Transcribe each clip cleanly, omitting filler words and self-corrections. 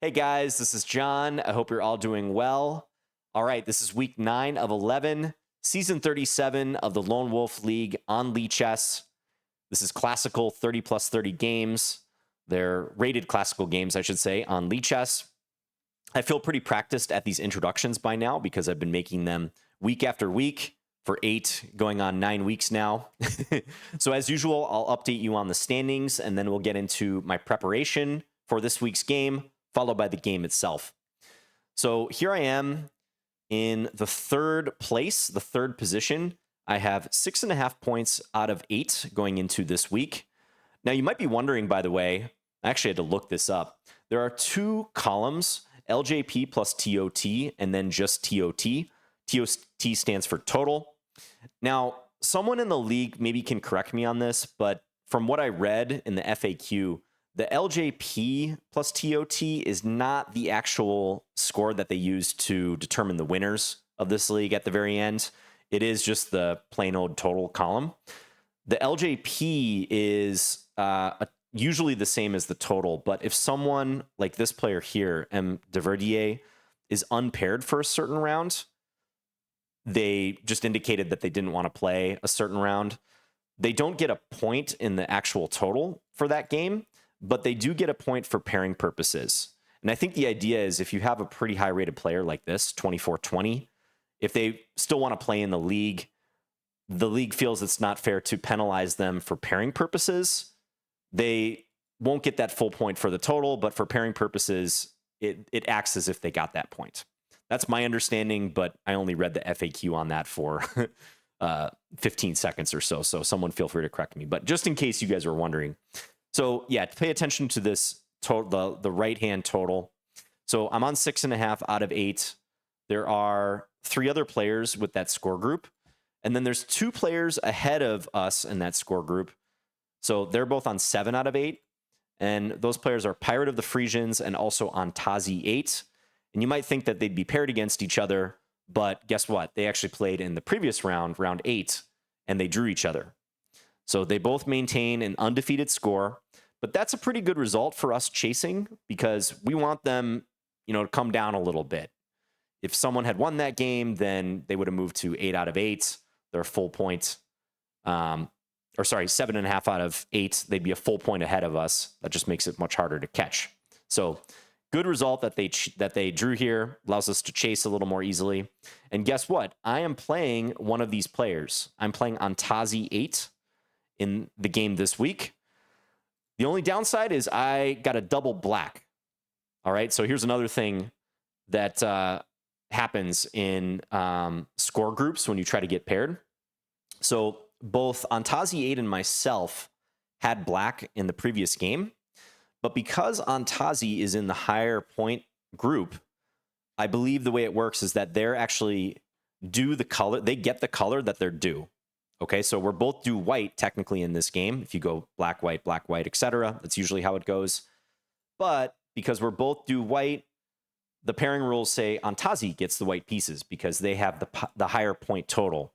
Hey guys, this is John. I hope you're all doing well. All right, this is week 9 of 11, season 37 of the Lone Wolf League on Lichess. This is classical 30 plus 30 games. They're rated classical games, I should say, on Lichess. I feel pretty practiced at these introductions by now because I've been making them week after week for 8, going on 9 weeks now. So as usual, I'll update you on the standings, and then we'll get into my preparation for this week's game, followed by the game itself. So here I am in the third place, the third position. I have 6.5 points out of 8 going into this week. Now, you might be wondering, by the way, I actually had to look this up. There are 2 columns, LJP plus TOT, and then just TOT. TOT stands for total. Now, someone in the league maybe can correct me on this, but from what I read in the FAQ, the LJP plus TOT is not the actual score that they use to determine the winners of this league at the very end. It is just the plain old total column. The LJP is usually the same as the total, but if someone like this player here, M. Deverdier, is unpaired for a certain round, they just indicated that they didn't want to play a certain round. They don't get a point in the actual total for that game, but they do get a point for pairing purposes. And I think the idea is if you have a pretty high rated player like this, 24-20, if they still want to play in the league feels it's not fair to penalize them for pairing purposes. They won't get that full point for the total, but for pairing purposes, it acts as if they got that point. That's my understanding, but I only read the FAQ on that for 15 seconds or so. So someone feel free to correct me. But just in case you guys were wondering. So yeah, pay attention to this total, the right-hand total. So I'm on 6.5 out of 8. There are 3 other players with that score group. And then there's 2 players ahead of us in that score group. So they're both on 7 out of 8. And those players are Pirate of the Frisians and also Antazi 8. And you might think that they'd be paired against each other, but guess what? They actually played in the previous round, round 8, and they drew each other. So they both maintain an undefeated score, but that's a pretty good result for us chasing because we want them, to come down a little bit. If someone had won that game, then they would have moved to 8 out of 8. They're a full point, 7.5 out of 8. They'd be a full point ahead of us. That just makes it much harder to catch. So good result that they drew here, allows us to chase a little more easily. And guess what? I am playing one of these players. I'm playing Antazi 8 in the game this week. The only downside is I got a double black. All right, so here's another thing that happens in score groups when you try to get paired. So both Antazi 8 and myself had black in the previous game. But because Antazi is in the higher point group, I believe the way it works is that they're actually due the color. They get the color that they're due. Okay, so we're both due white technically in this game. If you go black, white, etc., that's usually how it goes. But because we're both due white, the pairing rules say Antazi gets the white pieces because they have the higher point total.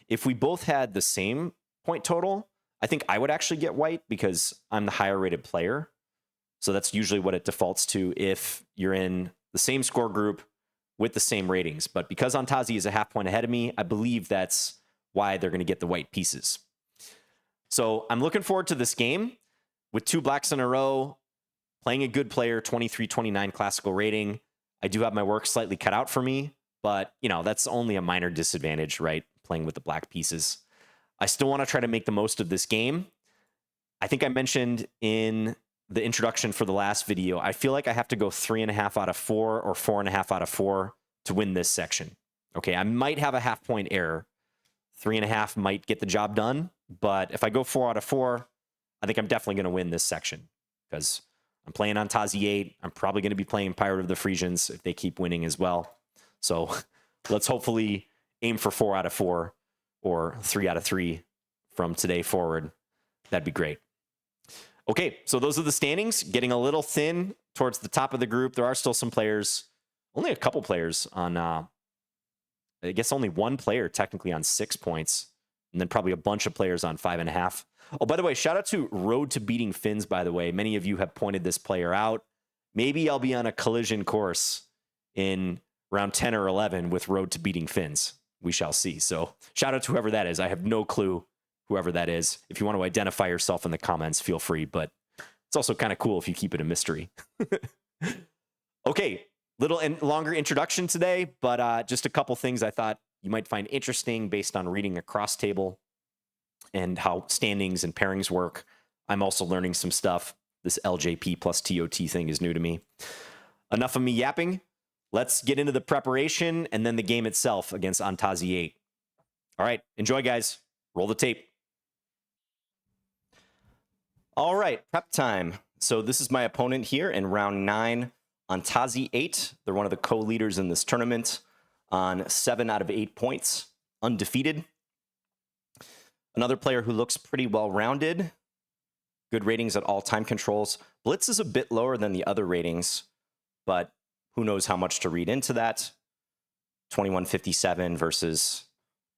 If we both had the same point total, I think I would actually get white because I'm the higher rated player. So that's usually what it defaults to if you're in the same score group with the same ratings. But because Antazi is a half point ahead of me, I believe that's why they're going to get the white pieces. So I'm looking forward to this game with 2 blacks in a row, playing a good player, 23-29 classical rating. I do have my work slightly cut out for me, but that's only a minor disadvantage, right? Playing with the black pieces. I still want to try to make the most of this game. I think I mentioned in the introduction for the last video, I feel like I have to go 3.5 out of 4 or 4.5 out of 4 to win this section. Okay, I might have a half point error. 3.5 might get the job done, but if I go 4 out of 4, I think I'm definitely going to win this section because I'm playing Antazi 8. I'm probably going to be playing Pirate of the Frisians if they keep winning as well. So let's hopefully aim for 4 out of 4 or 3 out of 3 from today forward. That'd be great. Okay, so those are the standings, getting a little thin towards the top of the group. There are still some players, only a couple players on, I guess only one player technically on 6 points, and then probably a bunch of players on 5.5. Oh, by the way, shout out to Road to Beating Finns, by the way. Many of you have pointed this player out. maybe I'll be on a collision course in round 10 or 11 with Road to Beating Finns. We shall see. So shout out to whoever that is. I have no clue whoever that is. If you want to identify yourself in the comments, feel free, but it's also kind of cool if you keep it a mystery. Okay, little and longer introduction today, but just a couple things I thought you might find interesting based on reading a cross table and how standings and pairings work. I'm also learning some stuff. This LJP plus TOT thing is new to me. Enough of me yapping. Let's get into the preparation and then the game itself against Antazi 8. All right, enjoy, guys. Roll the tape. All right, prep time. So this is my opponent here in round 9, Antazi 8. They're one of the co-leaders in this tournament on 7 out of 8 points, undefeated. Another player who looks pretty well-rounded. Good ratings at all time controls. Blitz is a bit lower than the other ratings, but who knows how much to read into that. 2157 versus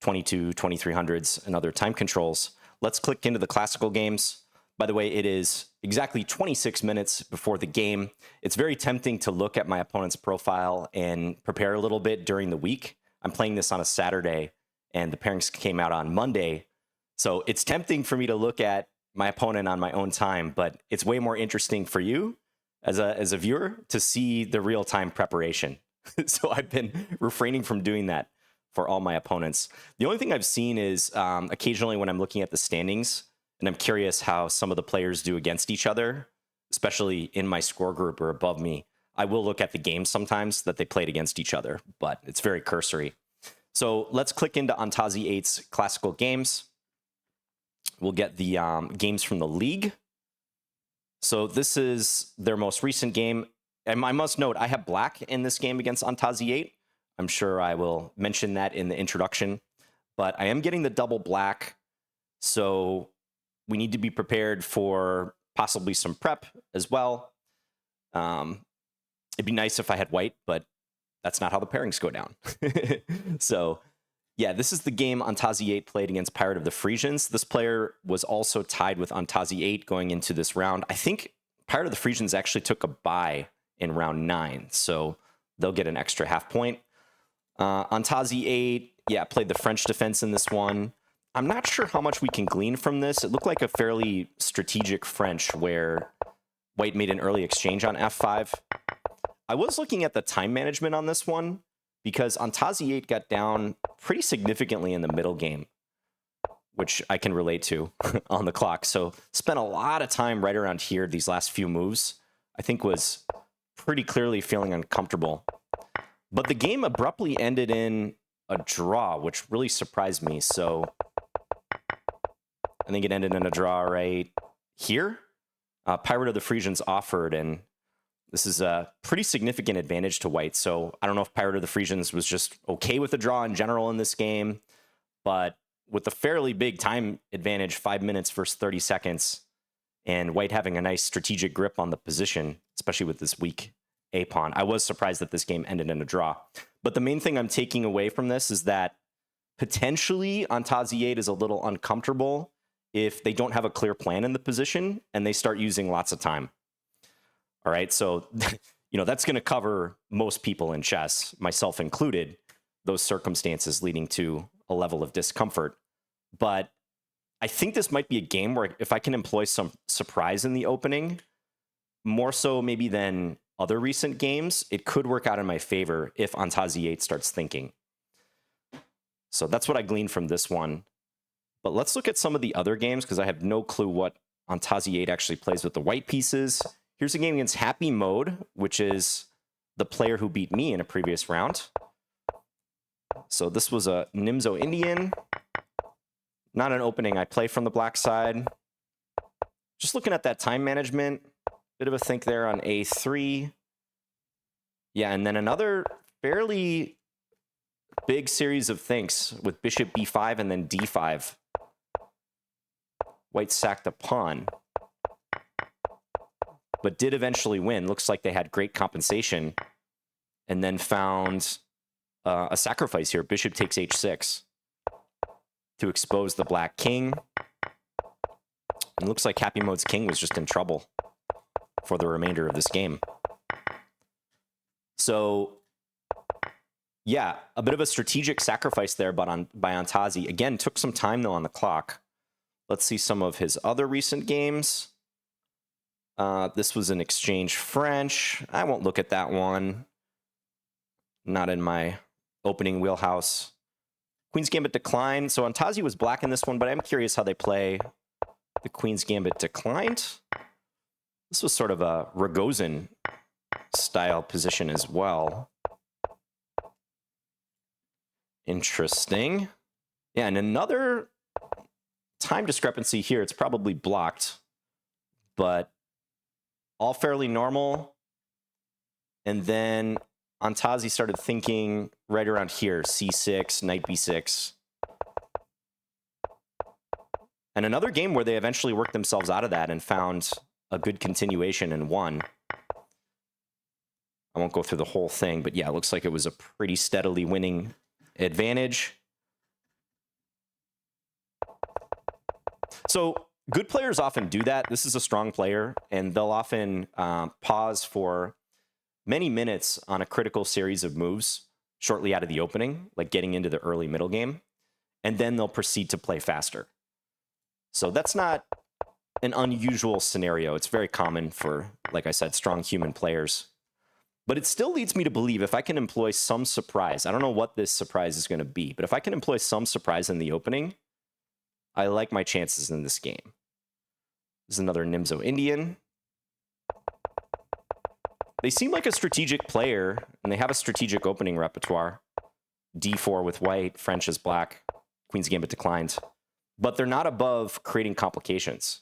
2300s and other time controls. Let's click into the classical games. By the way, it is exactly 26 minutes before the game. It's very tempting to look at my opponent's profile and prepare a little bit during the week. I'm playing this on a Saturday, and the pairings came out on Monday. So it's tempting for me to look at my opponent on my own time, but it's way more interesting for you as a viewer to see the real-time preparation. So I've been refraining from doing that for all my opponents. The only thing I've seen is occasionally when I'm looking at the standings, and I'm curious how some of the players do against each other, especially in my score group or above me. I will look at the games sometimes that they played against each other, but it's very cursory. So let's click into Antazi 8's classical games. We'll get the games from the league. So this is their most recent game. And I must note, I have black in this game against Antazi 8. I'm sure I will mention that in the introduction. But I am getting the double black, so we need to be prepared for possibly some prep as well. It'd be nice if I had white, but that's not how the pairings go down. So yeah, this is the game Antazi 8 played against Pirate of the Frisians. This player was also tied with Antazi 8 going into this round. I think Pirate of the Frisians actually took a bye in round 9, so they'll get an extra half point. Antazi 8, yeah, played the French defense in this one. I'm not sure how much we can glean from this. It looked like a fairly strategic French where white made an early exchange on f5. I was looking at the time management on this one because Antazi 8 got down pretty significantly in the middle game, which I can relate to on the clock. So spent a lot of time right around here. These last few moves, I think, was pretty clearly feeling uncomfortable. But the game abruptly ended in a draw, which really surprised me. So I think it ended in a draw right here. Pirate of the Frisians offered, and this is a pretty significant advantage to white. So I don't know if Pirate of the Frisians was just okay with the draw in general in this game, but with a fairly big time advantage, 5 minutes versus 30 seconds, and white having a nice strategic grip on the position, especially with this weak A-pawn, I was surprised that this game ended in a draw. But the main thing I'm taking away from this is that potentially Antazi 8 is a little uncomfortable if they don't have a clear plan in the position and they start using lots of time. All right, so that's going to cover most people in chess, myself included, those circumstances leading to a level of discomfort. But I think this might be a game where if I can employ some surprise in the opening, more so maybe than other recent games, it could work out in my favor if Antazi 8 starts thinking. So that's what I gleaned from this one. But let's look at some of the other games because I have no clue what Antazi 8 actually plays with the white pieces. Here's a game against Happy Mode, which is the player who beat me in a previous round. So this was a Nimzo Indian. Not an opening I play from the black side. Just looking at that time management, bit of a think there on A3. Yeah, and then another fairly big series of thinks with bishop B5 and then D5. White sacked a pawn, but did eventually win. Looks like they had great compensation and then found a sacrifice here. Bishop takes H6 to expose the black king. And looks like Happy Mode's king was just in trouble for the remainder of this game. So, yeah, a bit of a strategic sacrifice there by Antazi. Again, took some time, though, on the clock. Let's see some of his other recent games. This was an exchange French. I won't look at that one. Not in my opening wheelhouse. Queen's Gambit declined. So Antazi was black in this one, but I'm curious how they play the Queen's Gambit declined. This was sort of a Rogozin style position as well. Interesting. Yeah, and another time discrepancy here. It's probably blocked, but all fairly normal. And then Antazi started thinking right around here, c6, knight b6. And another game where they eventually worked themselves out of that and found a good continuation and won. I won't go through the whole thing, but yeah, it looks like it was a pretty steadily winning advantage. So good players often do that. This is a strong player, and they'll often pause for many minutes on a critical series of moves shortly out of the opening, like getting into the early middle game, and then they'll proceed to play faster. So that's not an unusual scenario. It's very common for, like I said, strong human players. But it still leads me to believe if I can employ some surprise, I don't know what this surprise is going to be, but if I can employ some surprise in the opening, I like my chances in this game. This is another Nimzo Indian. They seem like a strategic player, and they have a strategic opening repertoire. D4 with white, French is black, Queen's Gambit declined. But they're not above creating complications,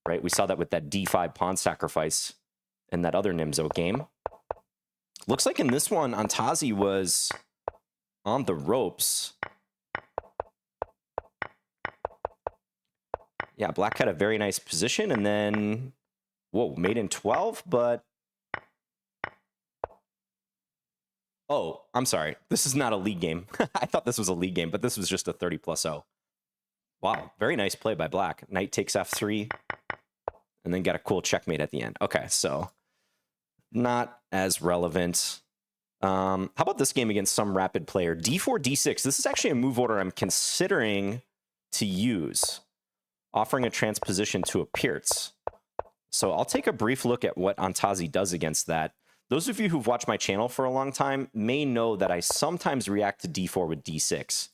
right? We saw that with that D5 pawn sacrifice in that other Nimzo game. Looks like in this one, Antazi was on the ropes. Yeah, black had a very nice position, and then, whoa, made in 12, but... Oh, I'm sorry. This is not a league game. I thought this was a league game, but this was just a 30+0. Wow, very nice play by black. Knight takes f3, and then got a cool checkmate at the end. Okay, so not as relevant. How about this game against some rapid player? D4, D6. This is actually a move order I'm considering to use, offering a transposition to a Pirtz. So I'll take a brief look at what Antazi does against that. Those of you who've watched my channel for a long time may know that I sometimes react to D4 with D6,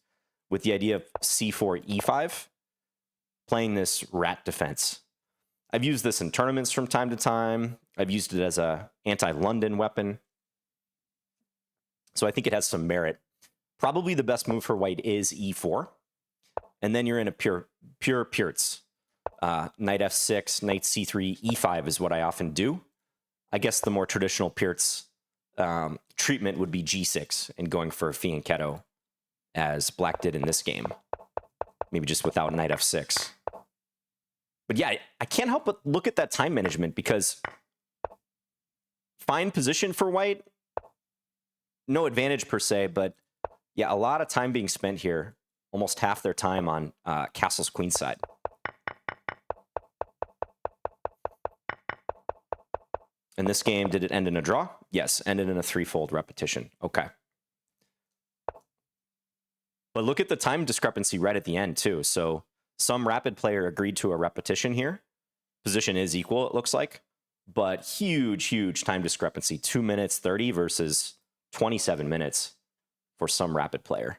with the idea of C4, E5, playing this rat defense. I've used this in tournaments from time to time. I've used it as a anti-London weapon. So I think it has some merit. Probably the best move for white is E4. And then you're in a pure Pirtz. Knight f6, knight c3, e5 is what I often do. I guess the more traditional Pirtz treatment would be g6 and going for a fianchetto, as black did in this game. Maybe just without knight f6. But yeah, I can't help but look at that time management, because fine position for white, no advantage per se, but yeah, a lot of time being spent here, almost half their time on castle's queenside. In this game, did it end in a draw? Yes, ended in a threefold repetition. Okay. But look at the time discrepancy right at the end, too. So some rapid player agreed to a repetition here. Position is equal, it looks like. But huge time discrepancy. 2 minutes 30 versus 27 minutes for some rapid player.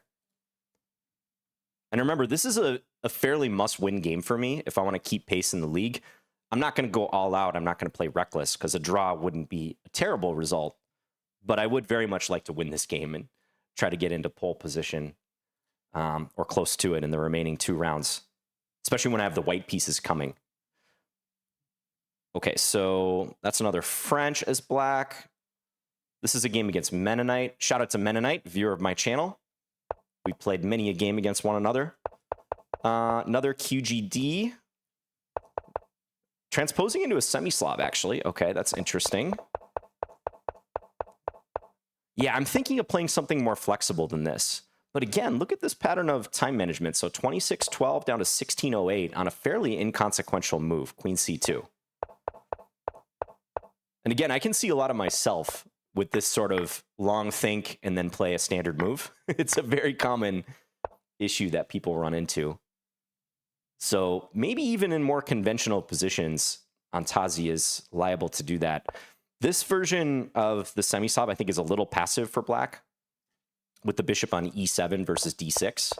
And remember, this is a fairly must-win game for me if I want to keep pace in the league. I'm not going to go all out. I'm not going to play reckless, because a draw wouldn't be a terrible result. But I would very much like to win this game and try to get into pole position or close to it in the remaining 2 rounds, especially when I have the white pieces coming. Okay, so that's another French as black. This is a game against Mennonite. Shout out to Mennonite, viewer of my channel. We played many a game against one another. Another QGD. Transposing into a semi-Slav, actually. Okay, that's interesting. Yeah, I'm thinking of playing something more flexible than this. But again, look at this pattern of time management. So 26-12 down to 16-08 on a fairly inconsequential move, Queen C2. And again, I can see a lot of myself with this sort of long think and then play a standard move. It's a very common issue that people run into. So maybe even in more conventional positions, Antazi is liable to do that. This version of the semi-Slav, I think, is a little passive for black, with the bishop on e7 versus d6.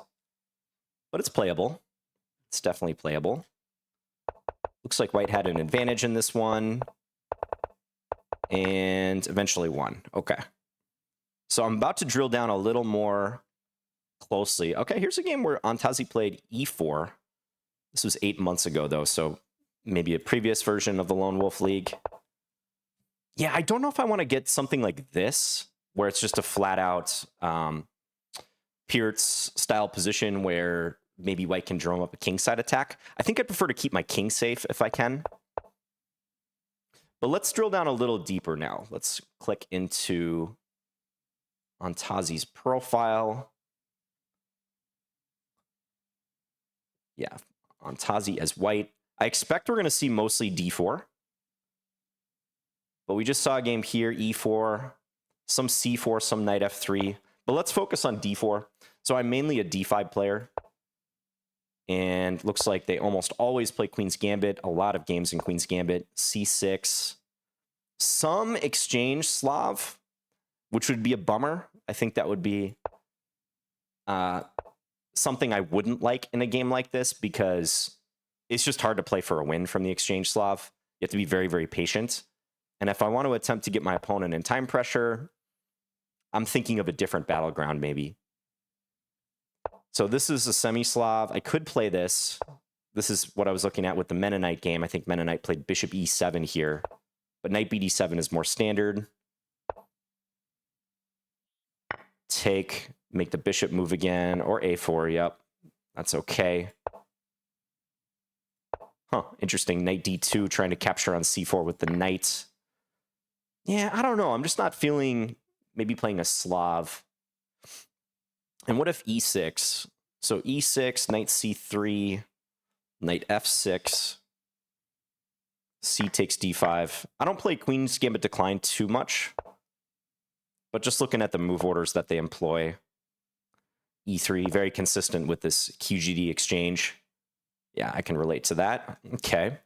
But it's playable. It's definitely playable. Looks like white had an advantage in this one. And eventually won. Okay. So I'm about to drill down a little more closely. Okay, here's a game where Antazi played e4. This was 8 months ago, though, so maybe a previous version of the Lone Wolf League. Yeah, I don't know if I want to get something like this, where it's just a flat-out Peart's-style position where maybe white can drum up a kingside attack. I think I prefer to keep my king safe if I can. But let's drill down a little deeper now. Let's click into Antazi's profile. Yeah, Antazi as white. I expect we're going to see mostly d4. But we just saw a game here, e4, some c4, some knight f3. But let's focus on d4. So I'm mainly a d5 player. And looks like they almost always play Queen's Gambit. A lot of games in Queen's Gambit. c6. Some exchange Slav, which would be a bummer. I think that would be something I wouldn't like in a game like this, because it's just hard to play for a win from the exchange Slav. You have to be very, very patient. And if I want to attempt to get my opponent in time pressure, I'm thinking of a different battleground maybe. So this is a semi-Slav. I could play this. This is what I was looking at with the Mennonite game. I think Mennonite played bishop e7 here. But knight bd7 is more standard. Take, make the bishop move again, or a4, yep. That's okay. Huh, interesting. Knight d2, trying to capture on c4 with the knight. Yeah, I don't know. I'm just not feeling maybe playing a Slav. And what if e6? So e6, knight c3, knight f6, c takes d5. I don't play Queen's Gambit Decline too much, but just looking at the move orders that they employ, e3, very consistent with this QGD exchange. Yeah, I can relate to that. Okay.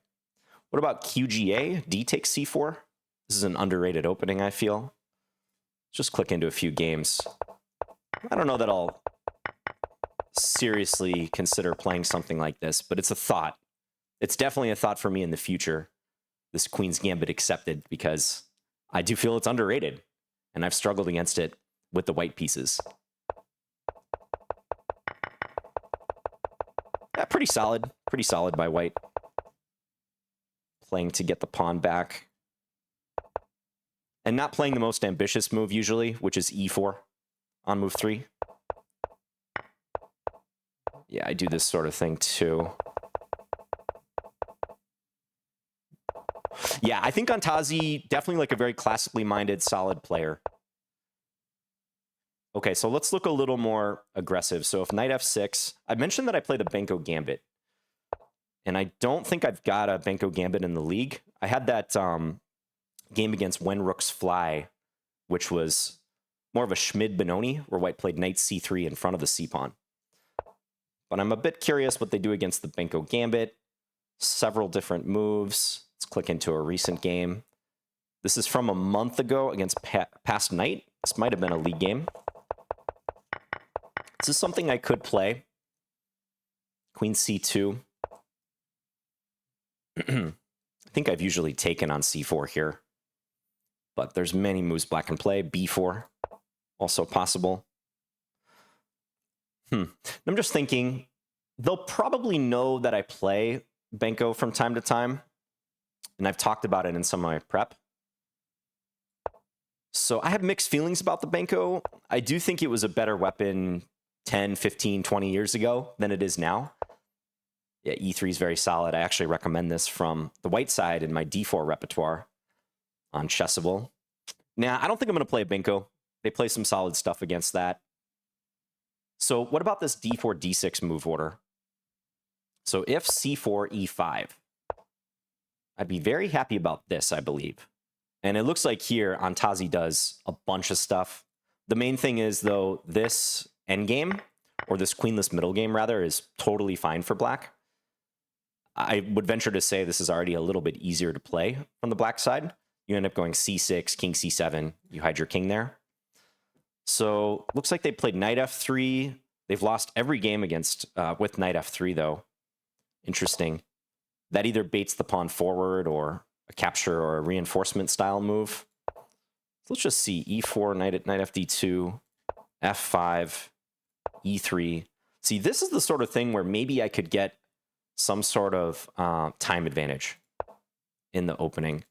What about QGA? D takes c4. This is an underrated opening, I feel. Just click into a few games. I don't know that I'll seriously consider playing something like this, but it's a thought. It's definitely a thought for me in the future, this Queen's Gambit accepted, because I do feel it's underrated, and I've struggled against it with the white pieces. Yeah, pretty solid by white. Playing to get the pawn back. And not playing the most ambitious move usually, which is e4 on move 3. Yeah, I do this sort of thing too. Yeah, I think Antazi, definitely like a very classically minded, solid player. Okay, so let's look a little more aggressive. So if knight f6, I mentioned that I play the Benko Gambit. And I don't think I've got a Benko Gambit in the league. I had that game against When Rooks Fly, which was more of a Schmid-Benoni, where white played knight c3 in front of the c-pawn. But I'm a bit curious what they do against the Benko Gambit. Several different moves. Let's click into a recent game. This is from a month ago against Past Knight. This might have been a league game. This is something I could play. Queen c2. I think I've usually taken on c4 here. But there's many moves black can play. b4, also possible. I'm just thinking, they'll probably know that I play Benko from time to time. And I've talked about it in some of my prep. So I have mixed feelings about the Benko. I do think it was a better weapon 10, 15, 20 years ago than it is now. Yeah, e3 is very solid. I actually recommend this from the white side in my d4 repertoire on Chessable. Now, I don't think I'm going to play a Benko. They play some solid stuff against that. So what about this d4, d6 move order? So if c4, e5, I'd be very happy about this, I believe. And it looks like here Antazi does a bunch of stuff. The main thing is, though, this endgame, or this queenless middle game, rather, is totally fine for black. I would venture to say this is already a little bit easier to play from the black side. You end up going c6, king c7. You hide your king there. So looks like they played knight f3. They've lost every game against with knight f3, though. Interesting. That either baits the pawn forward or a capture or a reinforcement style move. So let's just see e4, knight fd2, f5, e3. See, this is the sort of thing where maybe I could get some sort of time advantage in the opening.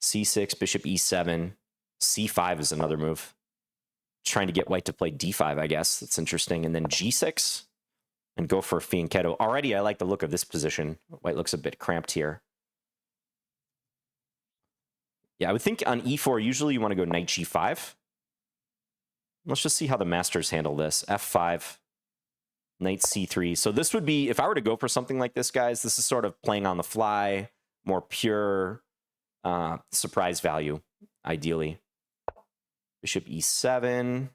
c6, bishop e7, c5 is another move. Trying to get white to play d5, I guess. That's interesting. And then g6 and go for fianchetto. Already, I like the look of this position. White looks a bit cramped here. Yeah, I would think on e4, usually you want to go knight g5. Let's just see how the masters handle this. f5, knight c3. So this would be, if I were to go for something like this, guys, this is sort of playing on the fly, more pure surprise value, ideally. Bishop e7,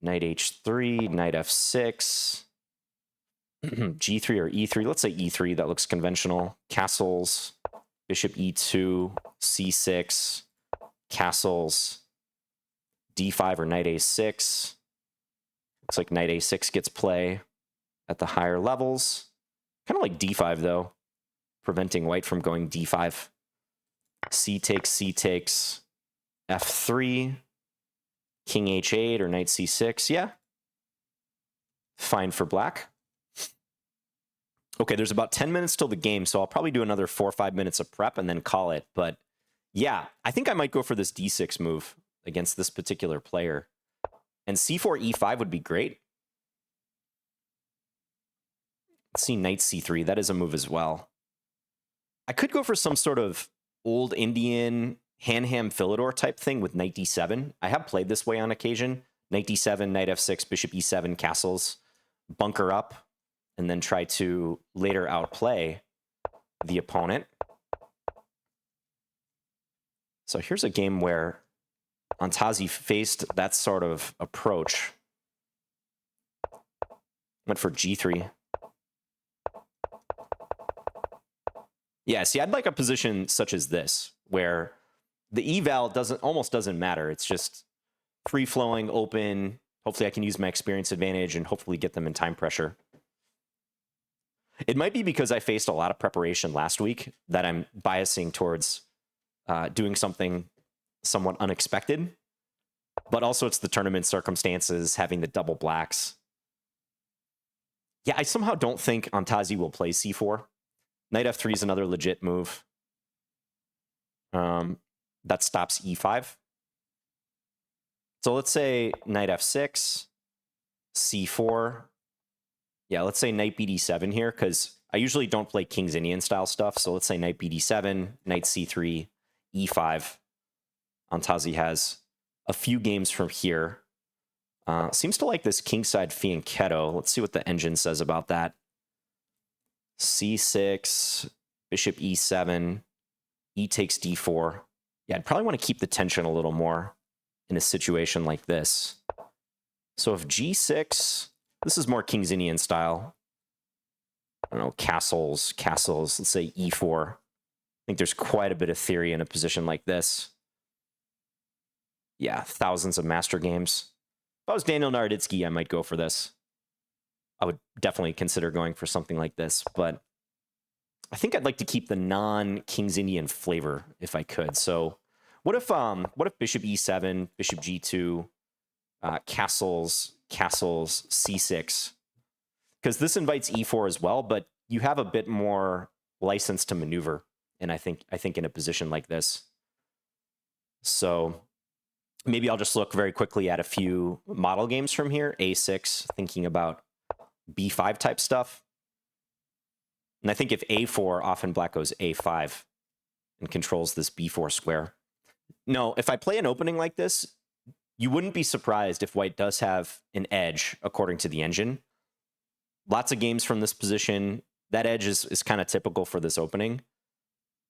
knight h3, knight f6, g3 or e3. Let's say e3, that looks conventional. Castles, bishop e2, c6, castles, d5 or knight a6. Looks like knight a6 gets play at the higher levels. Kind of like d5, though, preventing white from going d5. C takes, f3, king h8 or knight c6. Yeah, fine for black. Okay, there's about 10 minutes till the game, so I'll probably do another 4 or 5 minutes of prep and then call it. But yeah, I think I might go for this d6 move against this particular player. And c4, e5 would be great. Let's see knight c3. That is a move as well. I could go for some sort of old Indian Hanham Philidor type thing with knight d7. I have played this way on occasion. Knight d7, knight f6, bishop e7, castles, bunker up, and then try to later outplay the opponent. So here's a game where Antazi faced that sort of approach. Went for g3. Yeah, see, I'd like a position such as this, where the eval almost doesn't matter. It's just free-flowing, open. Hopefully I can use my experience advantage and hopefully get them in time pressure. It might be because I faced a lot of preparation last week that I'm biasing towards doing something somewhat unexpected. But also it's the tournament circumstances, having the double blacks. Yeah, I somehow don't think Antazi will play c4. Knight f3 is another legit move. That stops e5. So let's say knight f6, c4. Yeah, let's say knight bd7 here, because I usually don't play King's Indian style stuff. So let's say knight bd7, knight c3, e5. Antazi has a few games from here. Seems to like this kingside fianchetto. Let's see what the engine says about that. c6, bishop e7, e takes d4. Yeah, I'd probably want to keep the tension a little more in a situation like this. So if g6, this is more King's Indian style. I don't know, castles. Let's say e4. I think there's quite a bit of theory in a position like this. Yeah, thousands of master games. If I was Daniel Naroditsky, I might go for this. I would definitely consider going for something like this, but I think I'd like to keep the non-King's Indian flavor if I could. So what if bishop e7, bishop g2, castles, c6? Because this invites e4 as well, but you have a bit more license to maneuver, and I think in a position like this. So maybe I'll just look very quickly at a few model games from here. a6, thinking about b5 type stuff. And I think if a4, often black goes a5 and controls this b4 square. No, if I play an opening like this, you wouldn't be surprised if white does have an edge according to the engine. Lots of games from this position. That edge is kind of typical for this opening.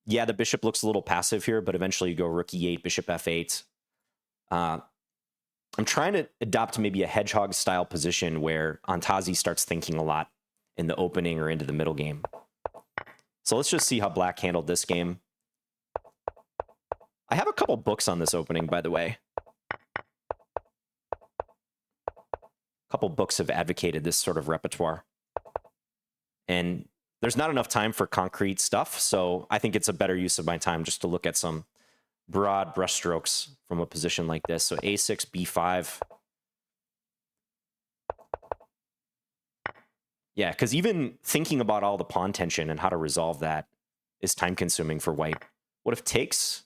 Yeah, the bishop looks a little passive here, but eventually you go rook e8, bishop f8. I'm trying to adopt maybe a hedgehog style position where Antazi starts thinking a lot in the opening or into the middle game. So let's just see how black handled this game. I have a couple books on this opening, by the way. A couple books have advocated this sort of repertoire. And there's not enough time for concrete stuff, so I think it's a better use of my time just to look at some broad brushstrokes from a position like this. So a6, b5. Yeah, because even thinking about all the pawn tension and how to resolve that is time-consuming for white. What if takes,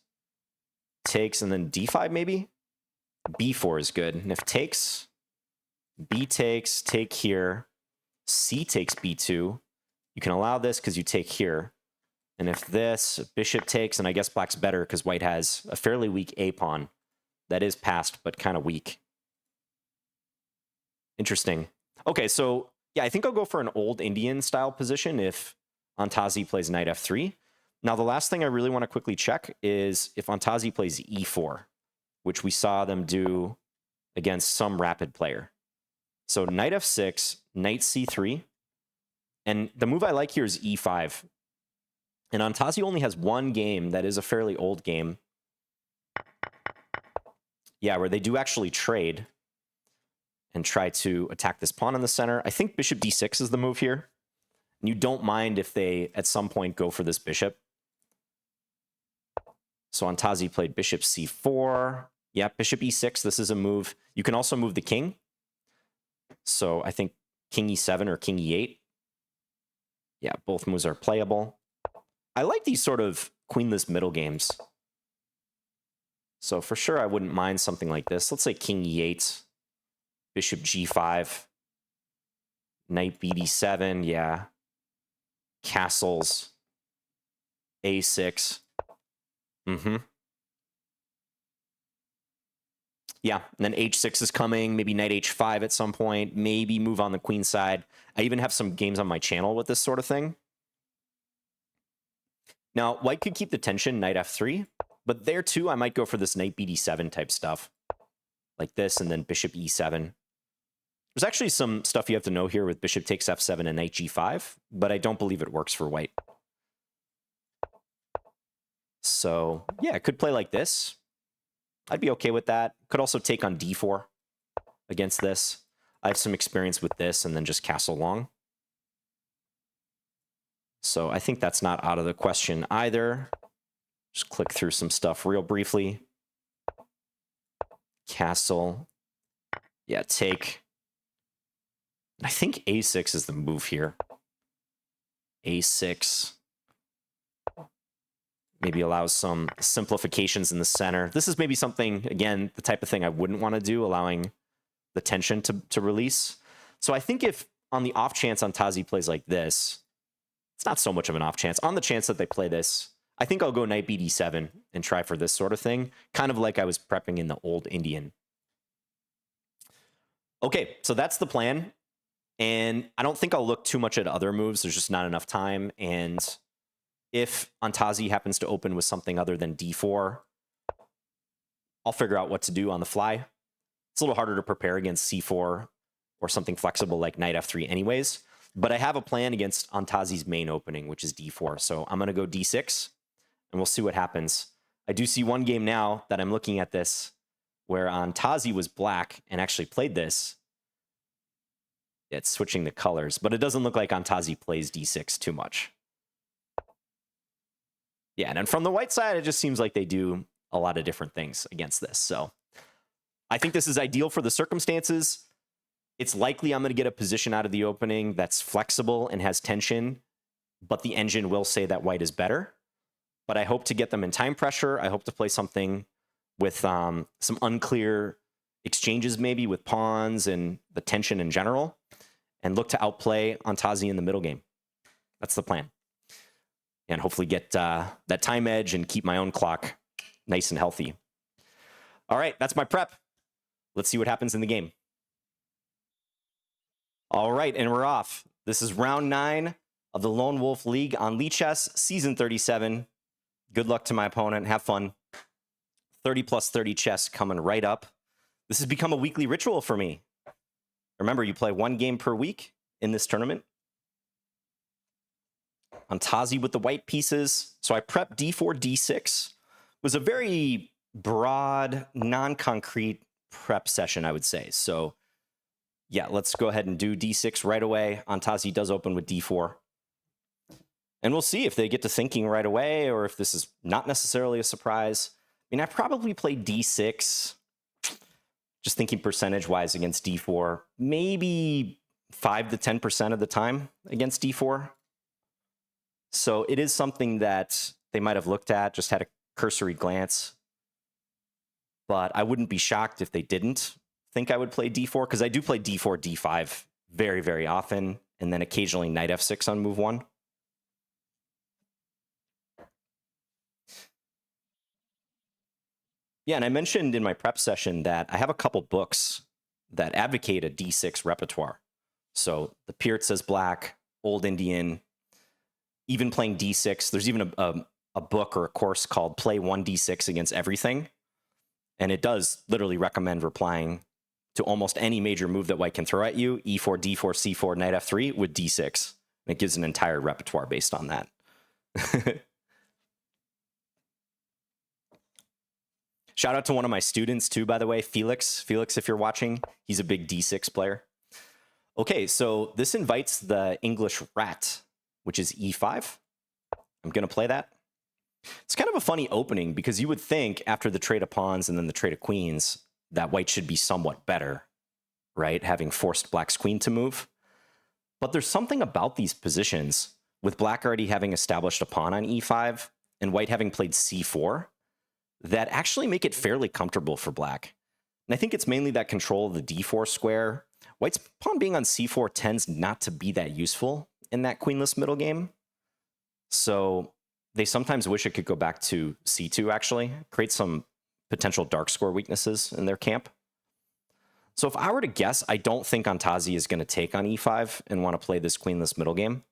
and then d5 maybe? b4 is good. And if takes, b takes, take here, c takes b2, you can allow this because you take here. And if this, bishop takes, and I guess black's better because white has a fairly weak a-pawn that is passed, but kind of weak. Interesting. Okay, so yeah, I think I'll go for an old Indian style position if Antazi plays knight f3. Now, the last thing I really want to quickly check is if Antazi plays e4, which we saw them do against some rapid player. So knight f6, knight c3, and the move I like here is e5. And Antazi only has one game that is a fairly old game. Yeah, where they do actually trade and try to attack this pawn in the center. I think bishop d6 is the move here. And you don't mind if they, at some point, go for this bishop. So Antazi played bishop c4. Yeah, bishop e6, this is a move. You can also move the king. So I think king e7 or king e8. Yeah, both moves are playable. I like these sort of queenless middle games. So for sure, I wouldn't mind something like this. Let's say king e8, bishop g5, knight bd7, yeah. Castles, a6. Yeah, and then h6 is coming, maybe knight h5 at some point, maybe move on the queen side. I even have some games on my channel with this sort of thing. Now, white could keep the tension, knight f3, but there too, I might go for this knight bd7 type stuff, like this, and then bishop e7. There's actually some stuff you have to know here with bishop takes f7 and knight g5, but I don't believe it works for white. So, yeah, it could play like this. I'd be okay with that. Could also take on d4 against this. I have some experience with this, and then just castle long. So I think that's not out of the question either. Just click through some stuff real briefly. Castle. Yeah, take. I think a6 is the move here. a6. Maybe allows some simplifications in the center. This is maybe something, again, the type of thing I wouldn't want to do, allowing the tension to release. So I think if on the off chance Antazi plays like this, it's not so much of an off chance. On the chance that they play this, I think I'll go knight bd7 and try for this sort of thing, kind of like I was prepping in the old Indian. Okay, so that's the plan. And I don't think I'll look too much at other moves. There's just not enough time. And if Antazi happens to open with something other than d4, I'll figure out what to do on the fly. It's a little harder to prepare against c4 or something flexible like knight f3 anyways. But I have a plan against Antazi's main opening, which is d4. So I'm going to go d6, and we'll see what happens. I do see one game now that I'm looking at this where Antazi was black and actually played this. It's switching the colors, but it doesn't look like Antazi plays d6 too much. Yeah, and then from the white side, it just seems like they do a lot of different things against this. So I think this is ideal for the circumstances. It's likely I'm going to get a position out of the opening that's flexible and has tension, but the engine will say that white is better. But I hope to get them in time pressure. I hope to play something with some unclear exchanges, maybe with pawns and the tension in general, and look to outplay Antazi in the middle game. That's the plan. And hopefully get that time edge and keep my own clock nice and healthy. All right, that's my prep. Let's see what happens in the game. All right, and we're off. This is round 9 of the Lone Wolf League on Lee Chess, Season 37. Good luck to my opponent. Have fun. 30 plus 30 chess coming right up. This has become a weekly ritual for me. Remember, you play 1 game per week in this tournament. Antazi with the white pieces. So I prepped d4, d6. It was a very broad, non-concrete prep session, I would say. So yeah, let's go ahead and do d6 right away. Antazi does open with d4. And we'll see if they get to thinking right away or if this is not necessarily a surprise. I mean, I probably played d6, just thinking percentage-wise against d4, maybe 5 to 10% of the time against d4. So it is something that they might have looked at, just had a cursory glance. But I wouldn't be shocked if they didn't think I would play d4, because I do play d4, d5 very, very often, and then occasionally knight f6 on move 1. Yeah, and I mentioned in my prep session that I have a couple books that advocate a d6 repertoire. So the Peart Says Black, Old Indian, even playing d6. There's even a book or a course called Play 1d6 Against Everything. And it does literally recommend replying to almost any major move that white can throw at you, e4, d4, c4, knight f3 with d6. And it gives an entire repertoire based on that. Shout out to one of my students too, by the way, Felix. Felix, if you're watching, he's a big d6 player. Okay, so this invites the English rat, which is e5. I'm going to play that. It's kind of a funny opening because you would think after the trade of pawns and then the trade of queens that white should be somewhat better, right? Having forced black's queen to move. But there's something about these positions with black already having established a pawn on e5 and white having played c4 that actually make it fairly comfortable for black. And I think it's mainly that control of the d4 square. White's pawn being on c4 tends not to be that useful in that queenless middle game. So they sometimes wish it could go back to c2, actually. Create some potential dark score weaknesses in their camp. So if I were to guess, I don't think Antazi is going to take on e5 and want to play this queenless middle game.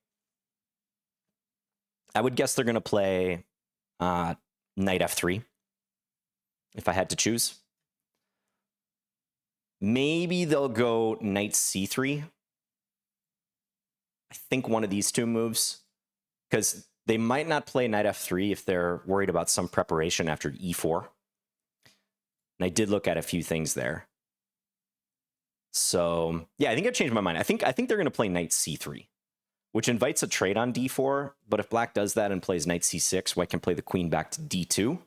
I would guess they're going to play knight f3 if I had to choose. Maybe they'll go knight c3. I think one of these two moves, because they might not play knight f3 if they're worried about some preparation after e4. And I did look at a few things there. So yeah, I think I've changed my mind. I think they're going to play knight c3, which invites a trade on d4. But if black does that and plays knight c6, white can play the queen back to d2,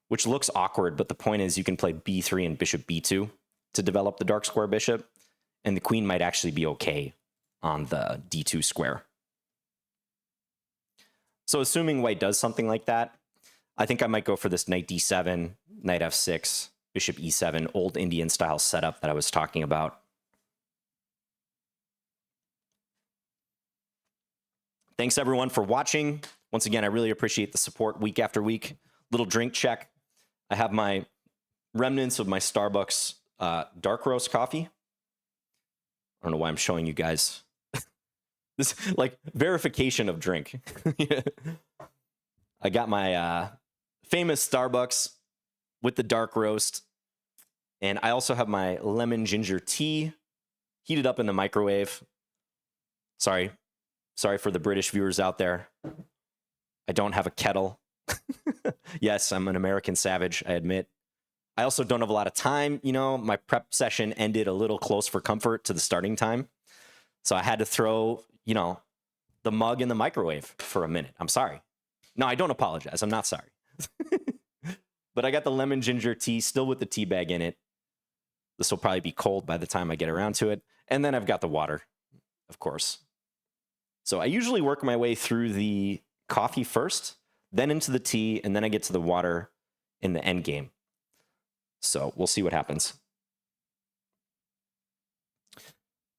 which looks awkward. But the point is you can play b3 and bishop b2 to develop the dark square bishop. And the queen might actually be okay on the d2 square. So assuming white does something like that, I think I might go for this knight d7, knight f6, bishop e7, old Indian style setup that I was talking about. Thanks everyone for watching. Once again, I really appreciate the support week after week. Little drink check. I have my remnants of my Starbucks dark roast coffee. I don't know why I'm showing you guys this, like, verification of drink. I got my famous Starbucks with the dark roast. And I also have my lemon ginger tea heated up in the microwave. Sorry for the British viewers out there. I don't have a kettle. Yes, I'm an American savage, I admit. I also don't have a lot of time. You know, my prep session ended a little close for comfort to the starting time. So I had to throw, you know, the mug in the microwave for a minute. I'm sorry. No, I don't apologize. I'm not sorry. But I got the lemon ginger tea still with the tea bag in it. This will probably be cold by the time I get around to it. And then I've got the water, of course. So I usually work my way through the coffee first, then into the tea, and then I get to the water in the end game. So we'll see what happens.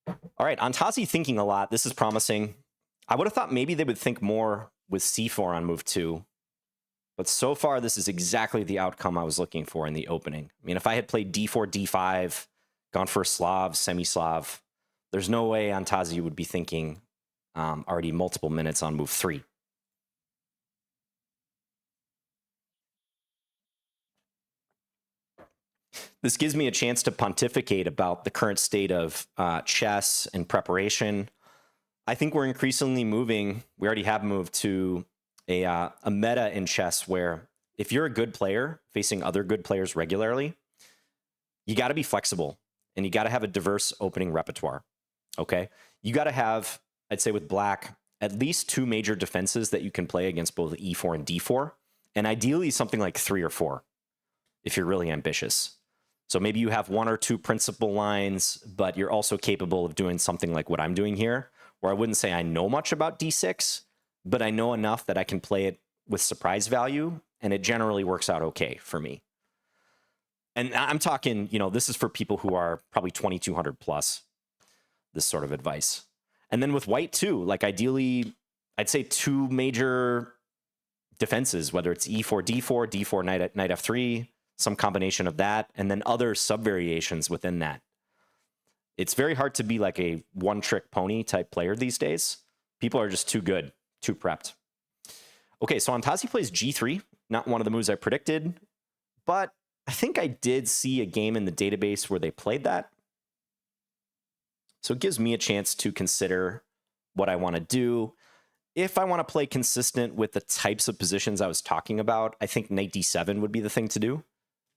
All right, Antazi thinking a lot. This is promising. I would have thought maybe they would think more with c4 on move 2. But so far, this is exactly the outcome I was looking for in the opening. I mean, if I had played d4, d5, gone for a Slav, semi-Slav, there's no way Antazi would be thinking already multiple minutes on move 3. This gives me a chance to pontificate about the current state of chess and preparation. I think we're increasingly moving, we already have moved to a meta in chess where if you're a good player facing other good players regularly, you got to be flexible and you got to have a diverse opening repertoire. Okay. You got to have, I'd say with black, at least 2 major defenses that you can play against both e4 and d4, and ideally something like 3 or 4 if you're really ambitious. So maybe you have 1 or 2 principal lines, but you're also capable of doing something like what I'm doing here, where I wouldn't say I know much about d6, but I know enough that I can play it with surprise value, and it generally works out okay for me. And I'm talking, this is for people who are probably 2,200 plus, this sort of advice. And then with white too, like ideally, I'd say 2 major defenses, whether it's e4, d4, d4, knight f3, some combination of that, and then other sub-variations within that. It's very hard to be like a one-trick pony type player these days. People are just too good, too prepped. Okay, so Antazi plays g3, not one of the moves I predicted, but I think I did see a game in the database where they played that. So it gives me a chance to consider what I want to do. If I want to play consistent with the types of positions I was talking about, I think knight d7 would be the thing to do,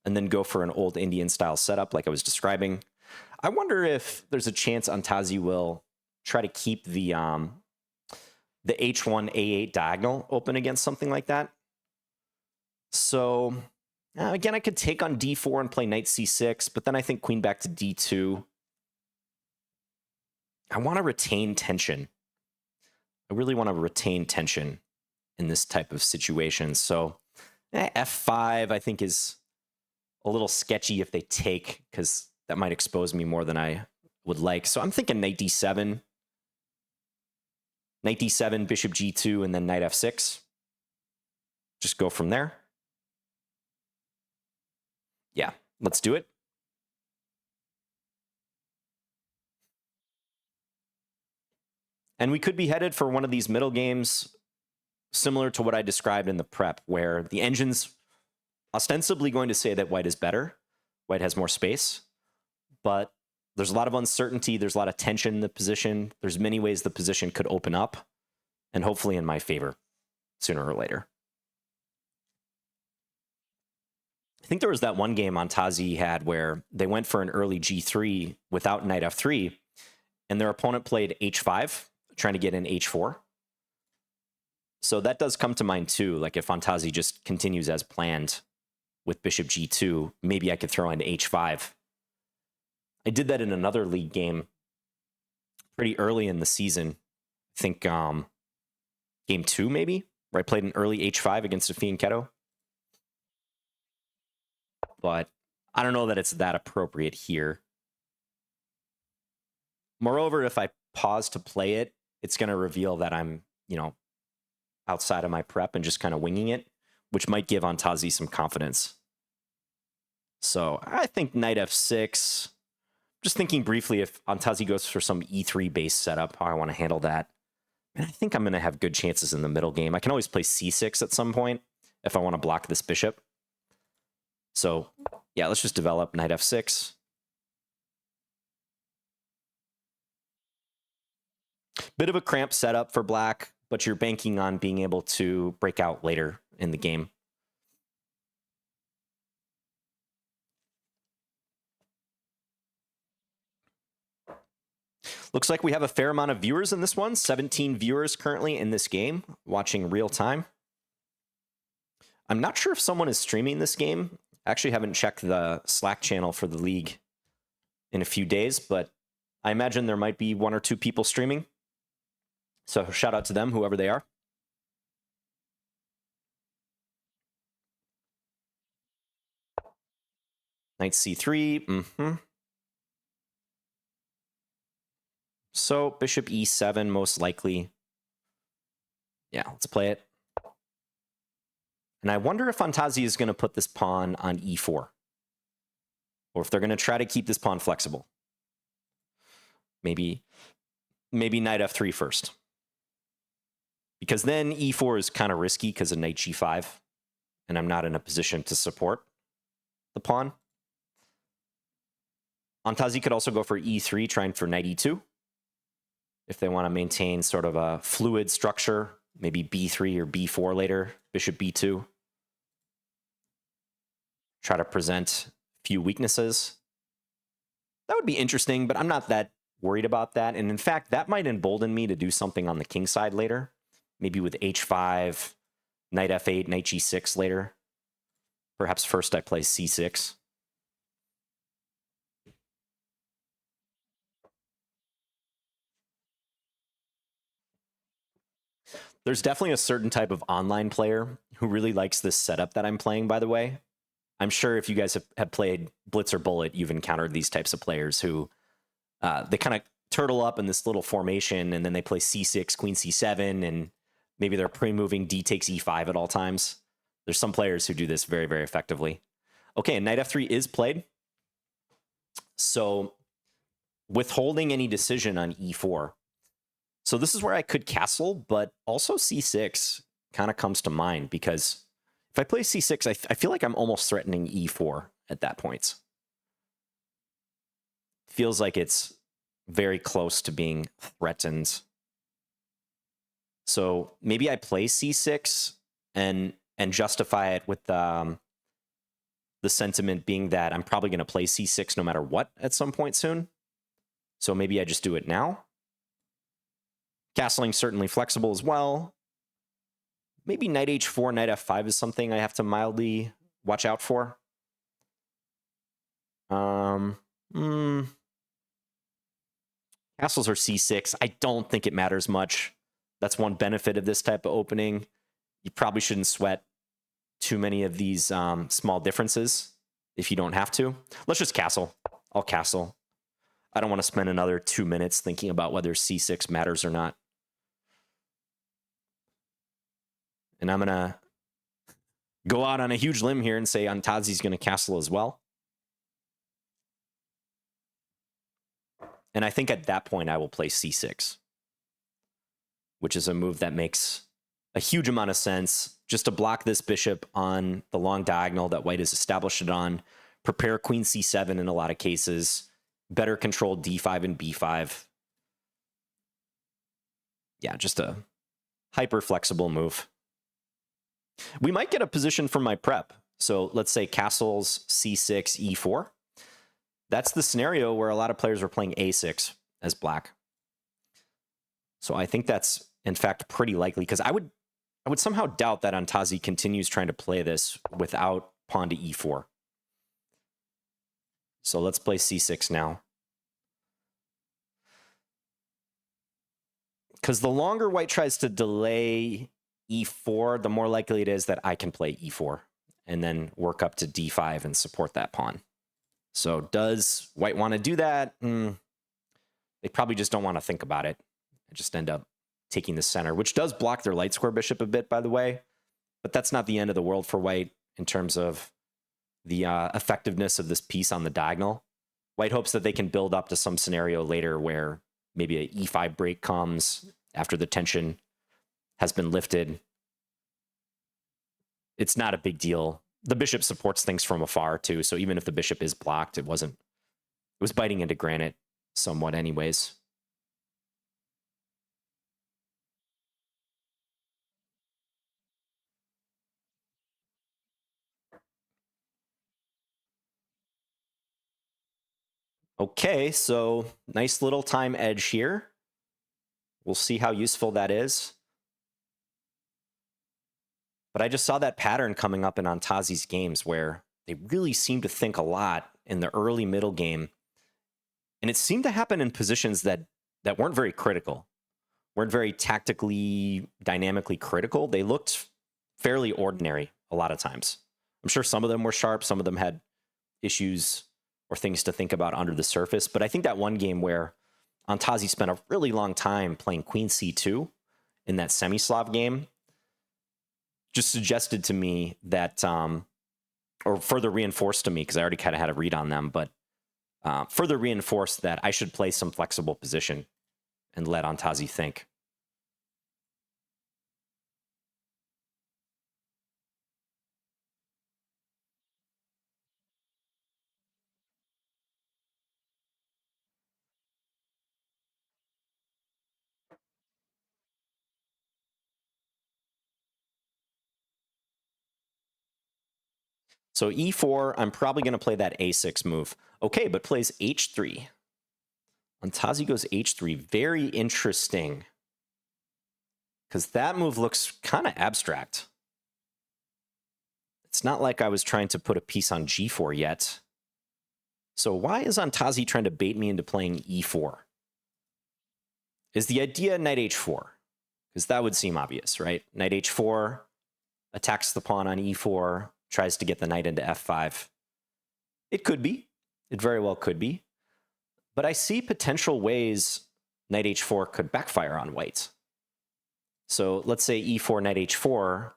and then go for an old Indian style setup like I was describing. I wonder if there's a chance Antazi will try to keep the h1 a8 diagonal open against something like that. So again, I could take on d4 and play knight c6, but then I think queen back to d2. I want to retain tension. I really want to retain tension in this type of situation. So f5, I think, is a little sketchy if they take, because that might expose me more than I would like. So I'm thinking knight d7, bishop g2, and then knight f6. Just go from there. Yeah, let's do it. And we could be headed for one of these middle games similar to what I described in the prep, where the engine's ostensibly going to say that white is better. White has more space, but there's a lot of uncertainty. There's a lot of tension in the position. There's many ways the position could open up, and hopefully in my favor sooner or later. I think there was that one game Antazi had where they went for an early g3 without knight f3, and their opponent played h5, trying to get in h4. So that does come to mind too. Like if Antazi just continues as planned with bishop g2, maybe I could throw in h5. I did that in another league game pretty early in the season. I think game 2 maybe, where I played an early h5 against a Fianchetto. But I don't know that it's that appropriate here. Moreover, if I pause to play it, it's going to reveal that I'm, outside of my prep and just kind of winging it, which might give Antazi some confidence. So I think knight f6. Just thinking briefly, if Antazi goes for some e3 based setup, how I want to handle that. And I think I'm going to have good chances in the middle game. I can always play c6 at some point if I want to block this bishop. So yeah, let's just develop knight f6. Bit of a cramped setup for black, but you're banking on being able to break out later in the game. Looks like we have a fair amount of viewers in this one. 17 viewers currently in this game, watching real time. I'm not sure if someone is streaming this game. I actually haven't checked the Slack channel for the league in a few days, but I imagine there might be 1 or 2 people streaming. So shout out to them, whoever they are. Knight c3. So bishop e7 most likely. Yeah, let's play it. And I wonder if Antazi is going to put this pawn on e4, or if they're going to try to keep this pawn flexible. Maybe knight f3 first. because then e4 is kind of risky because of knight g5, and I'm not in a position to support the pawn. Antazi could also go for e3, trying for knight e2. If they want to maintain sort of a fluid structure, maybe b3 or b4 later, bishop b2. Try to present a few weaknesses. That would be interesting, but I'm not that worried about that. And in fact, that might embolden me to do something on the king side later, maybe with h5, knight f8, knight g6 later. Perhaps first I play c6. There's definitely a certain type of online player who really likes this setup that I'm playing, by the way. I'm sure if you guys have played Blitz or Bullet, you've encountered these types of players who they kind of turtle up in this little formation, and then they play c6, queen c7, and maybe they're pre-moving d takes e5 at all times. There's some players who do this very, very effectively. Okay, and knight f3 is played. So withholding any decision on e4. So this is where I could castle, but also c6 kind of comes to mind, because if I play c6, I feel like I'm almost threatening e4 at that point. Feels like it's very close to being threatened. So maybe I play c6 and justify it with the sentiment being that I'm probably going to play c6 no matter what at some point soon. So maybe I just do it now. Castling certainly flexible as well. Maybe knight h4, knight f5 is something I have to mildly watch out for. Castles or c6, I don't think it matters much. That's one benefit of this type of opening. You probably shouldn't sweat too many of these small differences if you don't have to. Let's just castle. I'll castle. I don't want to spend another 2 minutes thinking about whether c6 matters or not. And I'm going to go out on a huge limb here and say Antazi's going to castle as well. And I think at that point I will play c6, which is a move that makes a huge amount of sense, just to block this bishop on the long diagonal that white has established it on, prepare queen c7 in a lot of cases, better control d5 and b5. Yeah, just a hyper flexible move. We might get a position from my prep. So let's say castles c6, e4. That's the scenario where a lot of players were playing a6 as black. So I think that's, in fact, pretty likely, because I would somehow doubt that Antazi continues trying to play this without pawn to e4. So let's play c6 now. Because the longer white tries to delay e4, the more likely it is that I can play e4 and then work up to d5 and support that pawn. So does white want to do that? They probably just don't want to think about it. They just end up taking the center, which does block their light square bishop a bit, by the way. But that's not the end of the world for white in terms of the effectiveness of this piece on the diagonal. White hopes that they can build up to some scenario later where maybe an e5 break comes after the tension has been lifted. It's not a big deal. The bishop supports things from afar too, so even if the bishop is blocked, it was biting into granite somewhat anyways. Okay, so nice little time edge here. We'll see how useful that is. But I just saw that pattern coming up in Antazi's games where they really seem to think a lot in the early middle game. And it seemed to happen in positions that weren't very critical, weren't very tactically, dynamically critical. They looked fairly ordinary a lot of times. I'm sure some of them were sharp. Some of them had issues or things to think about under the surface. But I think that one game where Antazi spent a really long time playing queen c2 in that semi-Slav game just suggested to me that, or further reinforced to me, because I already kind of had a read on them, but further reinforced that I should play some flexible position and let Antazi think. So e4, I'm probably going to play that a6 move. Okay, but plays h3. Antazi goes h3. Very interesting. Because that move looks kind of abstract. It's not like I was trying to put a piece on g4 yet. So why is Antazi trying to bait me into playing e4? Is the idea knight h4? Because that would seem obvious, right? Knight h4 attacks the pawn on e4, tries to get the knight into f5. It could be. It very well could be. But I see potential ways knight h4 could backfire on white. So let's say e4, knight h4.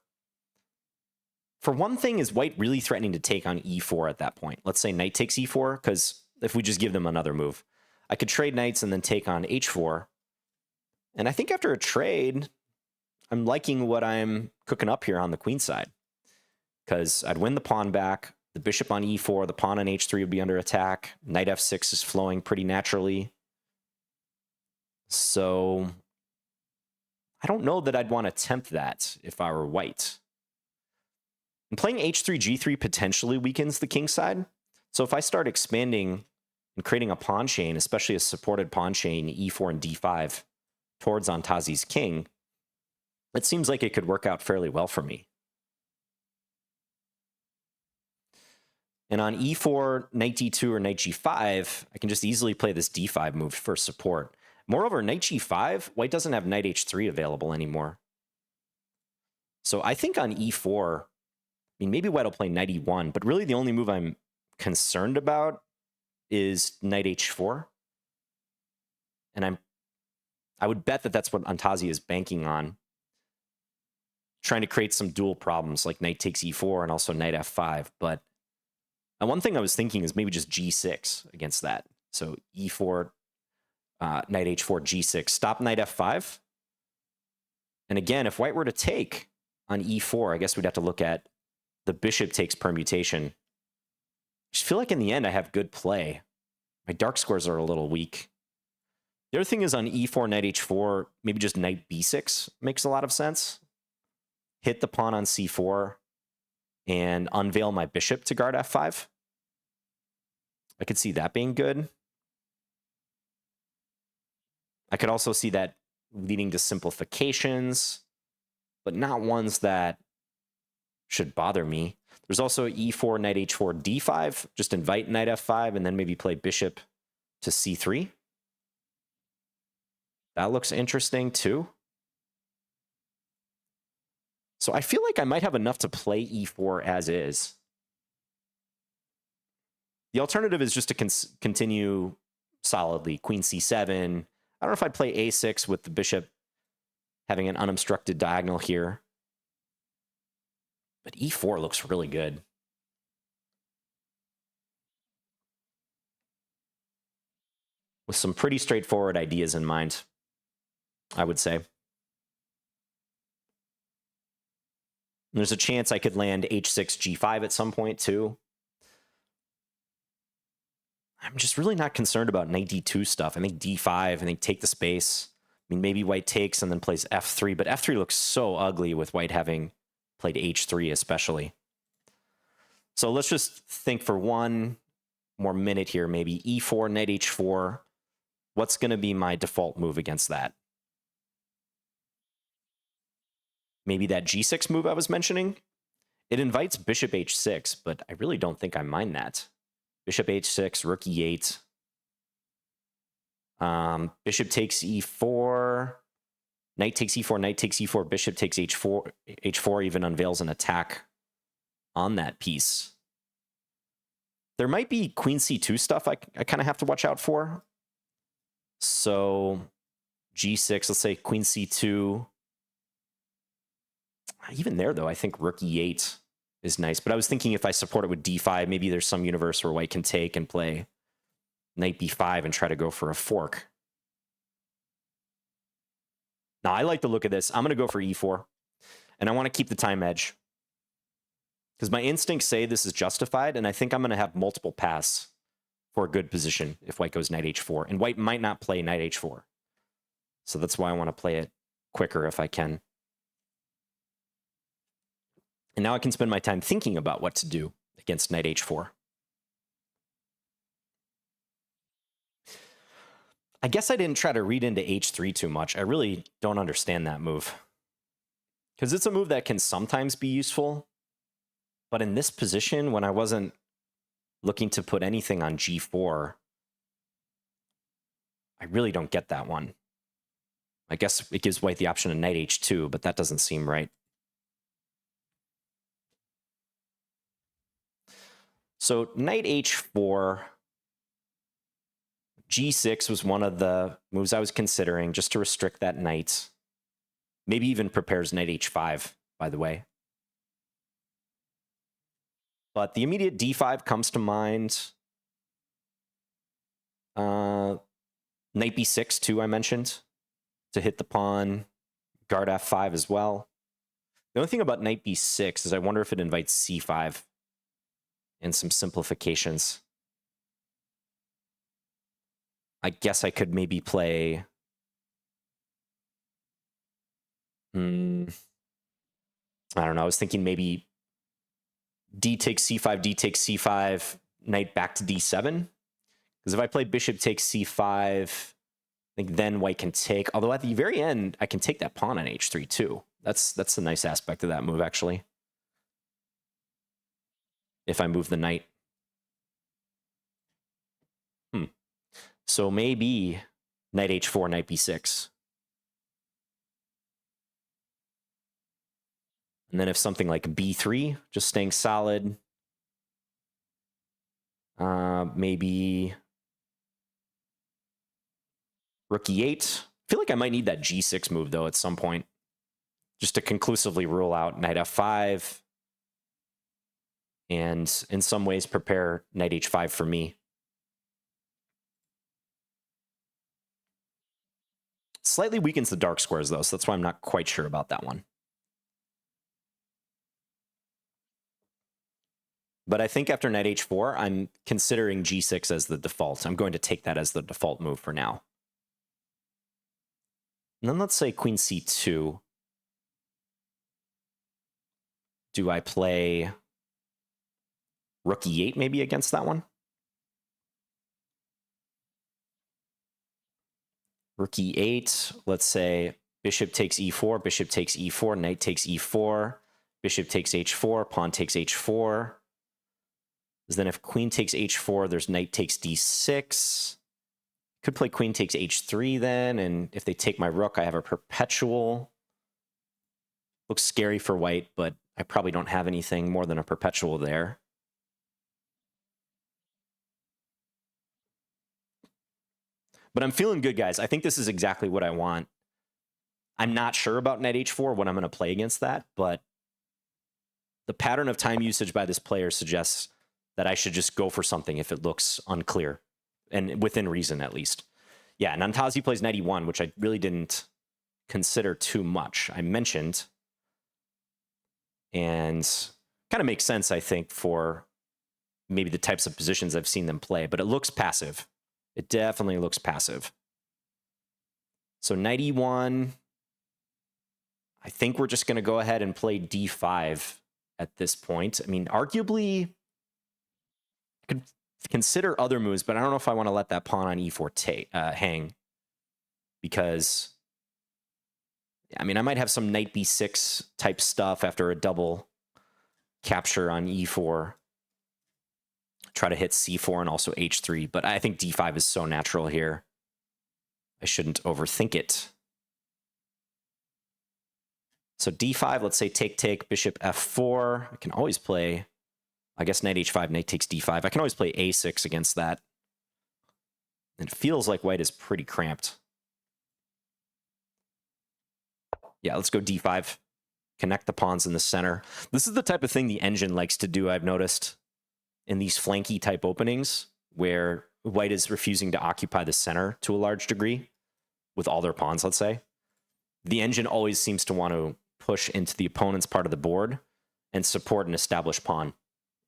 For one thing, is white really threatening to take on e4 at that point? Let's say knight takes e4, because if we just give them another move, I could trade knights and then take on h4. And I think after a trade, I'm liking what I'm cooking up here on the queen side. Because I'd win the pawn back, the bishop on e4, the pawn on h3 would be under attack, knight f6 is flowing pretty naturally. So I don't know that I'd want to tempt that if I were white. And playing h3, g3 potentially weakens the king side. So if I start expanding and creating a pawn chain, especially a supported pawn chain, e4 and d5, towards Antazi's king, it seems like it could work out fairly well for me. And on e4, knight d2, or knight g5, I can just easily play this d5 move for support. Moreover, knight g5, white doesn't have knight h3 available anymore. So I think on e4, I mean, maybe white will play knight e1, but really the only move I'm concerned about is knight h4. And I would bet that that's what Antazi is banking on, trying to create some dual problems like knight takes e4 and also knight f5. But one thing I was thinking is maybe just g6 against that. So e4, knight h4, g6, stop knight f5. And again, if white were to take on e4, I guess we'd have to look at the bishop takes permutation. I just feel like in the end I have good play. My dark squares are a little weak. The other thing is on e4, knight h4, maybe just knight b6 makes a lot of sense. Hit the pawn on c4 and unveil my bishop to guard f5. I could see that being good. I could also see that leading to simplifications, but not ones that should bother me. There's also e4, knight h4, d5. Just invite knight f5 and then maybe play bishop to c3. That looks interesting too. So I feel like I might have enough to play e4 as is. The alternative is just to continue solidly. Queen c7. I don't know if I'd play a6 with the bishop having an unobstructed diagonal here. But e4 looks really good. With some pretty straightforward ideas in mind, I would say. And there's a chance I could land h6, g5 at some point too. I'm just really not concerned about knight d2 stuff. I think d5, I think take the space. I mean, maybe white takes and then plays f3, but f3 looks so ugly with white having played h3 especially. So let's just think for one more minute here, maybe e4, knight h4. What's going to be my default move against that? Maybe that g6 move I was mentioning. It invites bishop h6, but I really don't think I mind that. Bishop h6, rook e8. Bishop takes e4. Knight takes e4, knight takes e4, bishop takes h4. h4 even unveils an attack on that piece. There might be queen c2 stuff I kind of have to watch out for. So g6, let's say queen c2. Even there, though, I think rook e8 is nice. But I was thinking if I support it with d5, maybe there's some universe where white can take and play knight b5 and try to go for a fork. Now, I like the look of this. I'm going to go for e4. And I want to keep the time edge. Because my instincts say this is justified, and I think I'm going to have multiple paths for a good position if white goes knight h4. And white might not play knight h4. So that's why I want to play it quicker if I can. And now I can spend my time thinking about what to do. against knight h4. I guess I didn't try to read into h3 too much. I really don't understand that move. Because it's a move that can sometimes be useful. But in this position, when I wasn't looking to put anything on g4, I really don't get that one. I guess it gives white the option of knight h2, but that doesn't seem right. So knight h4, g6 was one of the moves I was considering just to restrict that knight. Maybe even prepares knight h5, by the way. But the immediate d5 comes to mind. Knight b6 too, I mentioned, to hit the pawn. Guard f5 as well. The only thing about knight b6 is I wonder if it invites c5 and some simplifications. I guess I could maybe play... I don't know. I was thinking maybe d takes c5, d takes c5, knight back to d7. Because if I play bishop takes c5, I think then white can take. Although at the very end, I can take that pawn on h3 too. That's a nice aspect of that move, actually. If I move the knight. So maybe knight h4, knight b6. And then if something like b3, just staying solid. Maybe rook e8. I feel like I might need that g6 move, though, at some point. Just to conclusively rule out knight f5. And in some ways prepare knight h5 for me. Slightly weakens the dark squares, though, so that's why I'm not quite sure about that one. But I think after knight h4, I'm considering g6 as the default. I'm going to take that as the default move for now. And then let's say queen c2. Do I play rook e8 maybe against that one? Rook e8, let's say bishop takes e4, bishop takes e4, knight takes e4, bishop takes h4, pawn takes h4. Then if queen takes h4, there's knight takes d6. Could play queen takes h3 then, and if they take my rook, I have a perpetual. Looks scary for white, but I probably don't have anything more than a perpetual there. But I'm feeling good, guys. I think this is exactly what I want. I'm not sure about knight h4, what I'm going to play against that, but the pattern of time usage by this player suggests that I should just go for something if it looks unclear, and within reason, at least. Yeah, Nantazi plays knight e1, which I really didn't consider too much. I mentioned, and kind of makes sense, I think, for maybe the types of positions I've seen them play, but it looks passive. It definitely looks passive. So knight e1, I think we're just going to go ahead and play d5 at this point. I mean, arguably, I could consider other moves, but I don't know if I want to let that pawn on e4 hang. Because, I mean, I might have some knight b6 type stuff after a double capture on e4. Try to hit c4 and also h3, but I think d5 is so natural here. I shouldn't overthink it. So d5, let's say take, bishop f4. I can always play, I guess knight h5, knight takes d5. I can always play a6 against that. And it feels like white is pretty cramped. Yeah, let's go d5. Connect the pawns in the center. This is the type of thing the engine likes to do, I've noticed, in these flanky type openings, where white is refusing to occupy the center to a large degree with all their pawns, let's say. The engine always seems to want to push into the opponent's part of the board and support an established pawn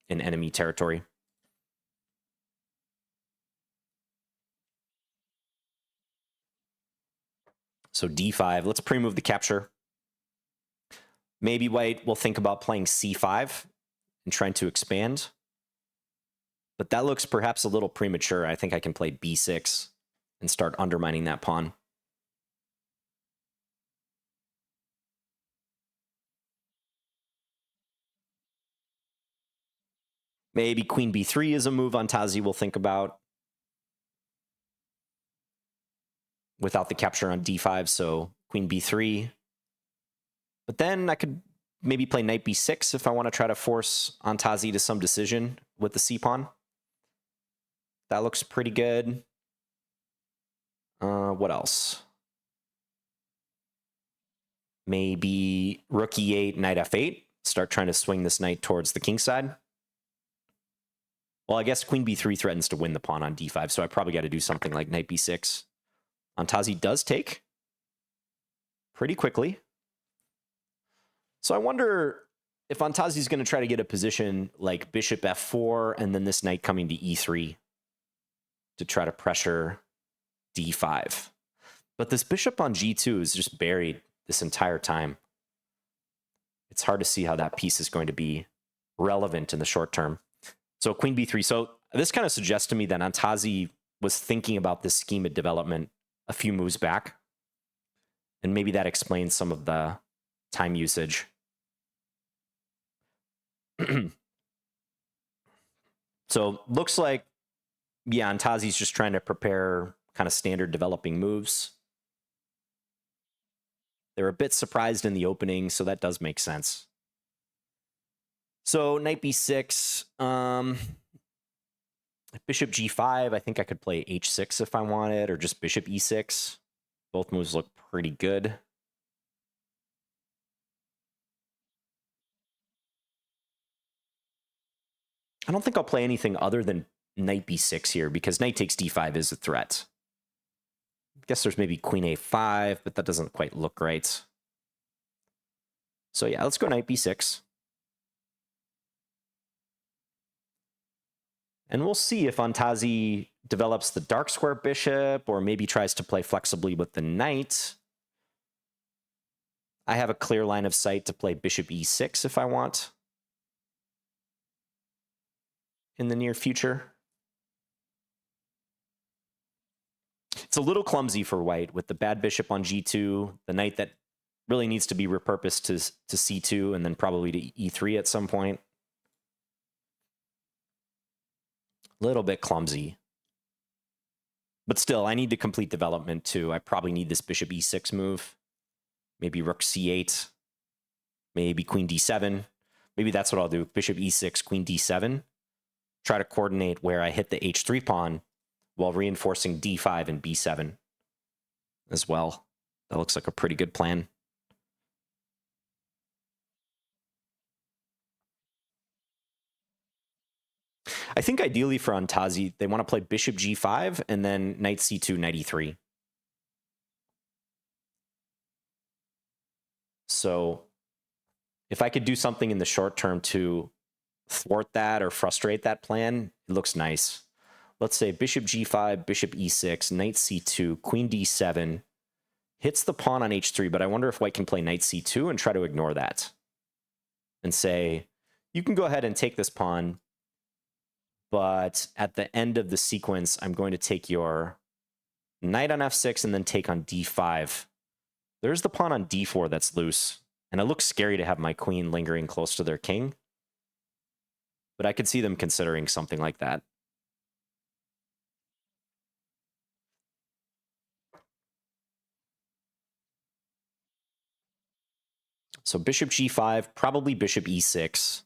in enemy territory. So d5, let's pre-move the capture. Maybe white will think about playing c5 and trying to expand. But that looks perhaps a little premature. I think I can play b6 and start undermining that pawn. Maybe queen b3 is a move Antazi will think about without the capture on d5, so queen b3. But then I could maybe play knight b6 if I want to try to force Antazi to some decision with the c-pawn. That looks pretty good. What else? Maybe rook e8, knight f8. Start trying to swing this knight towards the king side. Well, I guess queen b3 threatens to win the pawn on d5, so I probably got to do something like knight b6. Antazi does take pretty quickly. So I wonder if Antazi's going to try to get a position like bishop f4 and then this knight coming to e3 to try to pressure d5. But this bishop on g2 is just buried this entire time. It's hard to see how that piece is going to be relevant in the short term. So queen b3. So this kind of suggests to me that Antazi was thinking about this scheme of development a few moves back. And maybe that explains some of the time usage. So looks like, yeah, Antazi's just trying to prepare kind of standard developing moves. They're a bit surprised in the opening, so that does make sense. So knight b6, bishop g5, I think I could play h6 if I wanted, or just bishop e6. Both moves look pretty good. I don't think I'll play anything other than knight b6 here, because knight takes d5 is a threat. I guess there's maybe queen a5, but that doesn't quite look right. So yeah, let's go knight b6. And we'll see if Antazi develops the dark square bishop or maybe tries to play flexibly with the knight. I have a clear line of sight to play bishop e6 if I want in the near future. It's a little clumsy for white with the bad bishop on g2, the knight that really needs to be repurposed to c2 and then probably to e3 at some point. Little bit clumsy. But still, I need to complete development too. I probably need this bishop e6 move. Maybe rook c8. Maybe queen d7. Maybe that's what I'll do. Bishop e6, queen d7. Try to coordinate where I hit the h3 pawn while reinforcing d5 and b7 as well. That looks like a pretty good plan. I think ideally for Antazi, they want to play bishop g5 and then knight c2, knight e3. So if I could do something in the short term to thwart that or frustrate that plan, it looks nice. Let's say bishop g5, bishop e6, knight c2, queen d7, hits the pawn on h3, but I wonder if white can play knight c2 and try to ignore that and say, you can go ahead and take this pawn, but at the end of the sequence, I'm going to take your knight on f6 and then take on d5. There's the pawn on d4 that's loose, and it looks scary to have my queen lingering close to their king, but I could see them considering something like that. So bishop g5, probably bishop e6.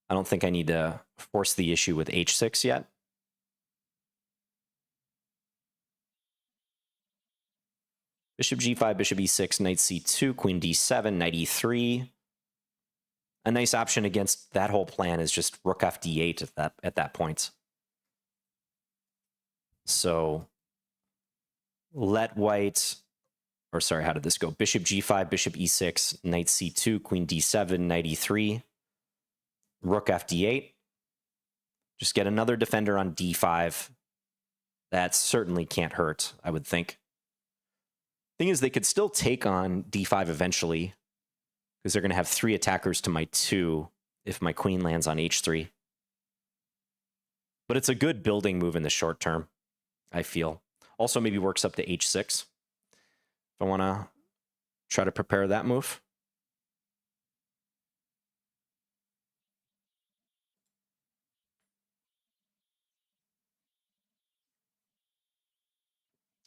I don't think I need to force the issue with h6 yet. Bishop g5, bishop e6, knight c2, queen d7, knight e3. A nice option against that whole plan is just rook f d8 at that point. So let white, or sorry, how did this go? Bishop g5, bishop e6, knight c2, queen d7, knight e3, rook f d8. Just get another defender on d5. That certainly can't hurt, I would think. Thing is, they could still take on d5 eventually, because they're going to have 3 attackers to my 2 if my queen lands on h3. But it's a good building move in the short term, I feel. Also, maybe works up to h6 if I want to try to prepare that move.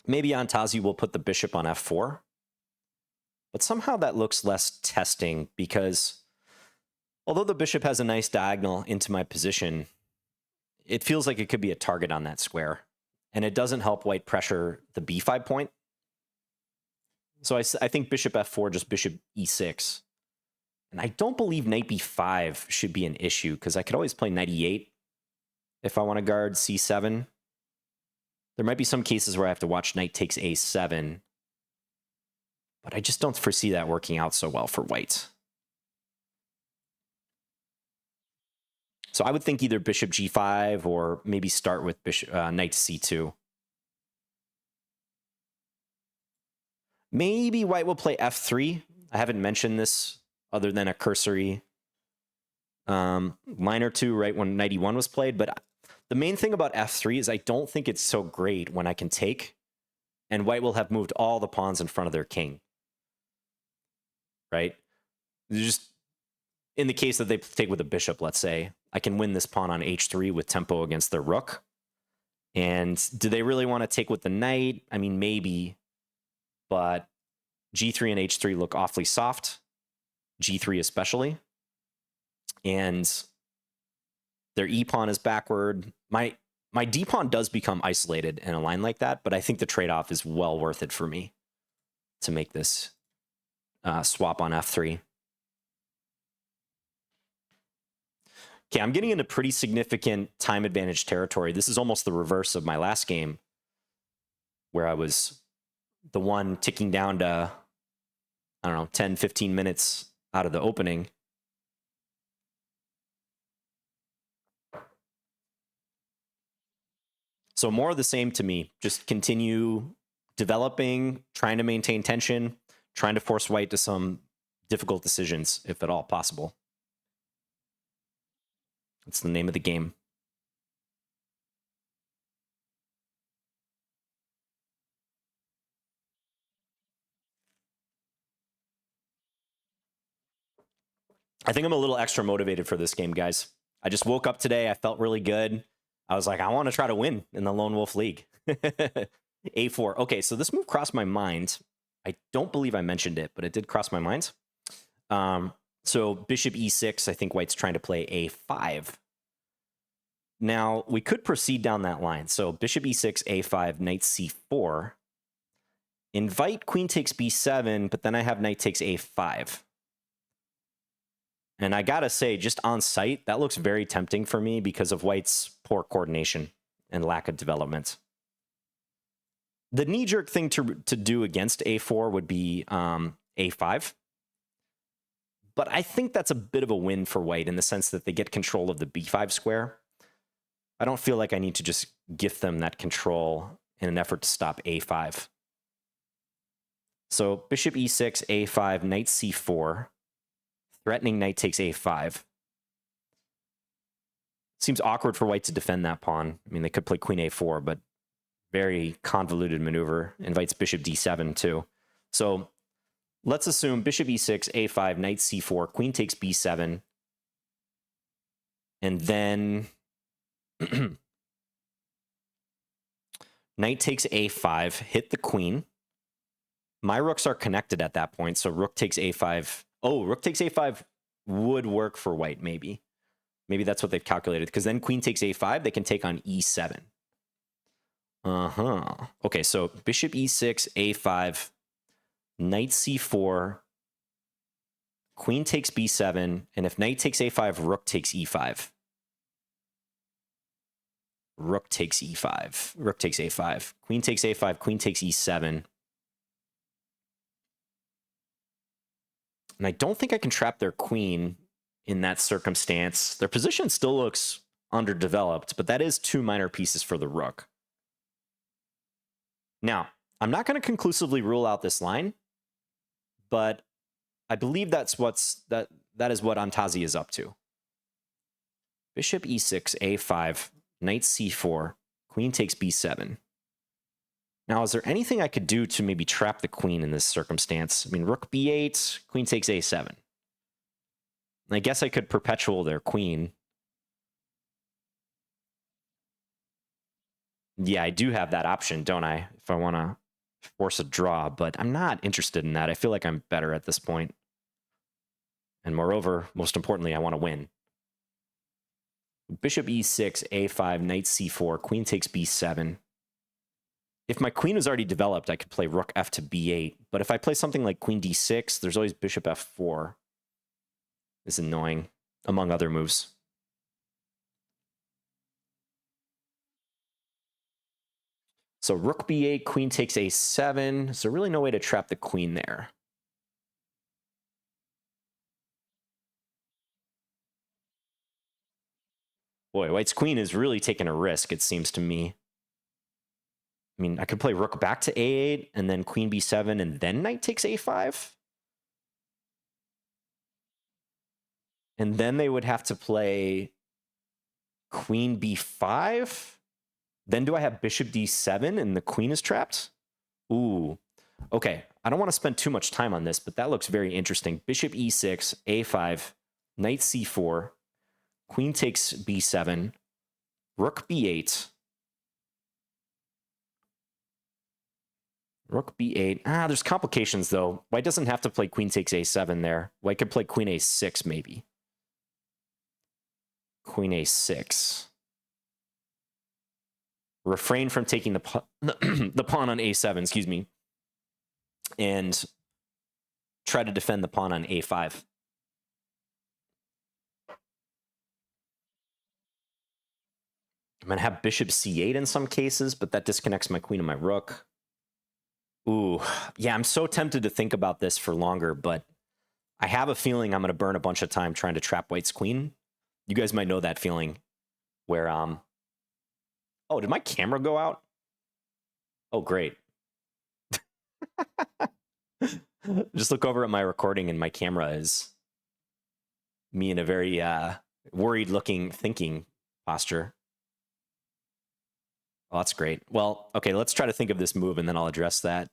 Maybe Antazi will put the bishop on f4. But somehow that looks less testing because although the bishop has a nice diagonal into my position, it feels like it could be a target on that square. And it doesn't help white pressure the b5 point. So I think bishop f4, just bishop e6. And I don't believe knight b5 should be an issue because I could always play knight e8 if I want to guard c7. There might be some cases where I have to watch knight takes a7. But I just don't foresee that working out so well for white. So I would think either bishop g5 or maybe start with bishop, knight c2. Maybe white will play f3. I haven't mentioned this other than a cursory line or two right when knight e1 was played. But the main thing about f3 is I don't think it's so great when I can take, and white will have moved all the pawns in front of their king. Right? Just in the case that they take with a bishop, let's say, I can win this pawn on h3 with tempo against their rook. And do they really want to take with the knight? I mean, maybe, but g3 and h3 look awfully soft, g3 especially. And their e pawn is backward. My d pawn does become isolated in a line like that, but I think the trade-off is well worth it for me to make this swap on f3. Okay, I'm getting into pretty significant time advantage territory. This is almost the reverse of my last game, where I was the one ticking down to, I don't know, 10, 15 minutes out of the opening. So more of the same to me. Just continue developing, trying to maintain tension, trying to force white to some difficult decisions, if at all possible. That's the name of the game. I think I'm a little extra motivated for this game, guys. I just woke up today. I felt really good. I was like, I want to try to win in the Lone Wolf League. A4. Okay, so this move crossed my mind. I don't believe I mentioned it, but it did cross my mind. So bishop e6, I think white's trying to play a5. Now, we could proceed down that line. So bishop e6, a5, knight c4. Invite queen takes b7, but then I have knight takes a5. And I gotta say, just on sight, that looks very tempting for me because of white's poor coordination and lack of development. The knee-jerk thing to do against a4 would be a5. But I think that's a bit of a win for white in the sense that they get control of the b5 square. I don't feel like I need to just gift them that control in an effort to stop a5. So bishop e6, a5, knight c4. Threatening knight takes a5. Seems awkward for white to defend that pawn. I mean, they could play queen a4, but very convoluted maneuver. Invites bishop d7 too. So let's assume bishop e6, a5, knight c4, queen takes b7. And then knight takes a5, hit the queen. My rooks are connected at that point, so rook takes a5. Oh, rook takes a5 would work for white, maybe. Maybe that's what they've calculated, because then queen takes a5, they can take on e7. Okay, so bishop e6, a5, knight c4, queen takes b7, and if knight takes a5, rook takes e5. Rook takes e5, rook takes a5, queen takes a5, queen takes e7. And I don't think I can trap their queen in that circumstance. Their position still looks underdeveloped, but that is two minor pieces for the rook. Now, I'm not going to conclusively rule out this line, but I believe that is what Antazi is up to. Bishop e6, a5, knight c4, queen takes b7. Now, is there anything I could do to maybe trap the queen in this circumstance? I mean, rook b8, queen takes a7. And I guess I could perpetual their queen. Yeah, I do have that option, don't I? If I want to force a draw, but I'm not interested in that. I feel like I'm better at this point. And moreover, most importantly, I want to win. Bishop e6, a5, knight c4, queen takes b7. If my queen was already developed, I could play rook f to b8. But if I play something like queen d6, there's always bishop f4. It's annoying, among other moves. So rook b8, queen takes a7. So really no way to trap the queen there. Boy, white's queen is really taking a risk, it seems to me. I mean, I could play rook back to a8, and then queen b7, and then knight takes a5. And then they would have to play queen b5. Then do I have bishop d7, and the queen is trapped? Ooh. Okay, I don't want to spend too much time on this, but that looks very interesting. Bishop e6, a5, knight c4, queen takes b7, rook b8, rook b8. There's complications, though. White doesn't have to play queen takes a7 there. White could play queen a6, maybe. Queen a6. Refrain from taking the pawn on a7, excuse me, and try to defend the pawn on a5. I'm going to have bishop c8 in some cases, but that disconnects my queen and my rook. Ooh, yeah, I'm so tempted to think about this for longer, but I have a feeling I'm going to burn a bunch of time trying to trap white's queen. You guys might know that feeling where, oh, did my camera go out? Oh, great. Just look over at my recording and my camera is me in a very worried looking thinking posture. Oh, that's great. Well, okay, let's try to think of this move and then I'll address that.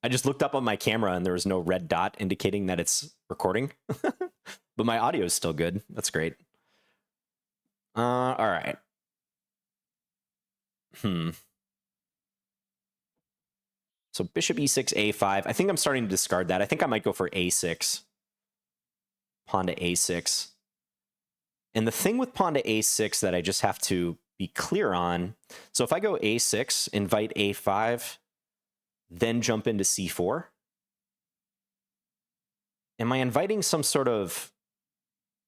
I just looked up on my camera and there was no red dot indicating that it's recording. But my audio is still good. That's great. All right. So bishop e6, a5. I think I'm starting to discard that. I think I might go for a6. Pawn to a6. And the thing with pawn to a6 that I just have to be clear on, so if I go a6, invite a5, then jump into c4, am I inviting some sort of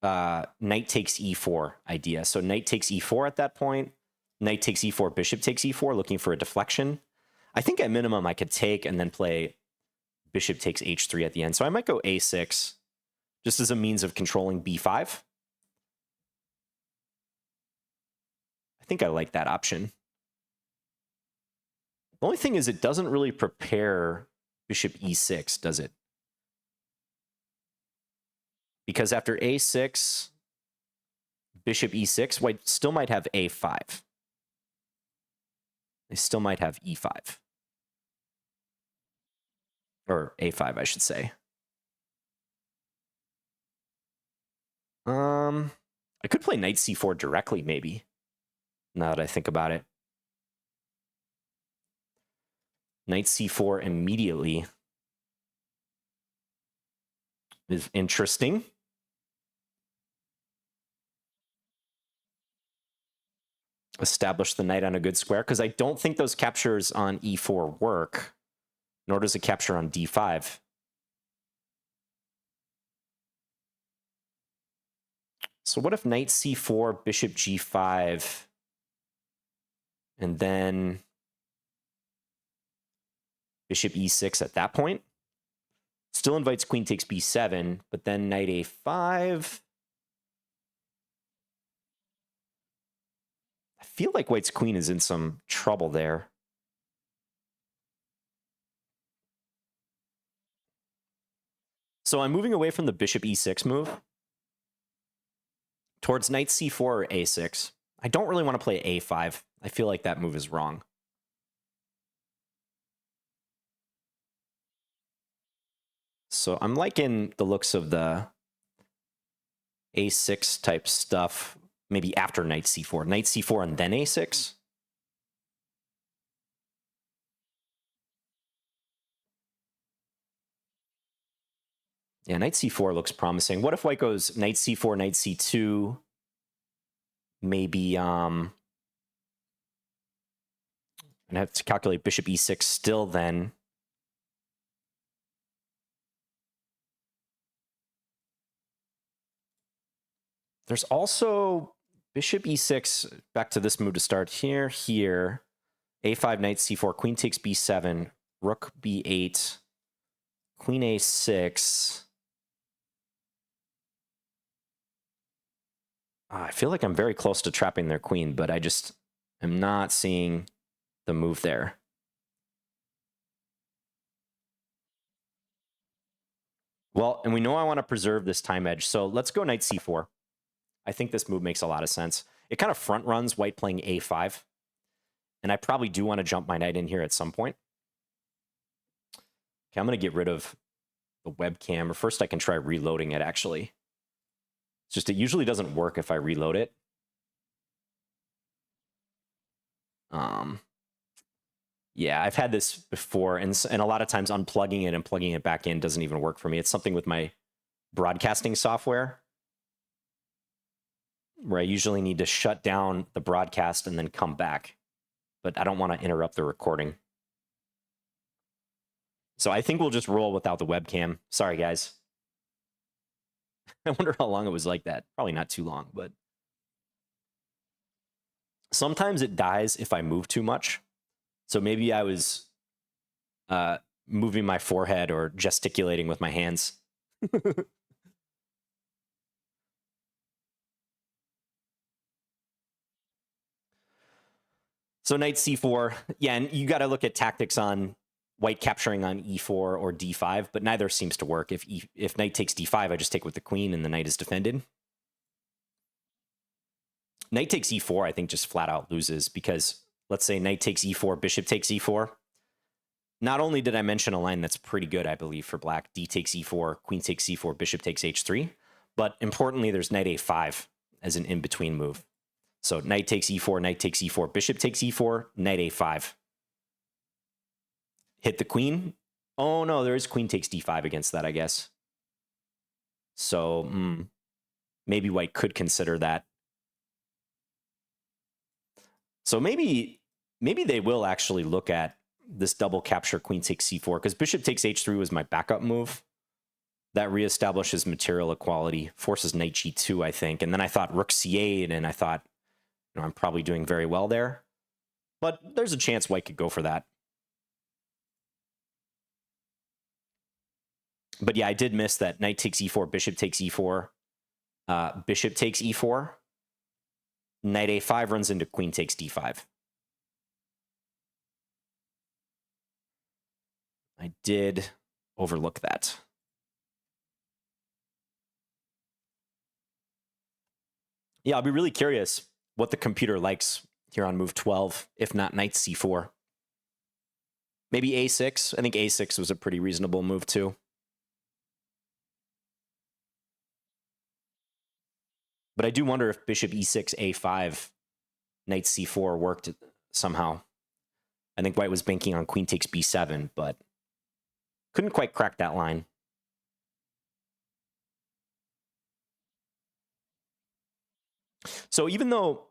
knight takes e4 idea? So knight takes e4 at that point, knight takes e4, bishop takes e4, looking for a deflection. I think at minimum I could take and then play bishop takes h3 at the end. So I might go a6 just as a means of controlling b5. I think I like that option. The only thing is it doesn't really prepare bishop e6, does it? Because after a6, bishop e6, white still might have a5. They still might have e5. Or a5, I should say. I could play knight c4 directly, maybe, now that I think about it. Knight c4 immediately is interesting. Establish the knight on a good square, because I don't think those captures on e4 work, nor does it capture on d5. So what if knight c4, bishop g5, and then bishop e6 at that point? Still invites queen takes b7, but then knight a5. I feel like white's queen is in some trouble there. So I'm moving away from the bishop e6 move towards knight c4 or a6. I don't really want to play a5. I feel like that move is wrong. So I'm liking the looks of the a6 type stuff, maybe after knight c4. Knight c4 and then a6. Yeah, knight c4 looks promising. What if white goes knight c4, knight c2? Maybe I have to calculate bishop e6 still then. There's also bishop e6, back to this move to start here, a5, knight c4, queen takes b7, rook b8, queen a6. I feel like I'm very close to trapping their queen, but I just am not seeing the move there. Well, and we know I want to preserve this time edge, so let's go knight c4. I think this move makes a lot of sense. It kind of front runs white playing a5, and I probably do want to jump my knight in here at some point. Okay, I'm going to get rid of the webcam, or first I can try reloading it, actually. It's just it usually doesn't work if I reload it. Yeah, I've had this before, and a lot of times unplugging it and plugging it back in doesn't even work for me. It's something with my broadcasting software, where I usually need to shut down the broadcast and then come back. But I don't want to interrupt the recording. So I think we'll just roll without the webcam. Sorry, guys. I wonder how long it was like that. Probably not too long, but sometimes it dies if I move too much. So maybe I was moving my forehead or gesticulating with my hands. So knight c4. Yeah, and you got to look at tactics on white capturing on e4 or d5, but neither seems to work. If knight takes d5, I just take with the queen and the knight is defended. Knight takes e4, I think, just flat out loses, because let's say knight takes e4, bishop takes e4. Not only did I mention a line that's pretty good, I believe, for black, d takes e4, queen takes c4, bishop takes h3, but importantly, there's knight a5 as an in-between move. So knight takes e4, knight takes e4, bishop takes e4, knight a5. Hit the queen. Oh, no, there is queen takes d5 against that, I guess. So maybe white could consider that. So maybe they will actually look at this double capture queen takes c4, because bishop takes h3 was my backup move. That reestablishes material equality, forces knight g2, I think. And then I thought rook c8, and I thought, you know, I'm probably doing very well there. But there's a chance white could go for that. But yeah, I did miss that knight takes e4, bishop takes e4, bishop takes e4, knight a5 runs into queen takes d5. I did overlook that. Yeah, I'll be really curious what the computer likes here on move 12, if not knight c4. Maybe a6. I think a6 was a pretty reasonable move too. But I do wonder if bishop e6, a5, knight c4 worked somehow. I think white was banking on queen takes b7, but couldn't quite crack that line. So even though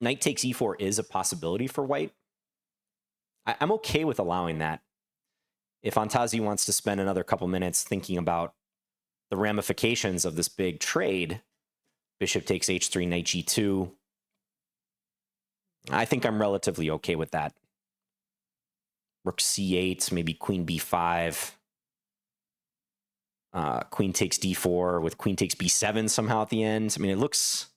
knight takes e4 is a possibility for white, I'm okay with allowing that. If Antazi wants to spend another couple minutes thinking about the ramifications of this big trade, bishop takes h3, knight g2, I think I'm relatively okay with that. Rook c8, maybe queen b5. Queen takes d4 with queen takes b7 somehow at the end. I mean, it looks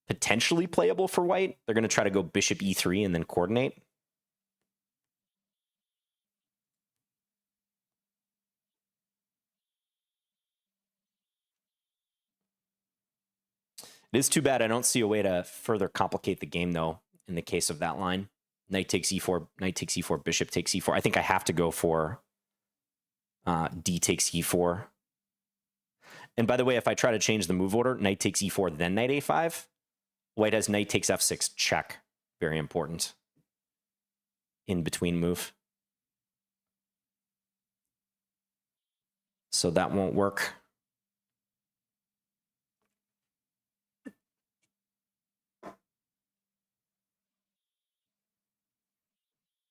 potentially playable for white. They're going to try to go bishop e3 and then coordinate. It is too bad I don't see a way to further complicate the game, though, in the case of that line. Knight takes e4, knight takes e4, bishop takes e4. I think I have to go for d takes e4. And by the way, if I try to change the move order, knight takes e4, then knight a5, white has knight takes f6, check. Very important. In between move. So that won't work.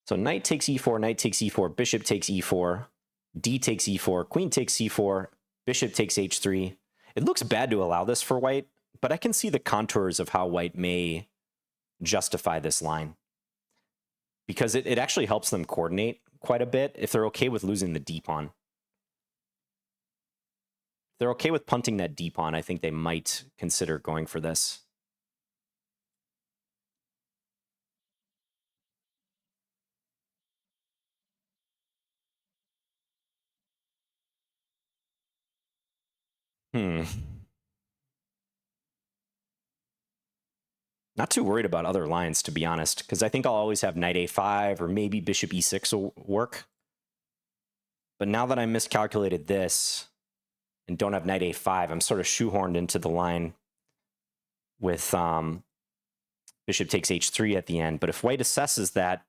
So knight takes e4, knight takes e4, bishop takes e4, d takes e4, queen takes c4, bishop takes h3. It looks bad to allow this for white, but I can see the contours of how white may justify this line. Because it actually helps them coordinate quite a bit if they're okay with losing the d pawn. If they're okay with punting that d pawn, I think they might consider going for this. Not too worried about other lines, to be honest, because I think I'll always have knight a5 or maybe bishop e6 will work. But now that I miscalculated this and don't have knight a5, I'm sort of shoehorned into the line with bishop takes h3 at the end. But if white assesses that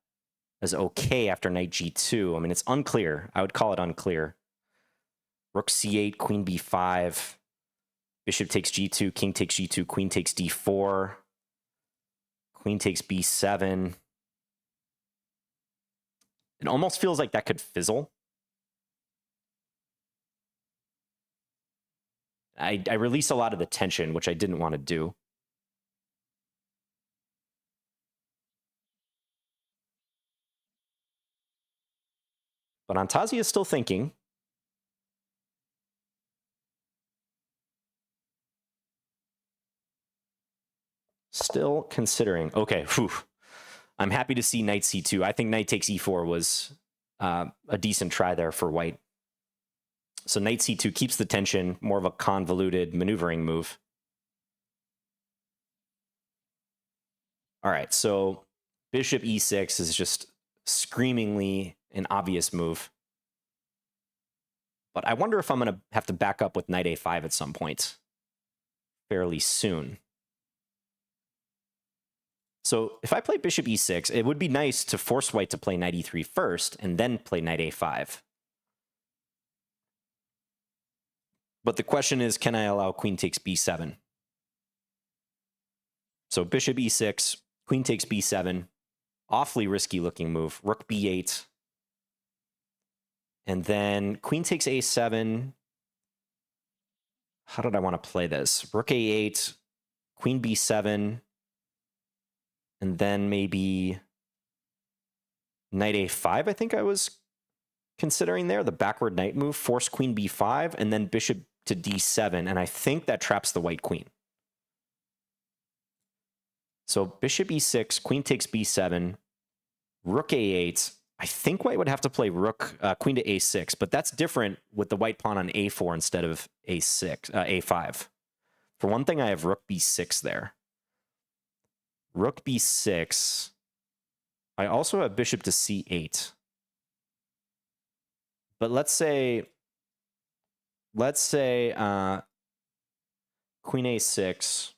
as okay after knight g2, I mean, it's unclear. I would call it unclear. Rook c8, queen b5, bishop takes g2, king takes g2, queen takes d4, queen takes b7. It almost feels like that could fizzle. I release a lot of the tension, which I didn't want to do. But Antasia is still thinking. Still considering. Okay, whew. I'm happy to see knight c2. I think knight takes e4 was a decent try there for white. So knight c2 keeps the tension, more of a convoluted maneuvering move. All right, so bishop e6 is just screamingly an obvious move. But I wonder if I'm going to have to back up with knight a5 at some point fairly soon. So if I play bishop e6, it would be nice to force white to play knight e3 first and then play knight a5. But the question is, can I allow queen takes b7? So bishop e6, queen takes b7, awfully risky looking move, rook b8, and then queen takes a7. How did I want to play this? Rook a8, queen b7, and then maybe knight a5, I think I was considering there, the backward knight move, force queen b5, and then bishop to d7, and I think that traps the white queen. So bishop e6, queen takes b7, rook a8. I think white would have to play rook, queen to a6, but that's different with the white pawn on a4 instead of a5. For one thing, I have rook b6 there. Rook b6. I also have bishop to c8. But let's say queen a6,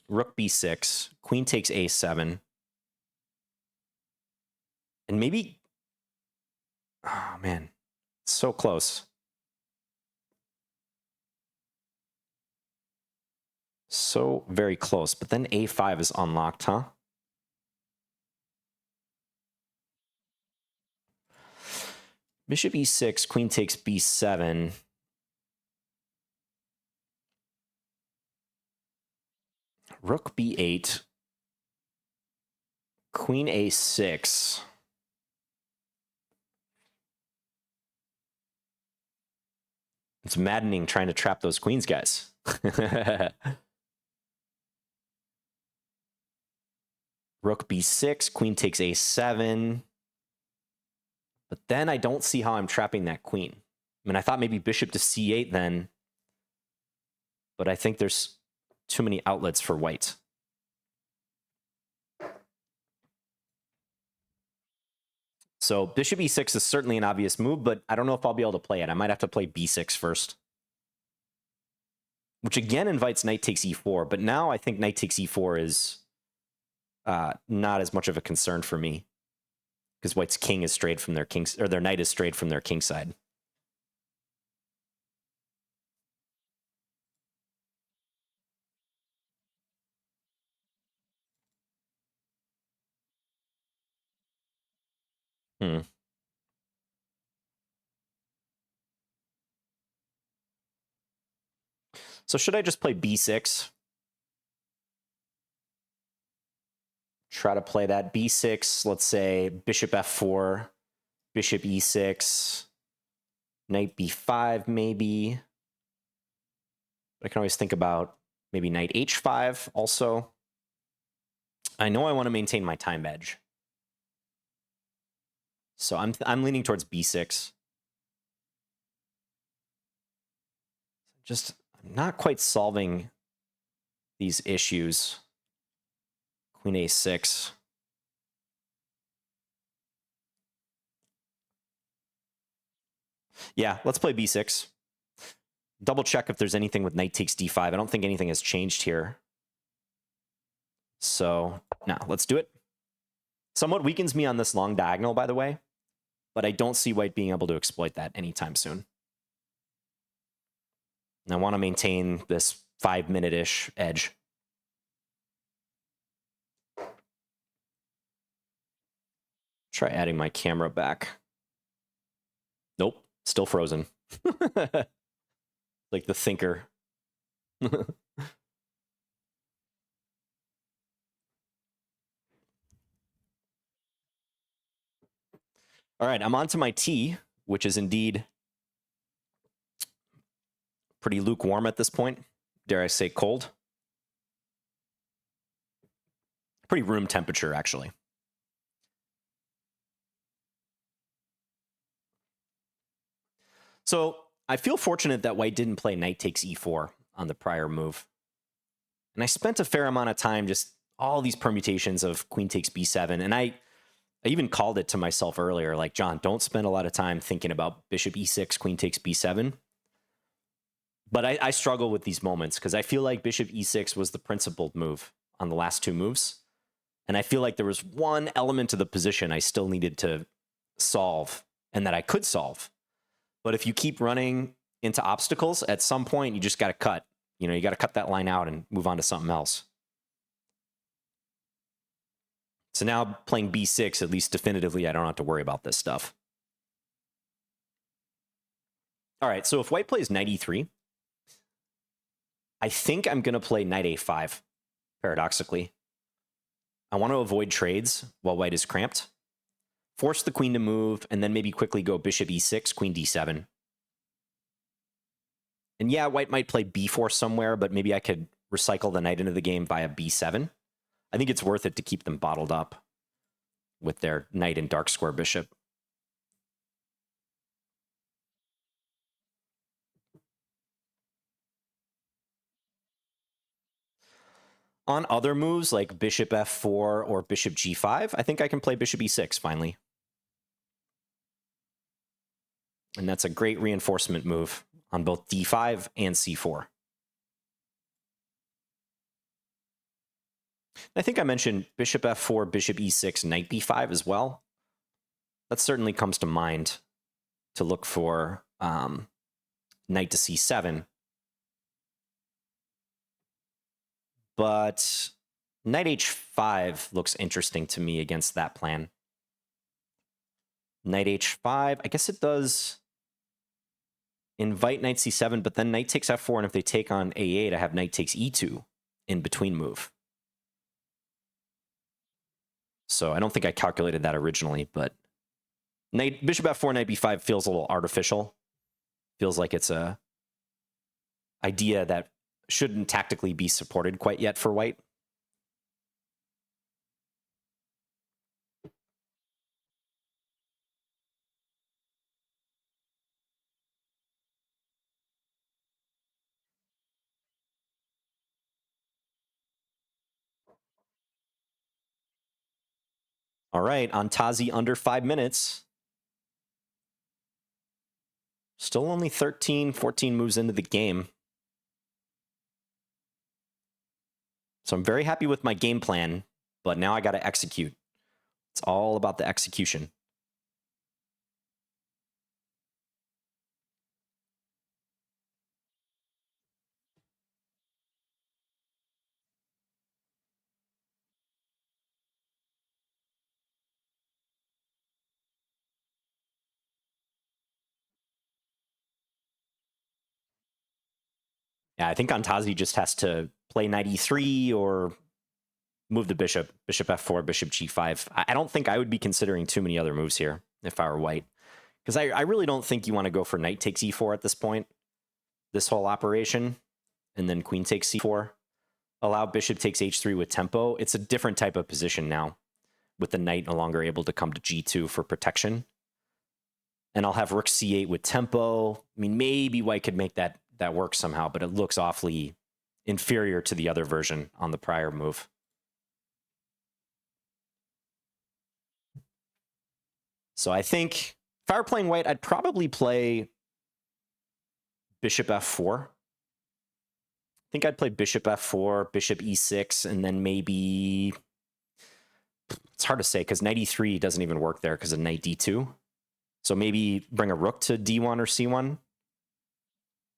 rook b6, queen takes a7, and maybe, oh man, it's so close. So very close, but then a5 is unlocked, huh? Bishop e6, queen takes b7. Rook b8. Queen a6. It's maddening trying to trap those queens, guys. Rook b6, queen takes a7. But then I don't see how I'm trapping that queen. I mean, I thought maybe bishop to c8 then. but I think there's too many outlets for white. So bishop e6 is certainly an obvious move, but I don't know if I'll be able to play it. I might have to play b6 first, which again invites knight takes e4, but now I think knight takes e4 is not as much of a concern for me because white's king is strayed from their king's, or their knight is strayed from their king side. So should I just play b6? Try to play that b6, let's say bishop f4, bishop e6, knight b5 maybe. I can always think about maybe knight h5 also. I know I want to maintain my time edge. So I'm leaning towards b6. Just I'm not quite solving these issues. Queen a6. Yeah, let's play b6. Double check if there's anything with knight takes d5. I don't think anything has changed here. So now let's do it. Somewhat weakens me on this long diagonal, by the way, but I don't see white being able to exploit that anytime soon. And I want to maintain this 5-minute-ish edge. Try adding my camera back. Nope, still frozen. Like the thinker. All right, I'm on to my tea, which is indeed pretty lukewarm at this point. Dare I say cold? Pretty room temperature, actually. So I feel fortunate that white didn't play knight takes e4 on the prior move. And I spent a fair amount of time just all these permutations of queen takes b7. And I even called it to myself earlier, like, John, don't spend a lot of time thinking about bishop e6, queen takes b7. But I struggle with these moments because I feel like bishop e6 was the principled move on the last two moves. And I feel like there was one element of the position I still needed to solve and that I could solve. But if you keep running into obstacles, at some point, you just got to cut. You know, you got to cut that line out and move on to something else. So now playing b6, at least definitively, I don't have to worry about this stuff. All right, so if white plays knight e3, I think I'm going to play knight a5, paradoxically. I want to avoid trades while white is cramped. Force the queen to move, and then maybe quickly go bishop e6, queen d7. And yeah, white might play b4 somewhere, but maybe I could recycle the knight into the game via b7. I think it's worth it to keep them bottled up with their knight and dark square bishop. On other moves like bishop f4 or bishop g5, I think I can play bishop e6 finally. And that's a great reinforcement move on both d5 and c4. I think I mentioned bishop f4, bishop e6, knight b5 as well. That certainly comes to mind to look for knight to c7. But knight h5 looks interesting to me against that plan. Knight h5, I guess it does invite knight c7, but then knight takes f4, and if they take on a8, I have knight takes e2 in between move. So I don't think I calculated that originally, but bishop f4, knight b5 feels a little artificial. Feels like it's a idea that shouldn't tactically be supported quite yet for white. All right, on Tazi under 5 minutes. Still only 13, 14 moves into the game. So I'm very happy with my game plan, but now I got to execute. It's all about the execution. Yeah, I think Antazi just has to play knight e3 or move the bishop, bishop f4, bishop g5. I don't think I would be considering too many other moves here if I were white. Because I really don't think you want to go for knight takes e4 at this point, this whole operation, and then queen takes c4. Allow bishop takes h3 with tempo. It's a different type of position now, with the knight no longer able to come to g2 for protection. And I'll have rook c8 with tempo. I mean, maybe white could make that work somehow, but it looks awfully inferior to the other version on the prior move. So I think if I were playing white, I'd probably play bishop f4. I think I'd play bishop f4, bishop e6, and then maybe... It's hard to say because knight e3 doesn't even work there because of knight d2. So maybe bring a rook to d1 or c1.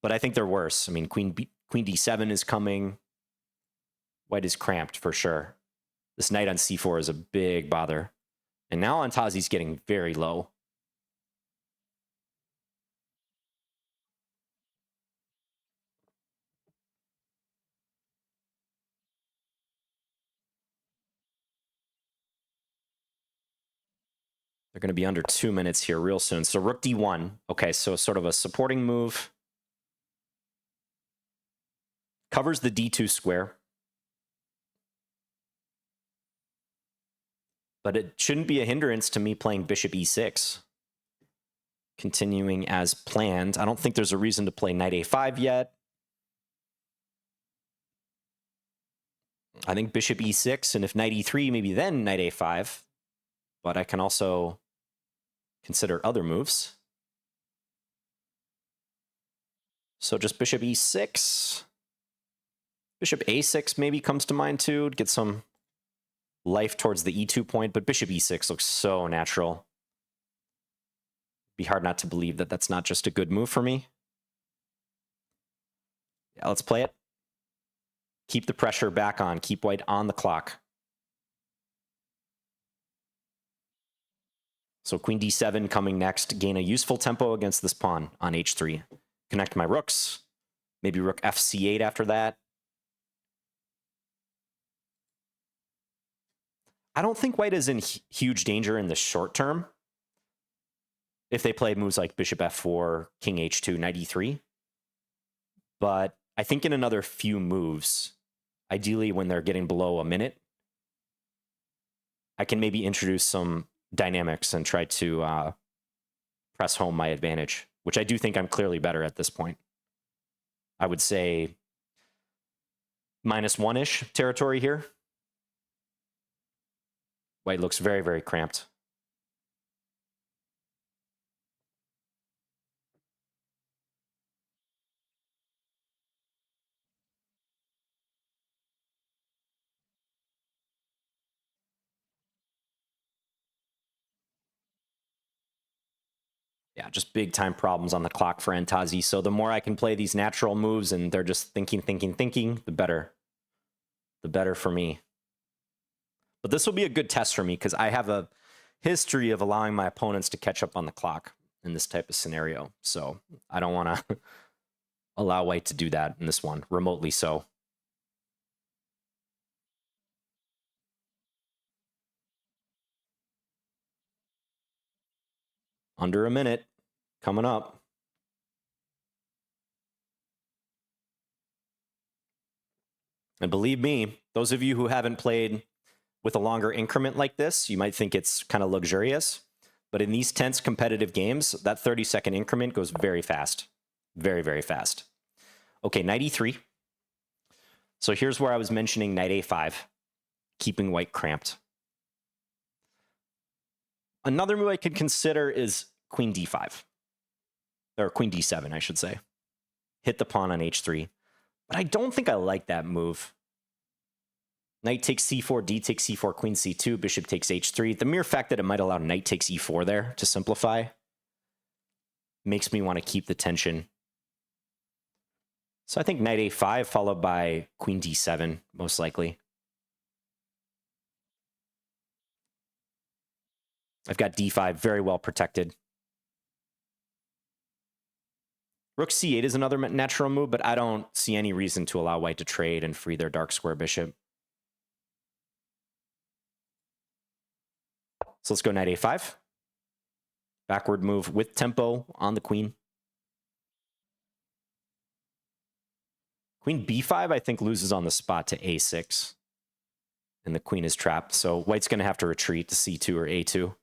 But I think they're worse. I mean, queen d7 is coming. White is cramped for sure. This knight on c4 is a big bother. And now Antazi's getting very low. They're going to be under 2 minutes here real soon. So rook d1. Okay, so sort of a supporting move. Covers the d2 square. But it shouldn't be a hindrance to me playing bishop e6. Continuing as planned. I don't think there's a reason to play knight a5 yet. I think bishop e6, and if knight e3, maybe then knight a5. But I can also consider other moves. So just bishop e6. Bishop a6 maybe comes to mind too, to get some life towards the e2 point, but bishop e6 looks so natural. Be hard not to believe that that's not just a good move for me. Yeah, let's play it. Keep the pressure back on. Keep white on the clock. So queen d7 coming next. Gain a useful tempo against this pawn on h3. Connect my rooks. Maybe rook fc8 after that. I don't think white is in huge danger in the short term if they play moves like bishop f4, king h2, knight e3. But I think in another few moves, ideally when they're getting below a minute, I can maybe introduce some dynamics and try to press home my advantage, which I do think I'm clearly better at this point. I would say -1-ish territory here. White looks very, very cramped. Yeah, just big time problems on the clock for Antazi. So the more I can play these natural moves and they're just thinking, the better. The better for me. But this will be a good test for me because I have a history of allowing my opponents to catch up on the clock in this type of scenario. So I don't want to allow white to do that in this one, remotely so. Under a minute, coming up. And believe me, those of you who haven't played with a longer increment like this, you might think it's kind of luxurious. But in these tense competitive games, that 30-second increment goes very fast. Very, very fast. Okay, knight e3. So here's where I was mentioning knight a5, keeping white cramped. Another move I could consider is queen d5. Or queen d7, I should say. Hit the pawn on h3. But I don't think I like that move. Knight takes c4, d takes c4, queen c2, bishop takes h3. The mere fact that it might allow knight takes e4 there to simplify makes me want to keep the tension. So I think knight a5 followed by queen d7, most likely. I've got d5 very well protected. Rook c8 is another natural move, but I don't see any reason to allow white to trade and free their dark square bishop. So let's go knight a5. Backward move with tempo on the queen. Queen b5, I think, loses on the spot to a6. And the queen is trapped. So white's going to have to retreat to c2 or a2.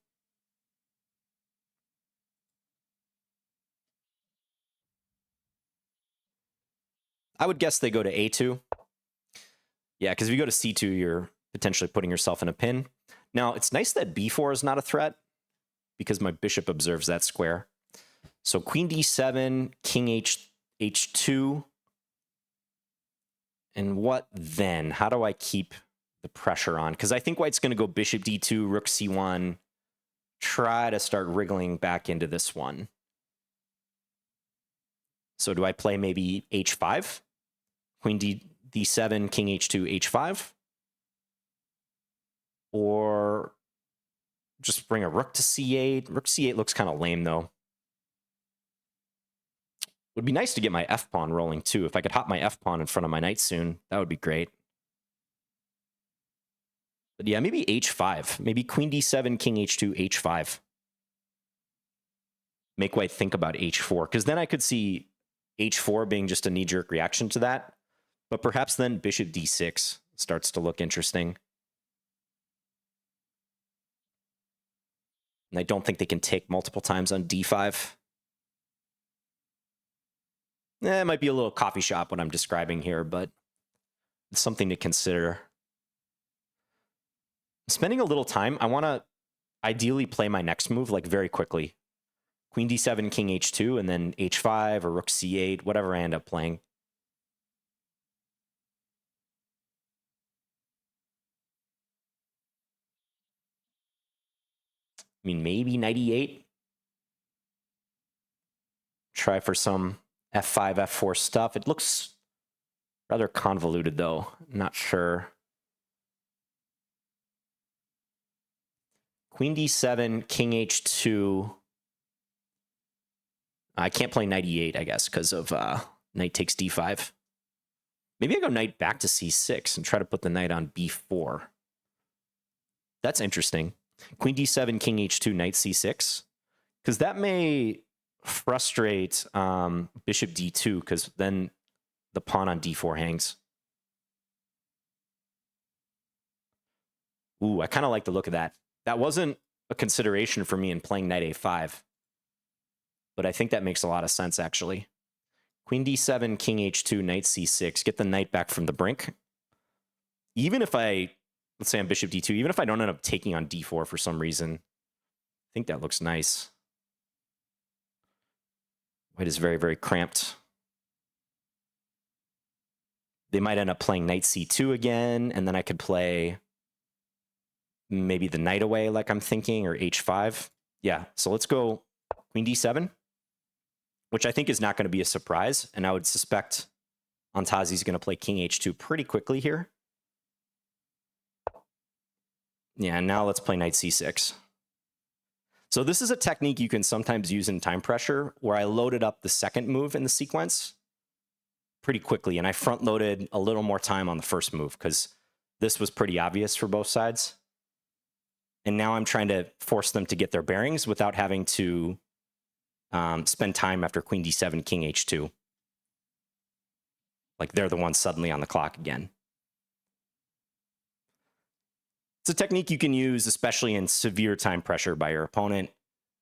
I would guess they go to a2. Yeah, because if you go to c2, you're potentially putting yourself in a pin. Now, it's nice that b4 is not a threat because my bishop observes that square. So queen d7, king h2. And what then? How do I keep the pressure on? Because I think white's going to go bishop d2, rook c1, try to start wriggling back into this one. So do I play maybe h5? Queen d7, king h2, h5? Or just bring a rook to c8? Rook c8 looks kind of lame, though. Would be nice to get my f-pawn rolling, too. If I could hop my f-pawn in front of my knight soon, that would be great. But yeah, maybe h5. Maybe queen d7, king h2, h5. Make white think about h4, because then I could see h4 being just a knee-jerk reaction to that. But perhaps then bishop d6 starts to look interesting. And I don't think they can take multiple times on d5. It might be a little coffee shop what I'm describing here, but it's something to consider. Spending a little time, I want to ideally play my next move like very quickly. Queen d7, king h2, and then h5 or rook c8, whatever I end up playing. I mean, maybe knight e8. Try for some f5, f4 stuff. It looks rather convoluted, though. Not sure. Queen d7, king h2. I can't play knight e8, I guess, because of knight takes d5. Maybe I go knight back to c6 and try to put the knight on b4. That's interesting. Queen d7, king h2, knight c6. Because that may frustrate bishop d2, because then the pawn on d4 hangs. Ooh, I kind of like the look of that. That wasn't a consideration for me in playing knight a5. But I think that makes a lot of sense, actually. Queen d7, king h2, knight c6. Get the knight back from the brink. Even if let's say I'm bishop d2, even if I don't end up taking on d4 for some reason, I think that looks nice. White is very, very cramped. They might end up playing knight c2 again, and then I could play maybe the knight away like I'm thinking, or h5. Yeah, so let's go queen d7, which I think is not going to be a surprise, and I would suspect Antazi's going to play king h2 pretty quickly here. Yeah, and now let's play knight c6. So this is a technique you can sometimes use in time pressure, where I loaded up the second move in the sequence pretty quickly, and I front-loaded a little more time on the first move, because this was pretty obvious for both sides. And now I'm trying to force them to get their bearings without having to spend time after queen d7, king h2. Like they're the ones suddenly on the clock again. It's a technique you can use, especially in severe time pressure by your opponent,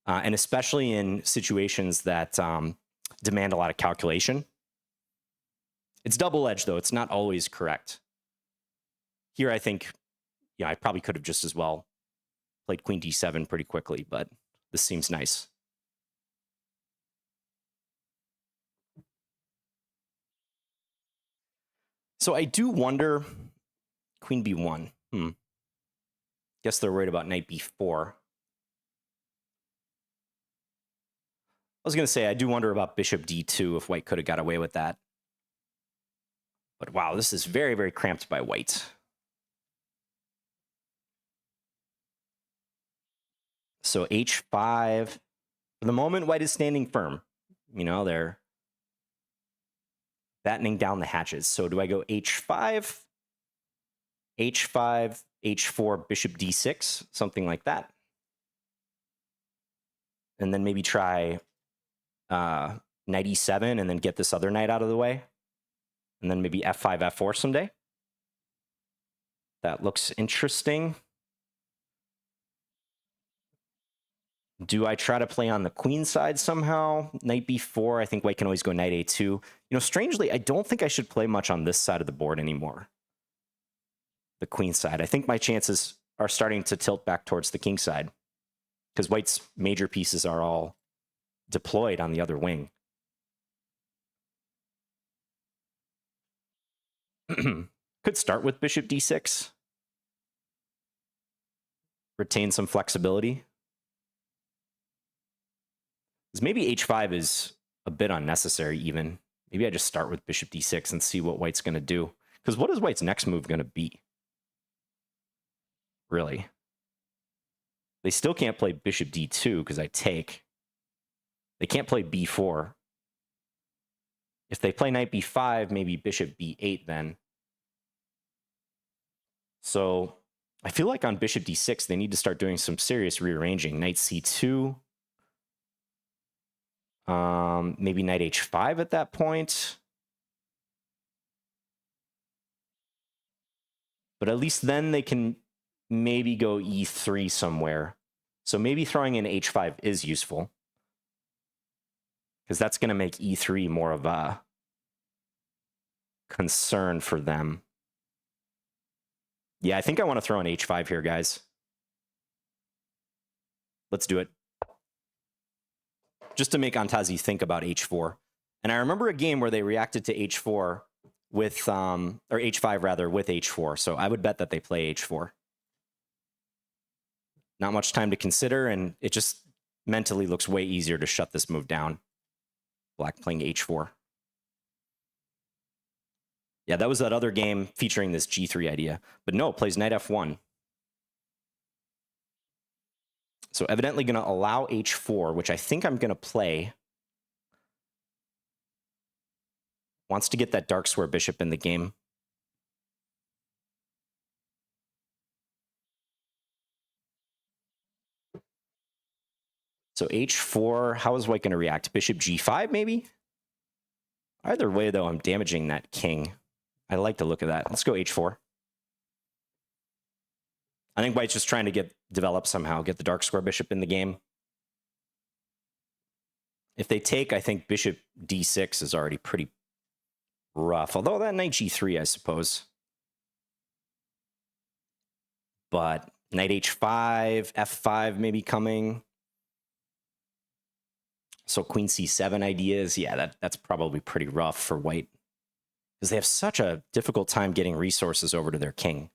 and especially in situations that demand a lot of calculation. It's double-edged, though. It's not always correct. Here, I think, I probably could have just as well played queen d7 pretty quickly, but this seems nice. So I do wonder, queen b1. Guess they're worried about knight b4. I was going to say, I do wonder about bishop d2 if white could have got away with that. But wow, this is very, very cramped by white. So h5. For the moment, white is standing firm. You know, they're battening down the hatches. So do I go h5, h5, h4, bishop d6, something like that? And then maybe try knight e7 and then get this other knight out of the way. And then maybe f5, f4 someday. That looks interesting. Do I try to play on the queen side somehow? Knight b4, I think white can always go knight a2. You know, strangely, I don't think I should play much on this side of the board anymore. The queen side. I think my chances are starting to tilt back towards the king side because white's major pieces are all deployed on the other wing. Could start with bishop d6. Retain some flexibility. Because maybe h5 is a bit unnecessary even. Maybe I just start with bishop d6 and see what white's going to do. Because what is white's next move going to be? Really? They still can't play bishop d2 because I take. They can't play b4. If they play knight b5, maybe bishop b8 then. So I feel like on bishop d6, they need to start doing some serious rearranging. Knight c2. Maybe knight h5 at that point. But at least then they can maybe go e3 somewhere. So maybe throwing in h5 is useful. Because that's going to make e3 more of a concern for them. Yeah, I think I want to throw in h5 here, guys. Let's do it. Just to make Antazi think about h4. And I remember a game where they reacted to h4 with, or h5 rather, with h4. So I would bet that they play h4. Not much time to consider, and it just mentally looks way easier to shut this move down. Black playing h4. Yeah, that was that other game featuring this g3 idea. But no, plays knight f1. So evidently going to allow h4, which I think I'm going to play. Wants to get that dark square bishop in the game. So h4, how is white going to react? Bishop g5, maybe? Either way, though, I'm damaging that king. I like the look of that. Let's go h4. I think white's just trying to develop somehow, get the dark square bishop in the game. If they take, I think bishop d6 is already pretty rough. Although that knight g3, I suppose. But knight h5, f5 maybe coming. So queen c7 ideas, yeah, that's probably pretty rough for white. Because they have such a difficult time getting resources over to their king.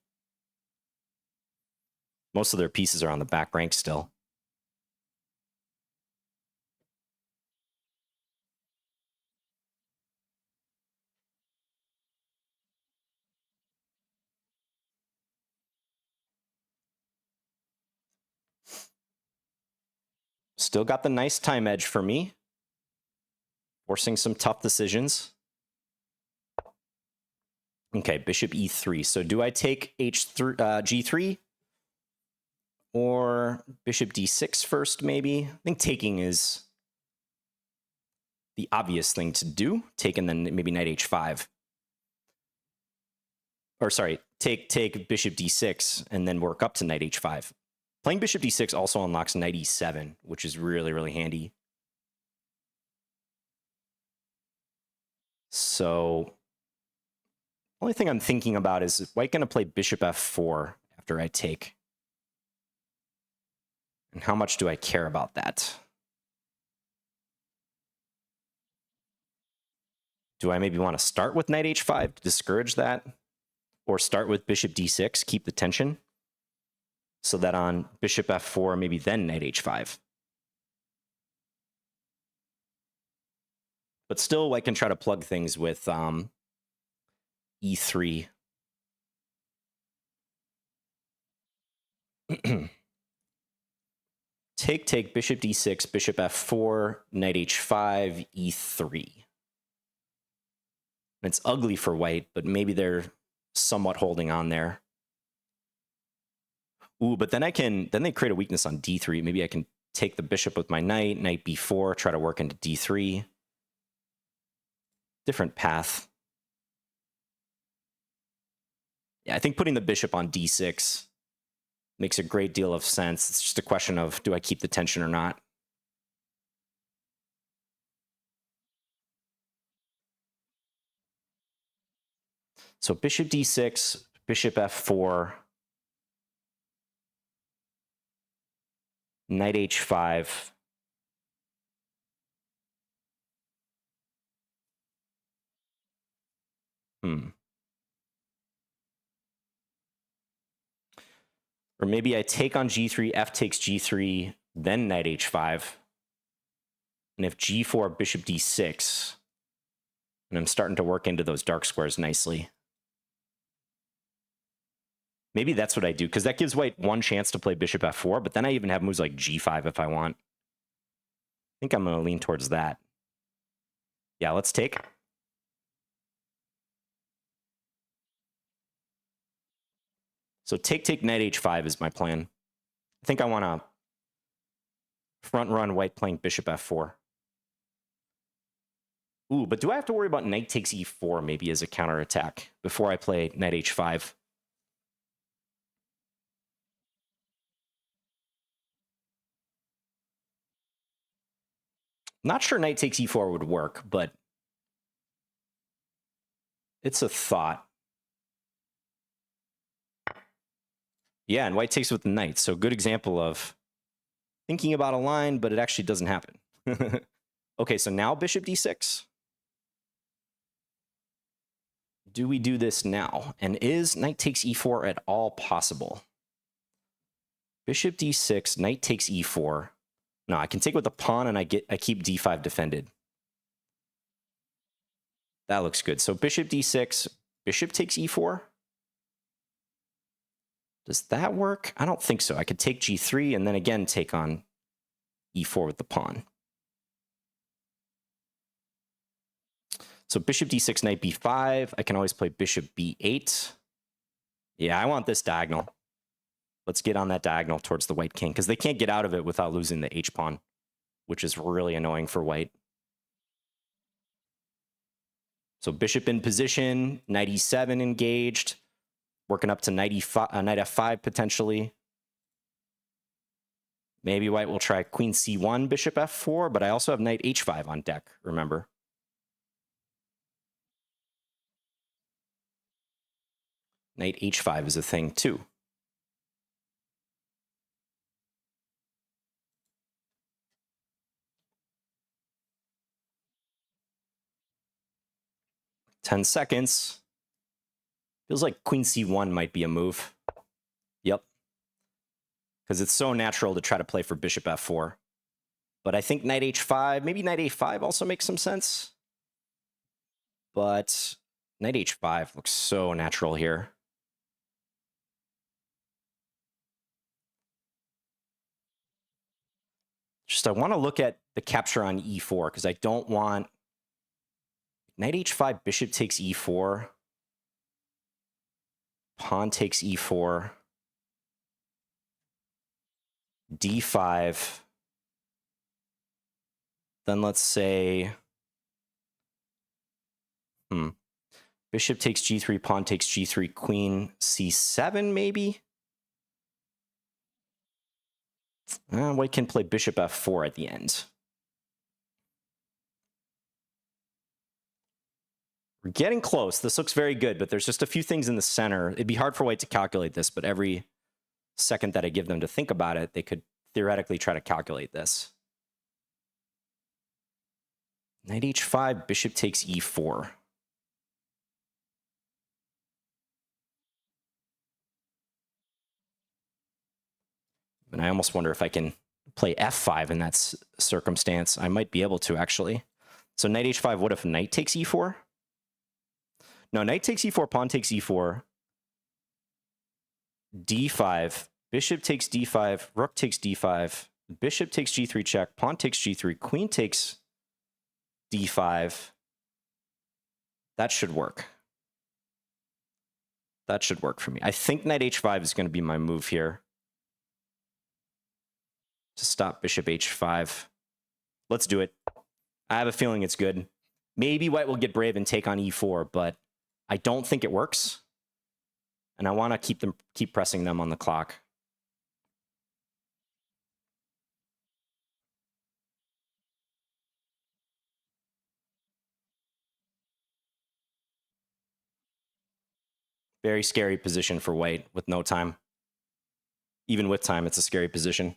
Most of their pieces are on the back rank still. Still got the nice time edge for me. Forcing some tough decisions. Okay, bishop e3. So do I take h3, g3? Or bishop d6 first, maybe? I think taking is the obvious thing to do. Take and then maybe knight h5. Or sorry, take bishop d6 and then work up to knight h5. Playing bishop d6 also unlocks knight e7, which is really, really handy. So, only thing I'm thinking about is white going to play bishop f4 after I take. And how much do I care about that? Do I maybe want to start with knight h5 to discourage that? Or start with bishop d6, keep the tension? So that on bishop f4, maybe then knight h5. But still, white can try to plug things with e3. Take, bishop d6, bishop f4, knight h5, e3. And it's ugly for white, but maybe they're somewhat holding on there. Ooh, but then then they create a weakness on d3. Maybe I can take the bishop with my knight b4, try to work into d3. Different path. Yeah, I think putting the bishop on d6 makes a great deal of sense. It's just a question of, do I keep the tension or not? So bishop d6, bishop f4, knight h5. Or maybe I take on g3, f takes g3, then knight h5. And if g4, bishop d6, and I'm starting to work into those dark squares nicely. Maybe that's what I do, because that gives white one chance to play bishop f4, but then I even have moves like g5 if I want. I think I'm going to lean towards that. Yeah, let's take. So take, knight h5 is my plan. I think I want to front run white playing bishop f4. Ooh, but do I have to worry about knight takes e4 maybe as a counterattack before I play knight h5? Not sure knight takes e4 would work, but it's a thought. Yeah, and white takes with the knight. So good example of thinking about a line, but it actually doesn't happen. Okay, so now bishop d6. Do we do this now? And is knight takes e4 at all possible? Bishop d6, knight takes e4. No, I can take with the pawn and I keep d5 defended. That looks good. So bishop d6, bishop takes e4. Does that work? I don't think so. I could take g3 and then again take on e4 with the pawn. So bishop d6, knight b5. I can always play bishop b8. Yeah, I want this diagonal. Let's get on that diagonal towards the white king, because they can't get out of it without losing the h-pawn, which is really annoying for white. So bishop in position, knight e7 engaged, working up to knight f5 potentially. Maybe white will try queen c1, bishop f4, but I also have knight h5 on deck, remember. Knight h5 is a thing too. Ten seconds. Feels like queen c1 might be a move. Yep. Because it's so natural to try to play for bishop f4. But I think knight h5, maybe knight a5 also makes some sense. But knight h5 looks so natural here. Just I want to look at the capture on e4 because I don't want knight h5, bishop takes e4, pawn takes e4, d5. Then let's say, bishop takes g3, pawn takes g3, queen c7 maybe? White can play bishop f4 at the end. We're getting close. This looks very good, but there's just a few things in the center. It'd be hard for white to calculate this, but every second that I give them to think about it, they could theoretically try to calculate this. Knight h5, bishop takes e4. And I almost wonder if I can play f5 in that circumstance. I might be able to, actually. So knight h5, what if knight takes e4? No, knight takes e4, pawn takes e4, d5, bishop takes d5, rook takes d5, bishop takes g3 check, pawn takes g3, queen takes d5. That should work. That should work for me. I think knight h5 is going to be my move here to stop bishop h5. Let's do it. I have a feeling it's good. Maybe white will get brave and take on e4, but I don't think it works. And I want to keep pressing them on the clock. Very scary position for white with no time. Even with time, it's a scary position.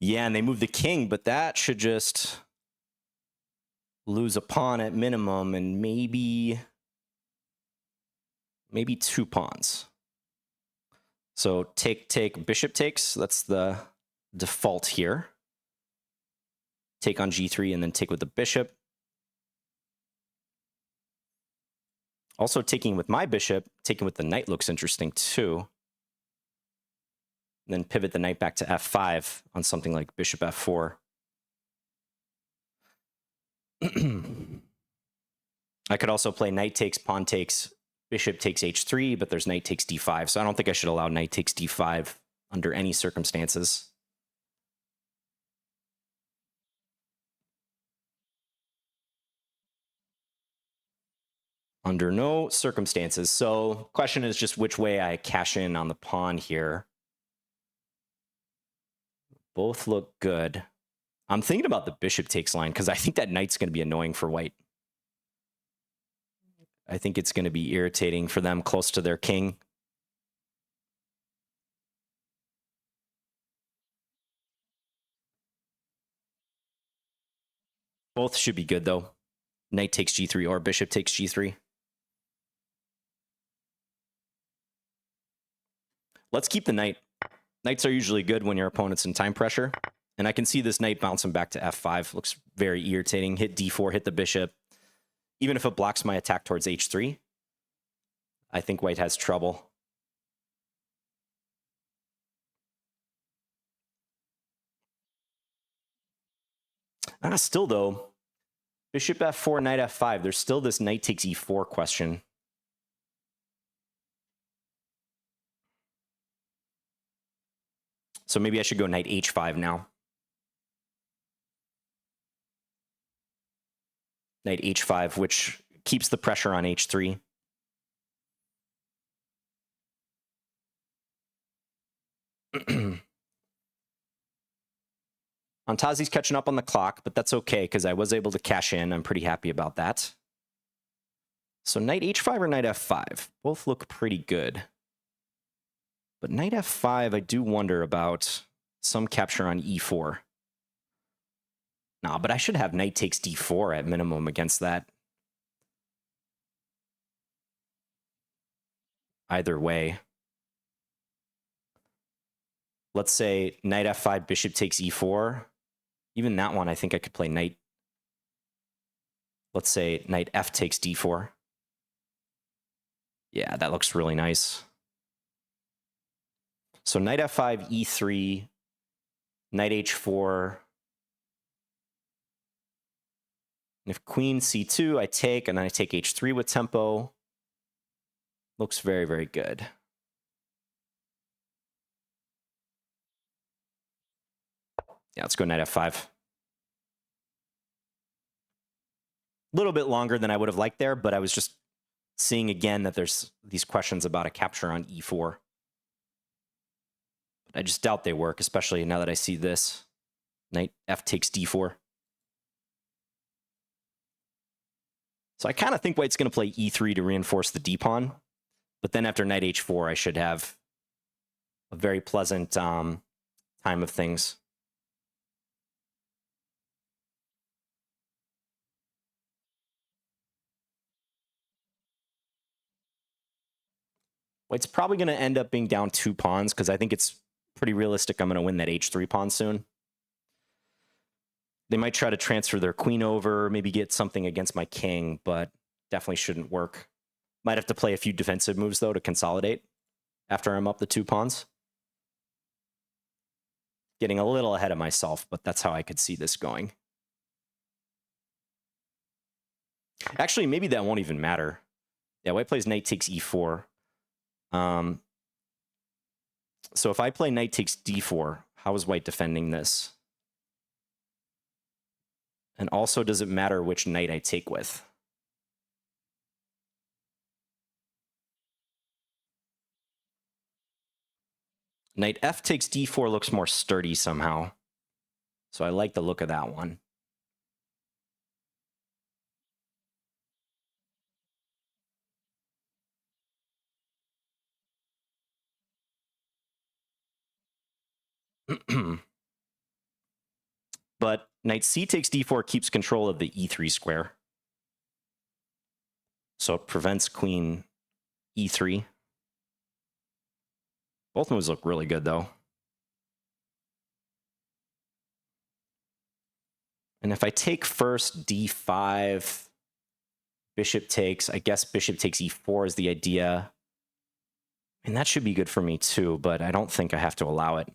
Yeah, and they move the king, but that should just lose a pawn at minimum and maybe 2 pawns. So take, bishop takes. That's the default here. Take on g3 and then take with the bishop. Also taking with my bishop, taking with the knight looks interesting too. And then pivot the knight back to f5 on something like bishop f4. I could also play knight takes, pawn takes, bishop takes h3, but there's knight takes d5, so I don't think I should allow knight takes d5 under any circumstances. Under no circumstances. So question is just which way I cash in on the pawn here. Both look good. I'm thinking about the bishop takes line because I think that knight's going to be annoying for white. I think it's going to be irritating for them close to their king. Both should be good, though. Knight takes g3 or bishop takes g3. Let's keep the knight. Knights are usually good when your opponent's in time pressure. And I can see this knight bouncing back to f5. Looks very irritating. Hit d4, hit the bishop. Even if it blocks my attack towards h3, I think white has trouble. Still, though, bishop f4, knight f5. There's still this knight takes e4 question. So maybe I should go knight h5 now. Knight h5, which keeps the pressure on h3. Antazi's catching up on the clock, but that's okay because I was able to cash in. I'm pretty happy about that. So knight h5 or knight f5? Both look pretty good. But knight f5, I do wonder about some capture on e4. Nah, but I should have knight takes d4 at minimum against that. Either way. Let's say knight f5, bishop takes e4. Even that one, I think I could play knight. Let's say knight f takes d4. Yeah, that looks really nice. So knight f5, e3, knight h4. And if queen c2, I take, and then I take h3 with tempo. Looks very, very good. Yeah, let's go knight f5. A little bit longer than I would have liked there, but I was just seeing again that there's these questions about a capture on e4. But I just doubt they work, especially now that I see this. Knight f takes d4. So I kind of think white's going to play e3 to reinforce the d-pawn. But then after knight h4, I should have a very pleasant time of things. White's probably going to end up being down 2 pawns because I think it's pretty realistic I'm going to win that h3 pawn soon. They might try to transfer their queen over, maybe get something against my king, but definitely shouldn't work. Might have to play a few defensive moves, though, to consolidate after I'm up the 2 pawns. Getting a little ahead of myself, but that's how I could see this going. Actually, maybe that won't even matter. Yeah, white plays knight takes e4. So if I play knight takes d4, how is white defending this? And also, does it matter which knight I take with? Knight f takes d4 looks more sturdy somehow. So I like the look of that one. But knight c takes d4 keeps control of the e3 square. So it prevents queen e3. Both moves look really good, though. And if I take first d5, bishop takes, I guess bishop takes e4 is the idea. And that should be good for me too, but I don't think I have to allow it.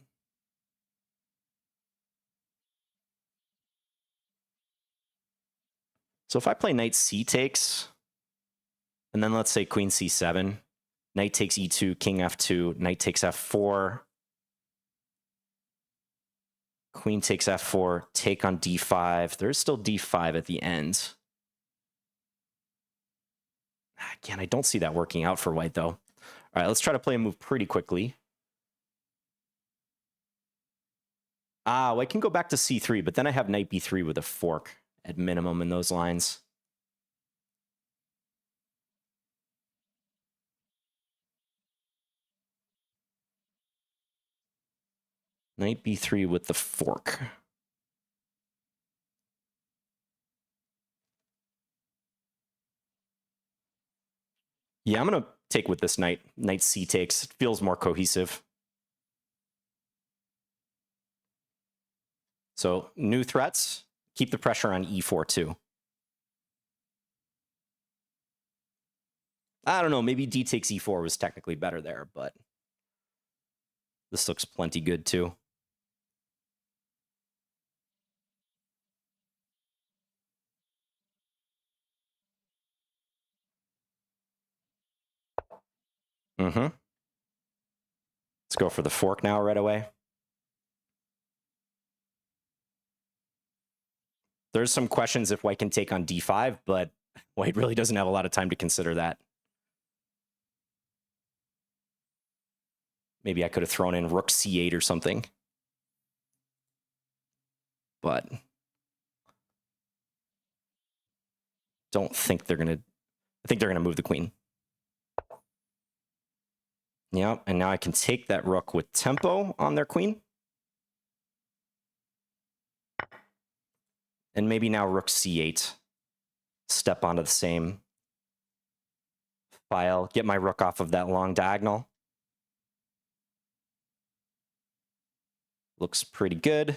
So if I play knight c takes, and then let's say queen c7, knight takes e2, king f2, knight takes f4, queen takes f4, take on d5. There's still d5 at the end. Again, I don't see that working out for white, though. All right, let's try to play a move pretty quickly. White can go back to c3, but then I have knight b3 with a fork at minimum in those lines. Knight b3 with the fork. Yeah, I'm going to take with this knight. Knight c takes. It feels more cohesive. So new threats. Keep the pressure on e4 too. I don't know. Maybe d takes e4 was technically better there, but this looks plenty good too. Let's go for the fork now right away. There's some questions if white can take on d5, but white really doesn't have a lot of time to consider that. Maybe I could have thrown in rook c8 or something. But don't think they're going to... I think they're going to move the queen. Yep, and now I can take that rook with tempo on their queen. And maybe now rook c8. Step onto the same file. Get my rook off of that long diagonal. Looks pretty good.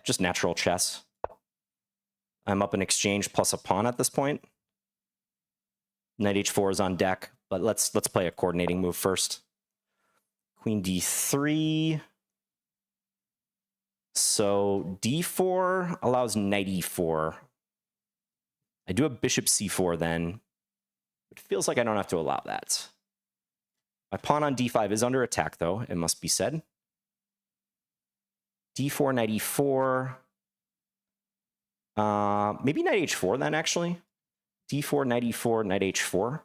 Just natural chess. I'm up an exchange plus a pawn at this point. Knight h4 is on deck, but let's play a coordinating move first. Queen d3. So d4 allows knight e4. I do have bishop c4 then. It feels like I don't have to allow that. My pawn on d5 is under attack, though, it must be said. d4, knight e4. Maybe knight h4 then, actually. d4, knight e4, knight h4.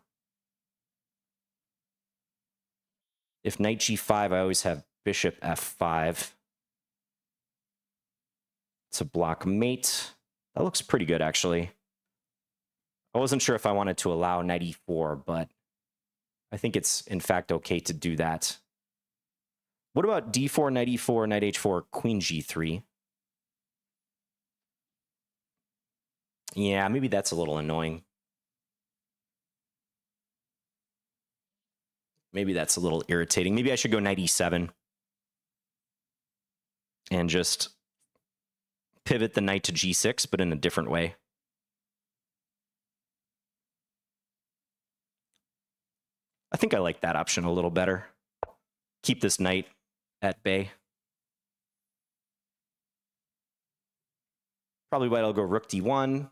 If knight g5, I always have bishop f5 to block mate. That looks pretty good, actually. I wasn't sure if I wanted to allow knight e4, but I think it's, in fact, okay to do that. What about d4, knight e4, knight h4, queen g3? Yeah, maybe that's a little annoying. Maybe that's a little irritating. Maybe I should go knight e7 and just pivot the knight to g6, but in a different way. I think I like that option a little better. Keep this knight at bay. Probably white I'll go rook d1.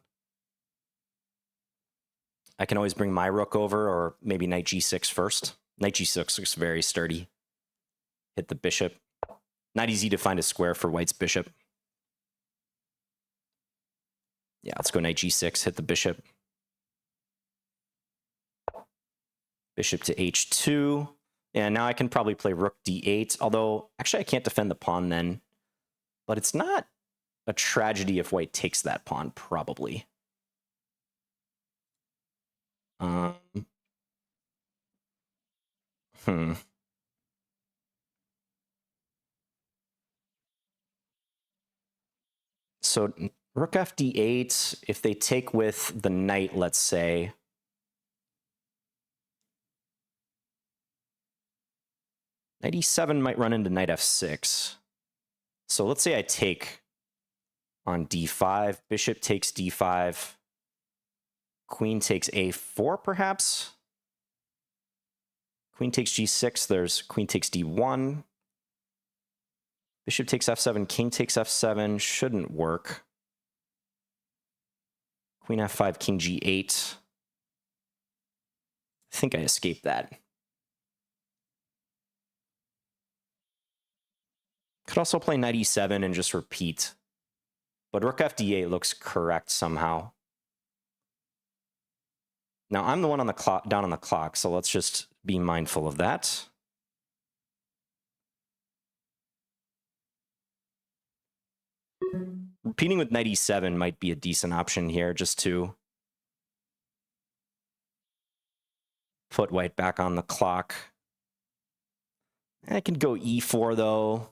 I can always bring my rook over, or maybe knight g6 first. Knight g6 looks very sturdy. Hit the bishop. Not easy to find a square for white's bishop. Yeah, let's go knight g6, hit the bishop. Bishop to h2. And now I can probably play rook d8, although actually I can't defend the pawn then. But it's not a tragedy if white takes that pawn, probably. So rook f d8, if they take with the knight, let's say, knight e7 might run into knight f6. So let's say I take on d5, bishop takes d5, queen takes a4 perhaps. Queen takes g6, there's queen takes d1. Bishop takes f7, king takes f7, shouldn't work. Queen f5, king g8. I think I escaped that. Could also play knight e7 and just repeat. But rook f d8 looks correct somehow. Now I'm the one on the clock, down on the clock, so let's just be mindful of that. Repeating with knight e7 might be a decent option here, just to put white back on the clock. I can go e4 though.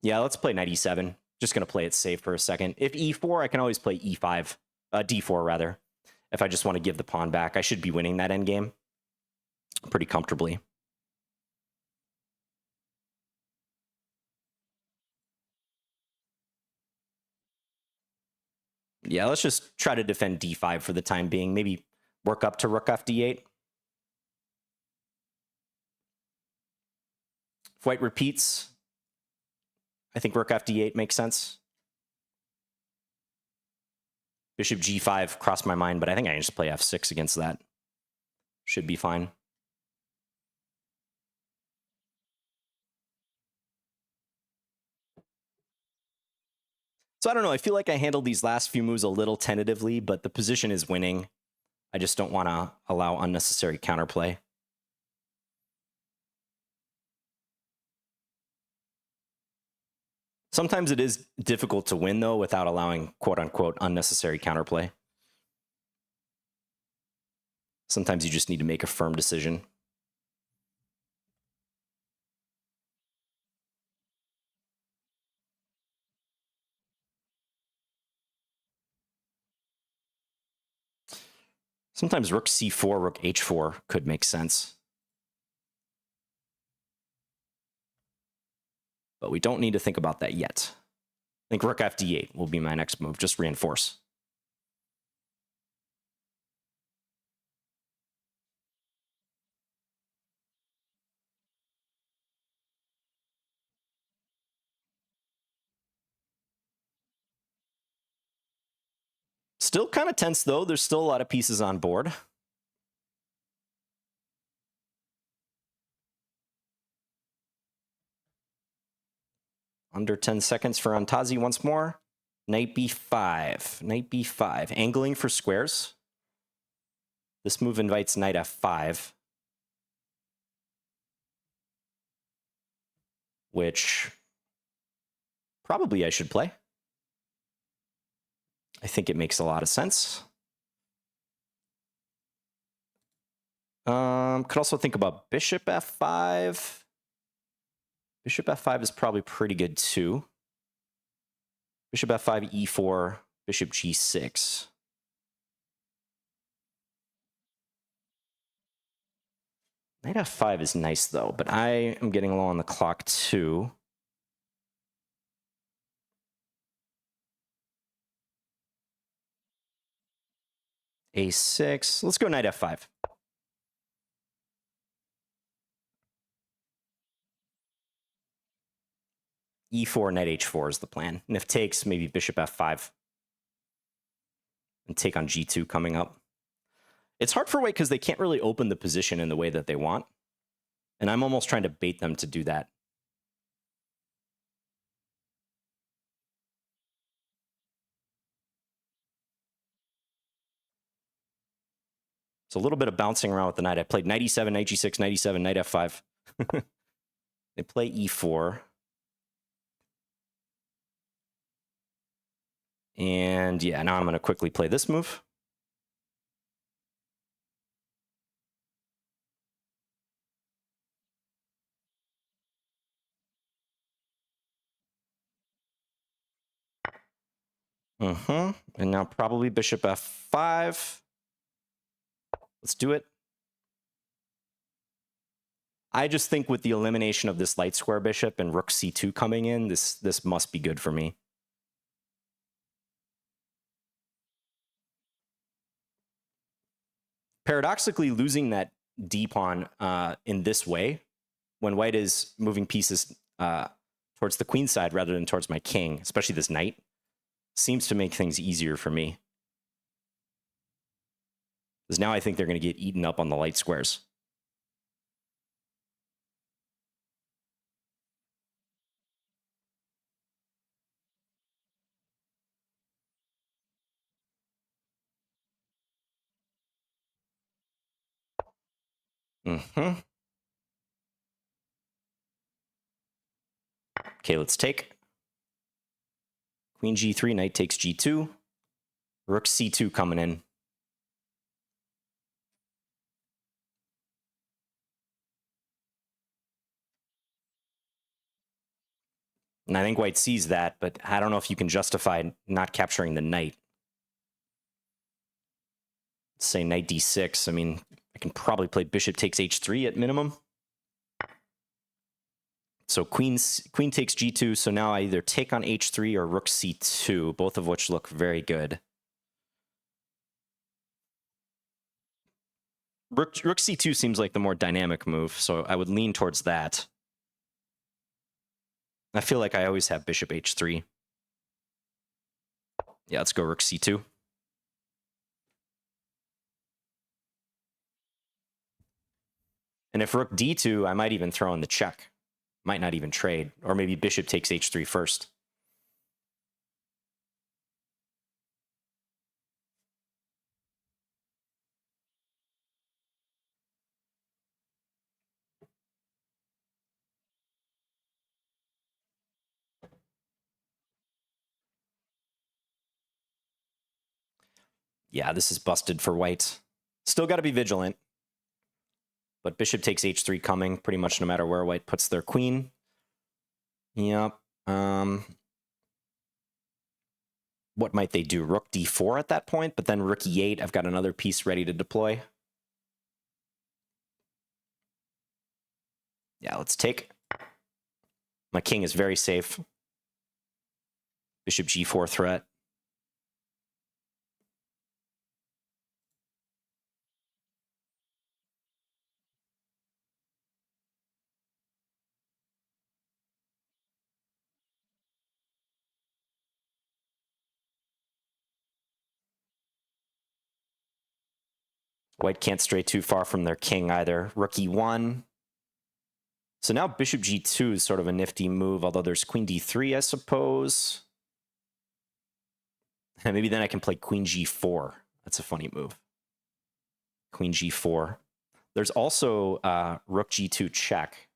Yeah, let's play knight e7. Just going to play it safe for a second. If e4, I can always play e5, d4 rather. If I just want to give the pawn back, I should be winning that endgame pretty comfortably. Yeah, let's just try to defend d5 for the time being. Maybe work up to rook f d8. If white repeats, I think rook f d8 makes sense. Bishop g5 crossed my mind, but I think I can just play f6 against that. Should be fine. So I don't know. I feel like I handled these last few moves a little tentatively, but the position is winning. I just don't want to allow unnecessary counterplay. Sometimes it is difficult to win, though, without allowing quote-unquote unnecessary counterplay. Sometimes you just need to make a firm decision. Sometimes rook c4, rook h4 could make sense. But we don't need to think about that yet. I think rook f d8 will be my next move. Just reinforce. Still kind of tense, though. There's still a lot of pieces on board. Under 10 seconds for Antazi once more. Knight b5. Knight b5. Angling for squares. This move invites knight f5. Which probably I should play. I think it makes a lot of sense. Could also think about bishop f5. Bishop f5 is probably pretty good too. Bishop f5, e4, bishop g6. Knight f5 is nice though, but I am getting low on the clock too. a6. Let's go knight f5. e4, knight h4 is the plan. And if takes, maybe bishop f5. And take on g2 coming up. It's hard for white because they can't really open the position in the way that they want. And I'm almost trying to bait them to do that. So a little bit of bouncing around with the knight. I played knight e7, knight g6, knight e7, knight f5. They play e4. And yeah, now I'm going to quickly play this move. And now probably bishop f5. Let's do it. I just think with the elimination of this light square bishop and rook c2 coming in, this must be good for me. Paradoxically, losing that d pawn in this way, when white is moving pieces towards the queen side rather than towards my king, especially this knight, seems to make things easier for me. Because now I think they're going to get eaten up on the light squares. Okay, let's take. Queen g3, knight takes g2. Rook c2 coming in. And I think white sees that, but I don't know if you can justify not capturing the knight. Let's say knight d6. I mean, I can probably play bishop takes h3 at minimum. So queen takes g2, so now I either take on h3 or rook c2, both of which look very good. Rook c2 seems like the more dynamic move, so I would lean towards that. I feel like I always have bishop h3. Yeah, let's go rook c2. And if rook d2, I might even throw in the check. Might not even trade. Or maybe bishop takes h3 first. Yeah, this is busted for white. Still got to be vigilant. But bishop takes h3 coming pretty much no matter where white puts their queen. Yep. What might they do? Rook d4 at that point, but then rook e8, I've got another piece ready to deploy. Yeah, let's take. My king is very safe. Bishop g4 threat. White can't stray too far from their king either. Rook e1. So now bishop g2 is sort of a nifty move, although there's queen d3, I suppose. And maybe then I can play queen g4. That's a funny move. Queen g4. There's also rook g2 check,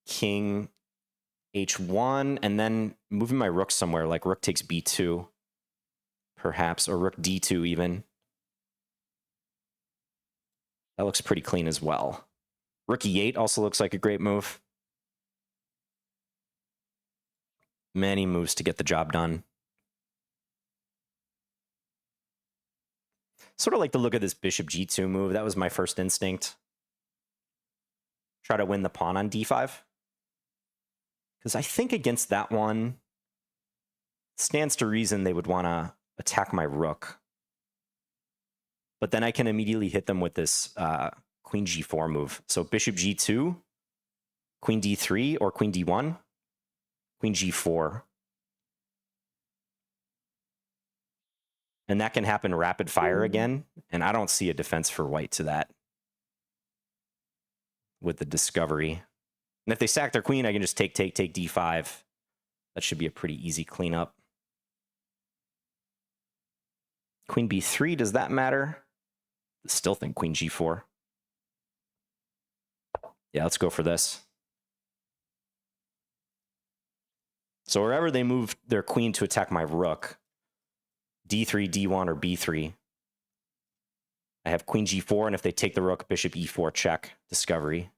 king h1, and then moving my rook somewhere, like rook takes b2, perhaps, or rook d2 even. That looks pretty clean as well. Rook e8 also looks like a great move. Many moves to get the job done. Sort of like the look of this bishop g2 move. That was my first instinct. Try to win the pawn on d5. Because I think against that one, stands to reason they would want to attack my rook. But then I can immediately hit them with this queen g4 move. So bishop g2, queen d3, or queen d1, queen g4. And that can happen rapid fire again. And I don't see a defense for white to that with the discovery. And if they sack their queen, I can just take d5. That should be a pretty easy cleanup. Queen b3, does that matter? I still think queen g4. Yeah, let's go for this. So wherever they move their queen to attack my rook, d3, d1, or b3, I have queen g4, and if they take the rook, bishop e4 check, discovery.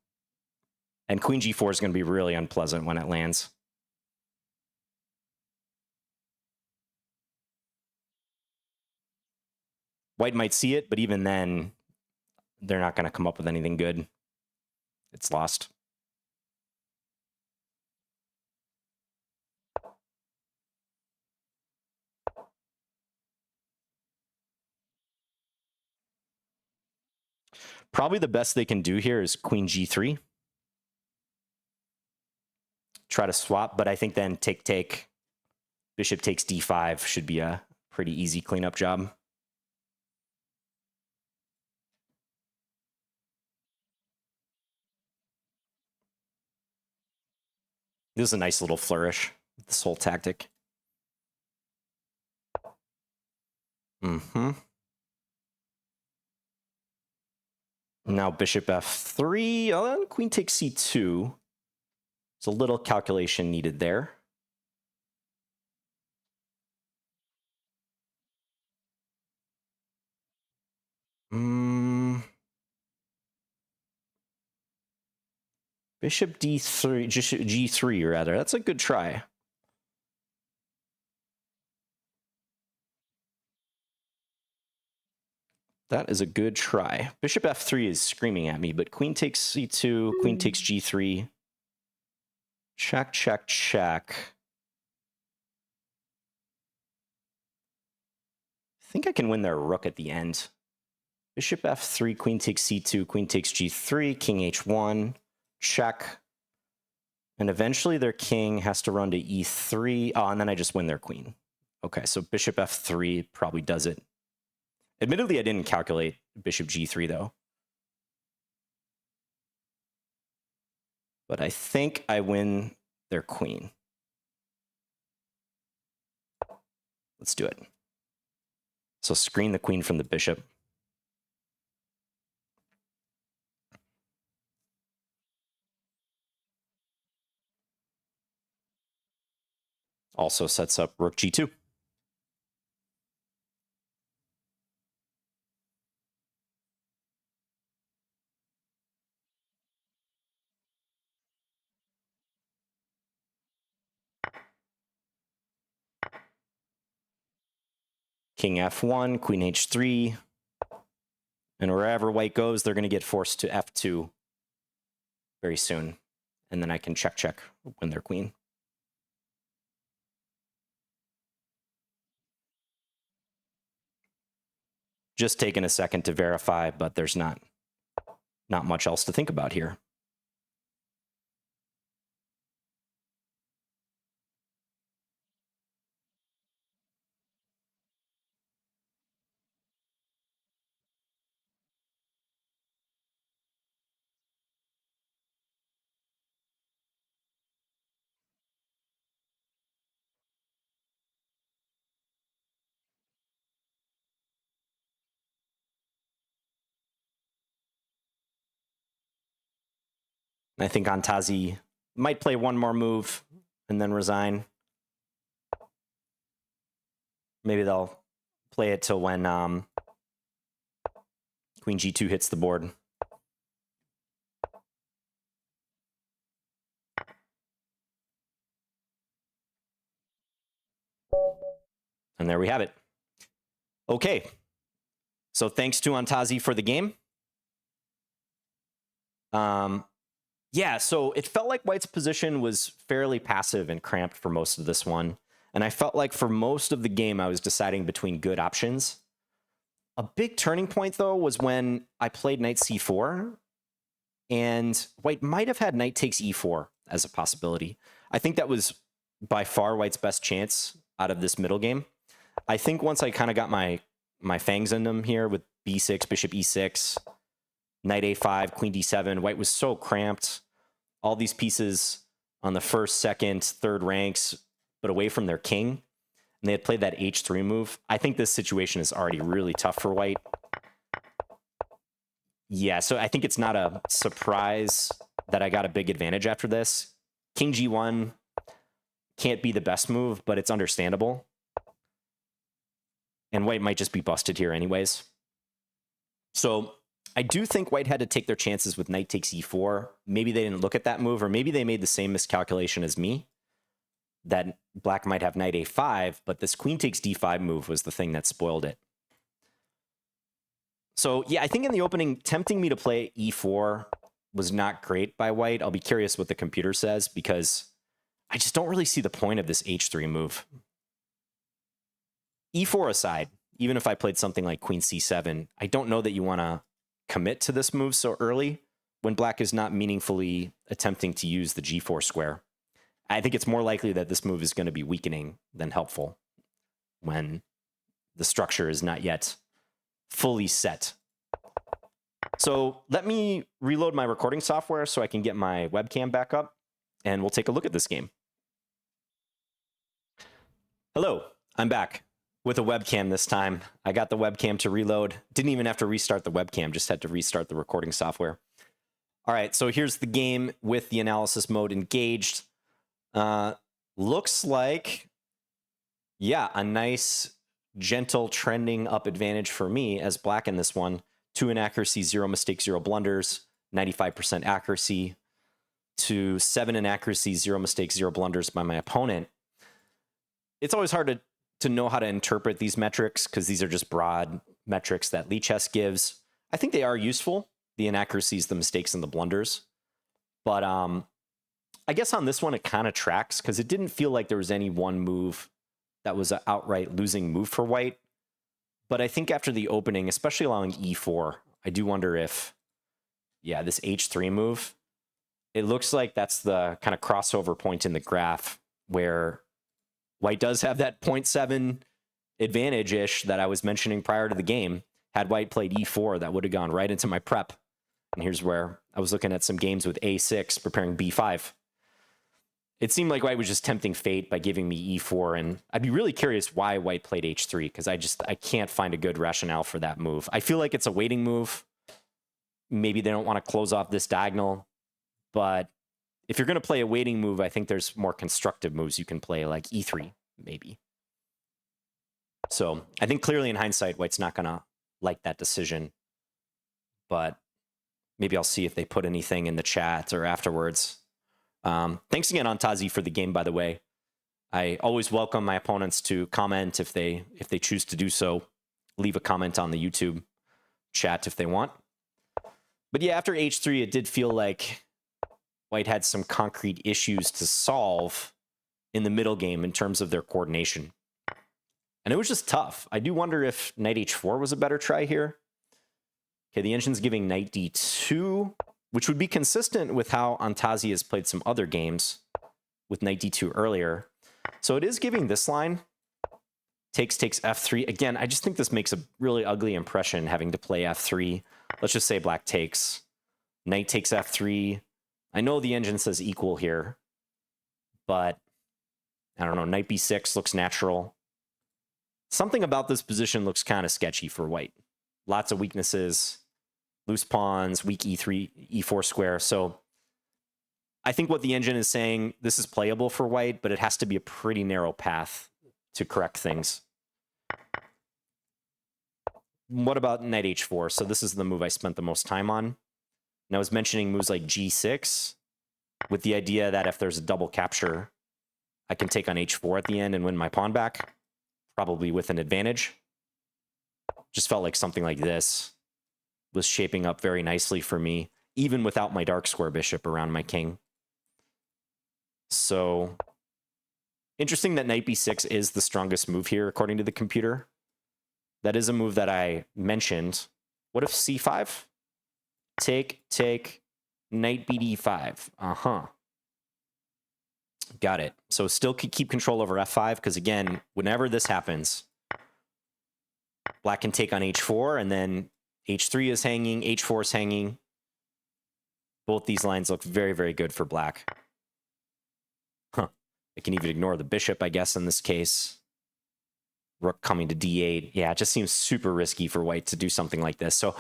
And queen g4 is going to be really unpleasant when it lands. White might see it, but even then, they're not going to come up with anything good. It's lost. Probably the best they can do here is queen g3. Try to swap, but I think then take, bishop takes d5 should be a pretty easy cleanup job. This is a nice little flourish, this whole tactic. Now bishop f3, oh, queen takes c2. There's a little calculation needed there. Bishop d3, g3 rather. That's a good try. That is a good try. Bishop f3 is screaming at me, but queen takes c2, queen takes g3. Check, check, check. I think I can win their rook at the end. Bishop f3, queen takes c2, queen takes g3, king h1, check. And eventually their king has to run to e3. Oh, and then I just win their queen. Okay, so bishop f3 probably does it. Admittedly, I didn't calculate bishop g3, though. But I think I win their queen. Let's do it. So screen the queen from the bishop. Also sets up rook g2. King f1, queen h3. And wherever white goes, they're going to get forced to f2 very soon. And then I can check, check, win their queen. Just taking a second to verify, but there's not much else to think about here. I think Antazi might play one more move and then resign. Maybe they'll play it till when Queen G2 hits the board. And there we have it. Okay. So thanks to Antazi for the game. Yeah, so it felt like White's position was fairly passive and cramped for most of this one. And I felt like for most of the game, I was deciding between good options. A big turning point, though, was when I played knight c4. And White might have had knight takes e4 as a possibility. I think that was by far White's best chance out of this middle game. I think once I kind of got my fangs in them here with b6, bishop e6, knight a5, queen d7, White was so cramped. All these pieces on the first, second, third ranks, but away from their king. And they had played that h3 move. I think this situation is already really tough for White. Yeah, so I think it's not a surprise that I got a big advantage after this. King g1 can't be the best move, but it's understandable. And White might just be busted here anyways. So I do think White had to take their chances with knight takes e4. Maybe they didn't look at that move, or maybe they made the same miscalculation as me, that Black might have knight a5, but this queen takes d5 move was the thing that spoiled it. So yeah, I think in the opening, tempting me to play e4 was not great by White. I'll be curious what the computer says, because I just don't really see the point of this h3 move. e4 aside, even if I played something like queen c7, I don't know that you want to commit to this move so early when Black is not meaningfully attempting to use the g4 square. I think it's more likely that this move is going to be weakening than helpful when the structure is not yet fully set. So let me reload my recording software so I can get my webcam back up, and we'll take a look at this game. Hello, I'm back with a webcam this time. I got the webcam to reload. Didn't even have to restart the webcam, just had to restart the recording software. All right, so here's the game with the analysis mode engaged. Looks like, yeah, a nice, gentle trending up advantage for me as Black in this one. 2 inaccuracy, 0 mistakes, 0 blunders, 95% accuracy, to 7 inaccuracy, 0 mistakes, 0 blunders by my opponent. It's always hard to know how to interpret these metrics because these are just broad metrics that Lichess gives. I think they are useful, the inaccuracies, the mistakes, and the blunders. But I guess on this one, it kind of tracks because it didn't feel like there was any one move that was an outright losing move for White. But I think after the opening, especially allowing e4, I do wonder if, yeah, this h3 move, it looks like that's the kind of crossover point in the graph where White does have that 0.7 advantage-ish that I was mentioning prior to the game. Had White played e4, that would have gone right into my prep. And here's where I was looking at some games with a6, preparing b5. It seemed like White was just tempting fate by giving me e4, and I'd be really curious why White played h3, because I can't find a good rationale for that move. I feel like it's a waiting move. Maybe they don't want to close off this diagonal, but if you're going to play a waiting move, I think there's more constructive moves you can play, like e3, maybe. So I think clearly in hindsight, White's not going to like that decision, but maybe I'll see if they put anything in the chat or afterwards. Thanks again, Antazi, for the game, by the way. I always welcome my opponents to comment if they choose to do so. Leave a comment on the YouTube chat if they want. But yeah, after h3, it did feel like White had some concrete issues to solve in the middle game in terms of their coordination. And it was just tough. I do wonder if knight h4 was a better try here. Okay, the engine's giving knight d2, which would be consistent with how Antazi has played some other games with knight d2 earlier. So it is giving this line. Takes f3. Again, I just think this makes a really ugly impression having to play f3. Let's just say Black takes. Knight takes f3. I know the engine says equal here, but I don't know. Knight b6 looks natural. Something about this position looks kind of sketchy for White. Lots of weaknesses. Loose pawns, weak e3, e4 square. So I think what the engine is saying, this is playable for white, but it has to be a pretty narrow path to correct things. What about knight h4? So this is the move I spent the most time on. And I was mentioning moves like g6 with the idea that if there's a double capture, I can take on h4 at the end and win my pawn back, probably with an advantage. Just felt like something like this was shaping up very nicely for me, even without my dark square bishop around my king. So interesting that knight b6 is the strongest move here, according to the computer. That is a move that I mentioned. What if c5? Take, knight bd5. Uh-huh. Got it. So still keep control over f5, because again, whenever this happens, black can take on h4, and then h3 is hanging, h4 is hanging. Both these lines look very, very good for black. Huh. I can even ignore the bishop, I guess, in this case. Rook coming to d8. Yeah, it just seems super risky for white to do something like this. So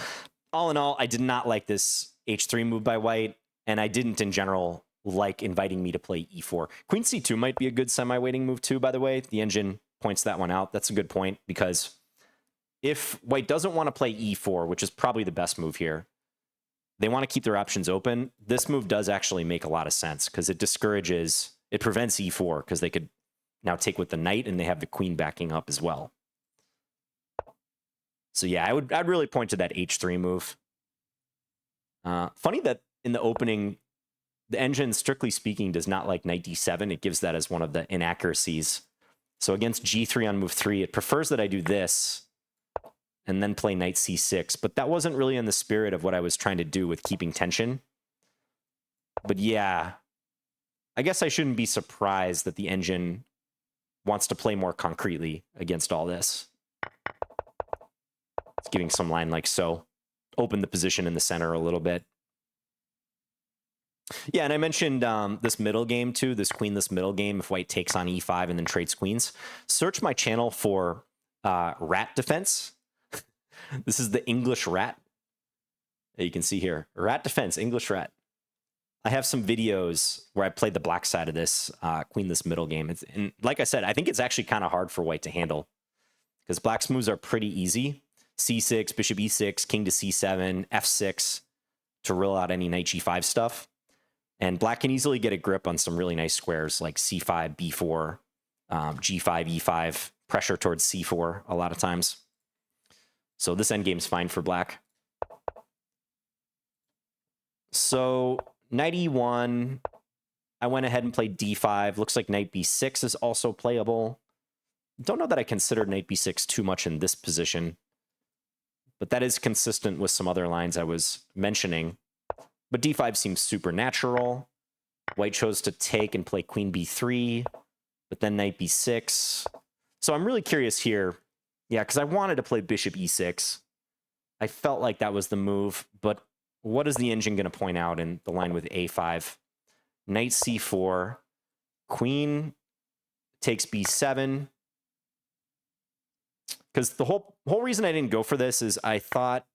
all in all, I did not like this h3 move by white, and I didn't in general like inviting me to play e4. Queen c2 might be a good semi-waiting move too, by the way. The engine points that one out. That's a good point, because if white doesn't want to play e4, which is probably the best move here, they want to keep their options open. This move does actually make a lot of sense, because it prevents e4, because they could now take with the knight, and they have the queen backing up as well. So yeah, I'd really point to that h3 move. Funny that in the opening, the engine, strictly speaking, does not like knight d7. It gives that as one of the inaccuracies. So against g3 on move 3, it prefers that I do this and then play knight c6. But that wasn't really in the spirit of what I was trying to do with keeping tension. But yeah, I guess I shouldn't be surprised that the engine wants to play more concretely against all this. It's giving some line like so. Open the position in the center a little bit. Yeah, and I mentioned this middle game too, this queenless middle game, if white takes on e5 and then trades queens. Search my channel for rat defense. This is the English rat. You can see here, rat defense, English rat. I have some videos where I played the black side of this queenless middle game. And like I said, I think it's actually kind of hard for white to handle, because black's moves are pretty easy. c6, bishop e6, king to c7, f6 to rule out any knight g5 stuff. And black can easily get a grip on some really nice squares like c5, b4, g5, e5, pressure towards c4 a lot of times. So this endgame's fine for black. So knight e1, I went ahead and played d5. Looks like knight b6 is also playable. Don't know that I considered knight b6 too much in this position, but that is consistent with some other lines I was mentioning. But d5 seems supernatural. White chose to take and play queen b3, but then knight b6. So I'm really curious here. Yeah, because I wanted to play bishop e6. I felt like that was the move, but what is the engine going to point out in the line with a5? Knight c4, queen takes b7. Because the whole reason I didn't go for this is I thought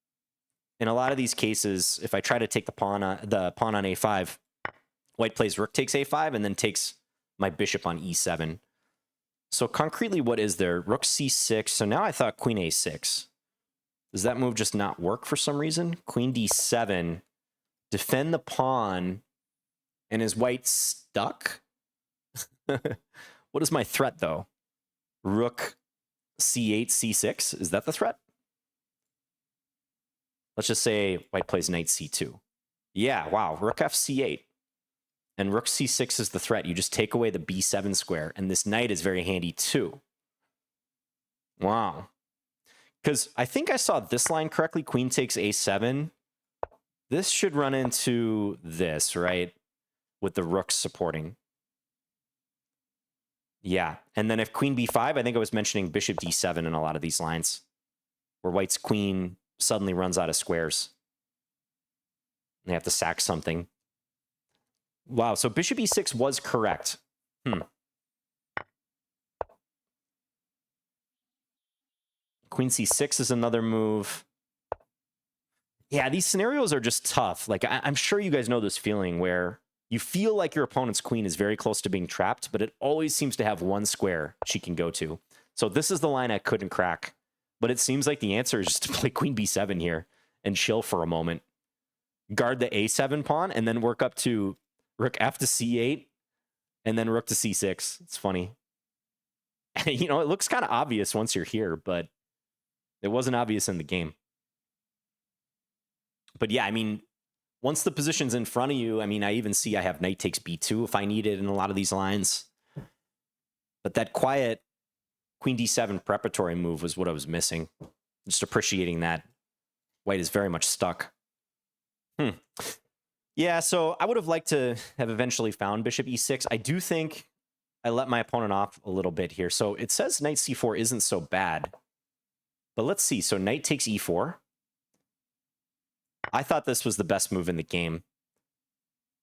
in a lot of these cases, if I try to take the pawn on a5, white plays rook takes a5 and then takes my bishop on e7. So concretely, what is there? Rook c6. So now I thought queen a6. Does that move just not work for some reason? Queen d7. Defend the pawn. And is white stuck? What is my threat, though? Rook c8, c6. Is that the threat? Let's just say white plays knight c2. Yeah, wow. Rook f c8. And rook c6 is the threat. You just take away the b7 square. And this knight is very handy too. Wow. Because I think I saw this line correctly. Queen takes a7. This should run into this, right? With the rooks supporting. Yeah. And then if queen b5, I think I was mentioning bishop d7 in a lot of these lines, where white's queen suddenly runs out of squares. They have to sack something. Wow, so bishop e6 was correct. Queen c6 is another move. Yeah, these scenarios are just tough. Like, I'm sure you guys know this feeling where You feel like your opponent's queen is very close to being trapped, but it always seems to have one square she can go to. So this is the line I couldn't crack. But it seems like the answer is just to play queen b7 here and chill for a moment. Guard the a7 pawn and then work up to rook f to c8 and then rook to c6. It's funny. You know, it looks kind of obvious once you're here, but it wasn't obvious in the game. But yeah, I mean, once the position's in front of you, I mean, I even see I have knight takes b2 if I need it in a lot of these lines. But that quiet queen d7 preparatory move was what I was missing. Just appreciating that white is very much stuck. Yeah, so I would have liked to have eventually found bishop e6. I do think I let my opponent off a little bit here. So it says knight c4 isn't so bad. But let's see. So knight takes e4. I thought this was the best move in the game.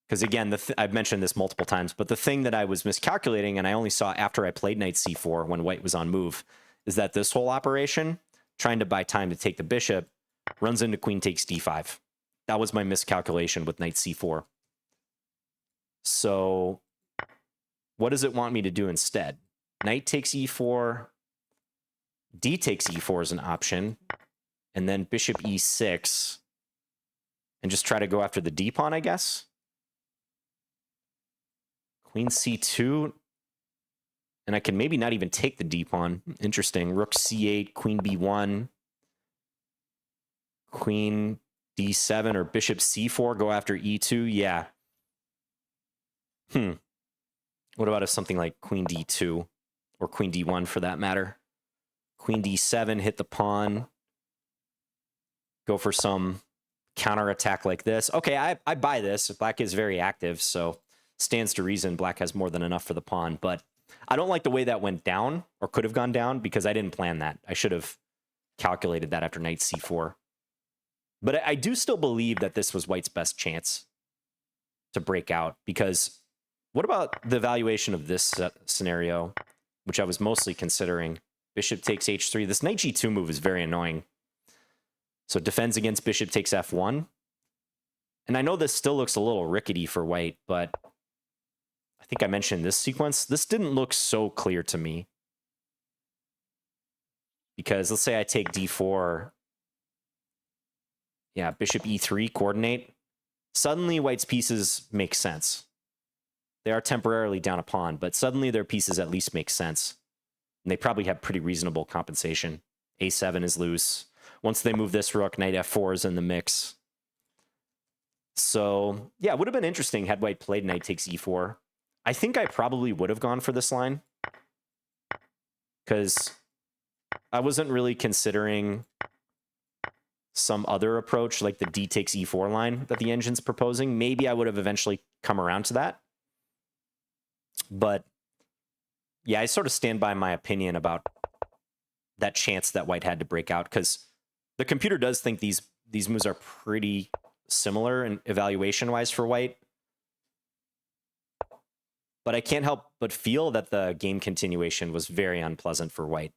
Because again, I've mentioned this multiple times, but the thing that I was miscalculating, and I only saw after I played knight c4 when white was on move, is that this whole operation, trying to buy time to take the bishop, runs into queen takes d5. That was my miscalculation with knight c4. So what does it want me to do instead? Knight takes e4, d takes e4 is an option, and then bishop e6, and just try to go after the d pawn, I guess. Queen c2, and I can maybe not even take the d pawn. Interesting. Rook c8, queen b1, queen d7, or bishop c4, go after e2. Yeah. What about if something like queen d2, or queen d1 for that matter? Queen d7, hit the pawn, go for some counterattack like this. Okay, I buy this. Black is very active, so stands to reason black has more than enough for the pawn, but I don't like the way that went down, or could have gone down, because I didn't plan that. I should have calculated that after knight c4. But I do still believe that this was white's best chance to break out, because what about the evaluation of this scenario, which I was mostly considering? Bishop takes h3. This knight g2 move is very annoying. So it defends against bishop takes f1. And I know this still looks a little rickety for white, but I think I mentioned this sequence. This didn't look so clear to me. Because let's say I take d4. Yeah, bishop e3, coordinate. Suddenly white's pieces make sense. They are temporarily down a pawn, but suddenly their pieces at least make sense. And they probably have pretty reasonable compensation. a7 is loose. Once they move this rook, knight f4 is in the mix. So, yeah, it would have been interesting had white played knight takes e4. I think I probably would have gone for this line, because I wasn't really considering some other approach, like the d takes e4 line that the engine's proposing. Maybe I would have eventually come around to that. But yeah, I sort of stand by my opinion about that chance that white had to break out, because the computer does think these moves are pretty similar in evaluation-wise for white. But I can't help but feel that the game continuation was very unpleasant for white,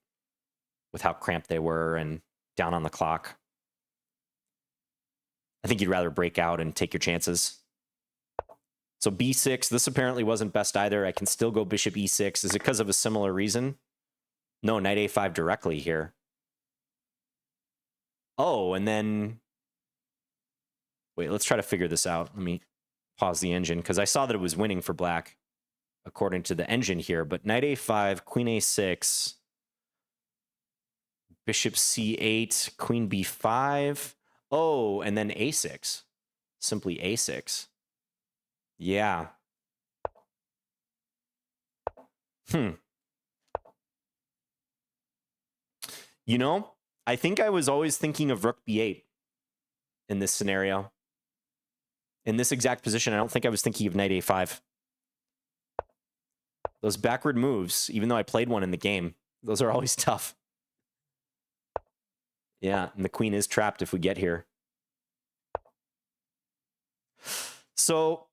with how cramped they were and down on the clock. I think you'd rather break out and take your chances. So b6, this apparently wasn't best either. I can still go bishop e6. Is it because of a similar reason? No, knight a5 directly here. Oh, and then... Wait, let's try to figure this out. Let me pause the engine, because I saw that it was winning for black, according to the engine here. But knight a5, queen a6, bishop c8, queen b5. Oh, and then a6. Simply a6. Yeah. You know, I think I was always thinking of rook b8 in this scenario. In this exact position, I don't think I was thinking of knight a5. Those backward moves, even though I played one in the game, those are always tough. Yeah, and the queen is trapped if we get here. So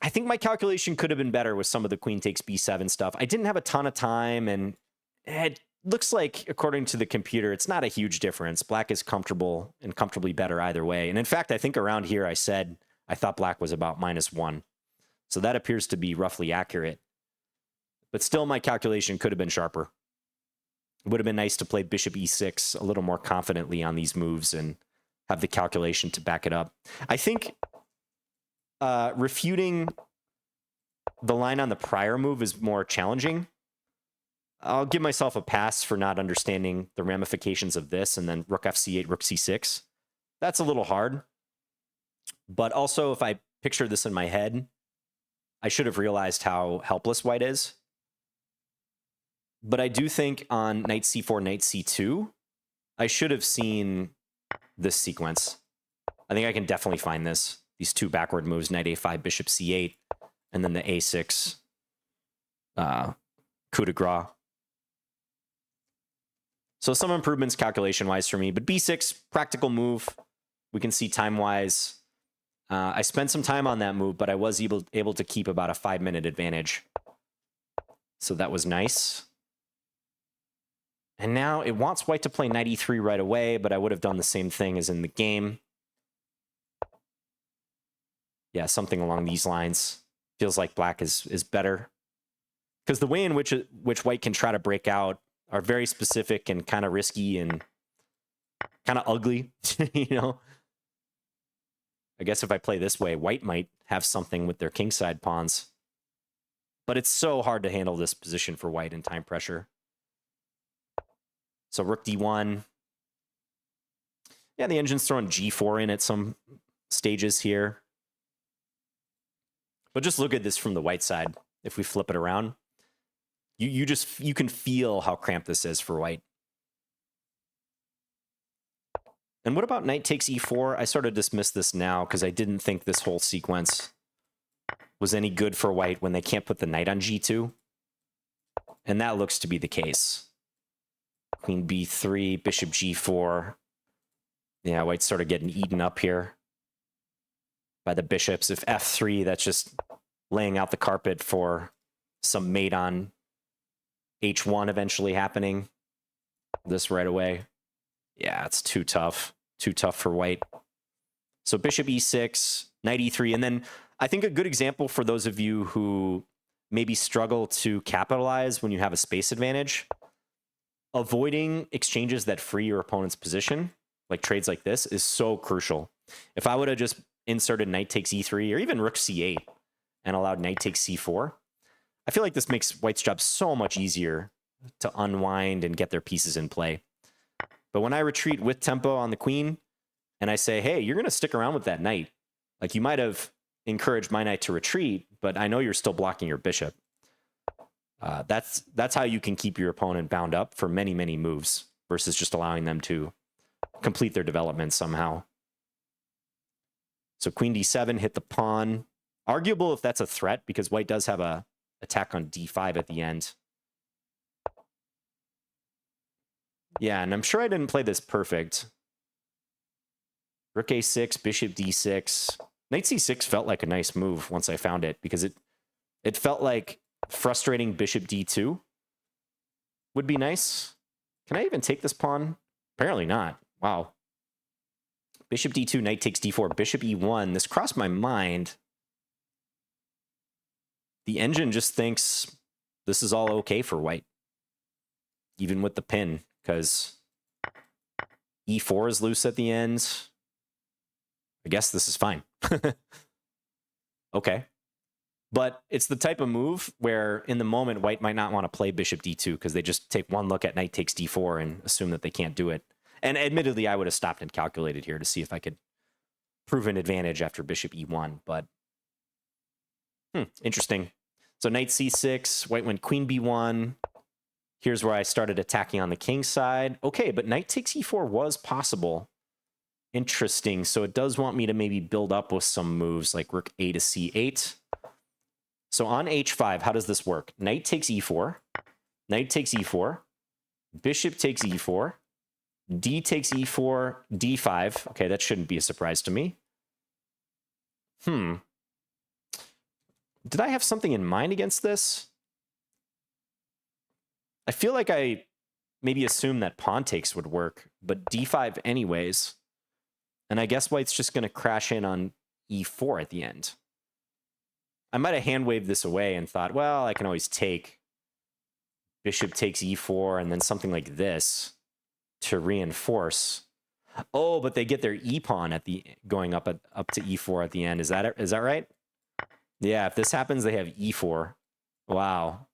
I think my calculation could have been better with some of the queen takes b7 stuff. I didn't have a ton of time, and it looks like, according to the computer, it's not a huge difference. Black is comfortable and comfortably better either way. And in fact, I think around here I said I thought black was about -1. So that appears to be roughly accurate. But still, my calculation could have been sharper. It would have been nice to play bishop e6 a little more confidently on these moves and have the calculation to back it up. I think refuting the line on the prior move is more challenging. I'll give myself a pass for not understanding the ramifications of this, and then rook f c8, rook c6. That's a little hard. But also, if I picture this in my head, I should have realized how helpless white is. But I do think on knight c4, knight c2, I should have seen this sequence. I think I can definitely find this. These two backward moves, knight a5, bishop c8, and then the a6 coup de grace. So some improvements calculation-wise for me, but b6, practical move. We can see time-wise. I spent some time on that move, but I was able to keep about a 5-minute advantage. So that was nice. And now it wants white to play knight e3 right away, but I would have done the same thing as in the game. Yeah, something along these lines. Feels like black is better. Because the way in which white can try to break out are very specific and kind of risky and kind of ugly, you know? I guess if I play this way, white might have something with their kingside pawns. But it's so hard to handle this position for white in time pressure. So rook d1. Yeah, the engine's throwing g4 in at some stages here. But just look at this from the white side. If we flip it around, you can feel how cramped this is for white. And what about knight takes e4? I sort of dismissed this now because I didn't think this whole sequence was any good for white when they can't put the knight on g2. And that looks to be the case. Queen b3, bishop g4. Yeah, white's sort of getting eaten up here by the bishops. If f3, that's just laying out the carpet for some mate on h1 eventually happening. This right away. Yeah, it's too tough. Too tough for white. So bishop e6, knight e3, and then I think a good example for those of you who maybe struggle to capitalize when you have a space advantage, avoiding exchanges that free your opponent's position, like trades like this, is so crucial. If I would have just inserted knight takes e3 or even rook c8 and allowed knight takes c4, I feel like this makes white's job so much easier to unwind and get their pieces in play. But when I retreat with tempo on the queen and I say, hey, you're going to stick around with that knight, like you might have encouraged my knight to retreat, but I know you're still blocking your bishop. That's how you can keep your opponent bound up for many, many moves versus just allowing them to complete their development somehow. So queen d7, hit the pawn. Arguable if that's a threat because white does have a attack on d5 at the end. Yeah, and I'm sure I didn't play this perfect. Rook a6, bishop d6. Knight c6 felt like a nice move once I found it because it felt like frustrating bishop d2 would be nice. Can I even take this pawn? Apparently not. Wow. Bishop d2, knight takes d4, bishop e1. This crossed my mind. The engine just thinks this is all okay for white, even with the pin, because e4 is loose at the end. I guess this is fine. Okay. But it's the type of move where in the moment, white might not want to play bishop d2 because they just take one look at knight takes d4 and assume that they can't do it. And admittedly, I would have stopped and calculated here to see if I could prove an advantage after bishop e1. But interesting. So knight c6, white went queen b1. Here's where I started attacking on the king side. Okay, but knight takes e4 was possible. Interesting. So it does want me to maybe build up with some moves like rook a to c8. So on h5, how does this work? Knight takes e4. Knight takes e4. Bishop takes e4. D takes e4. d5. Okay, that shouldn't be a surprise to me. Did I have something in mind against this? I feel like I maybe assumed that pawn takes would work, but d5 anyways. And I guess white's just going to crash in on e4 at the end. I might have hand waved this away and thought, well, I can always take bishop takes e4 and then something like this to reinforce. Oh, but they get their e pawn at the going up to e4 at the end. Is that right? Yeah, if this happens, they have e4. Wow.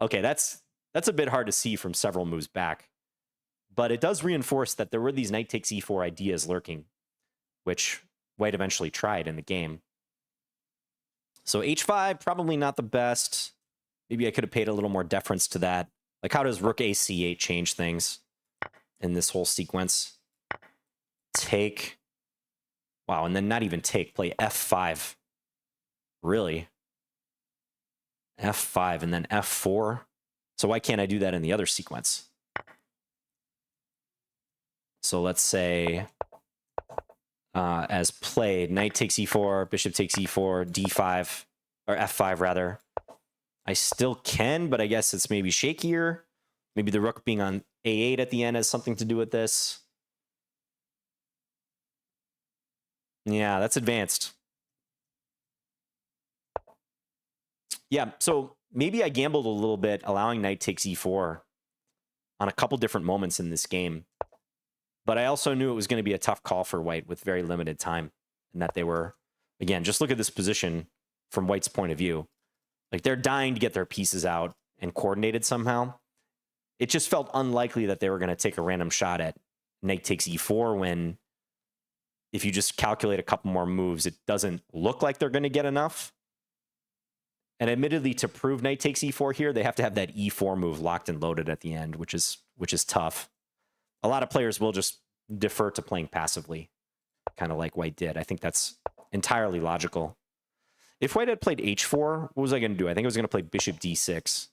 Okay, that's a bit hard to see from several moves back. But it does reinforce that there were these knight takes e4 ideas lurking, which White eventually tried in the game. So h5, probably not the best. Maybe I could have paid a little more deference to that. Like, how does rook a c8 change things in this whole sequence? Take. Wow, and then not even take. Play f5. Really? f5 and then f4? So why can't I do that in the other sequence? So let's say, as played, knight takes e4, bishop takes e4, d5, or f5 rather. I still can, but I guess it's maybe shakier. Maybe the rook being on a8 at the end has something to do with this. Yeah, that's advanced. Yeah, so maybe I gambled a little bit allowing knight takes e4 on a couple different moments in this game. But I also knew it was going to be a tough call for White with very limited time. And that they were, again, just look at this position from White's point of view. Like, they're dying to get their pieces out and coordinated somehow. It just felt unlikely that they were going to take a random shot at knight takes e4 when, if you just calculate a couple more moves, it doesn't look like they're going to get enough. And admittedly, to prove knight takes e4 here, they have to have that e4 move locked and loaded at the end, which is tough. A lot of players will just defer to playing passively, kind of like White did. I think that's entirely logical. If White had played h4, what was I going to do? I think I was going to play bishop d6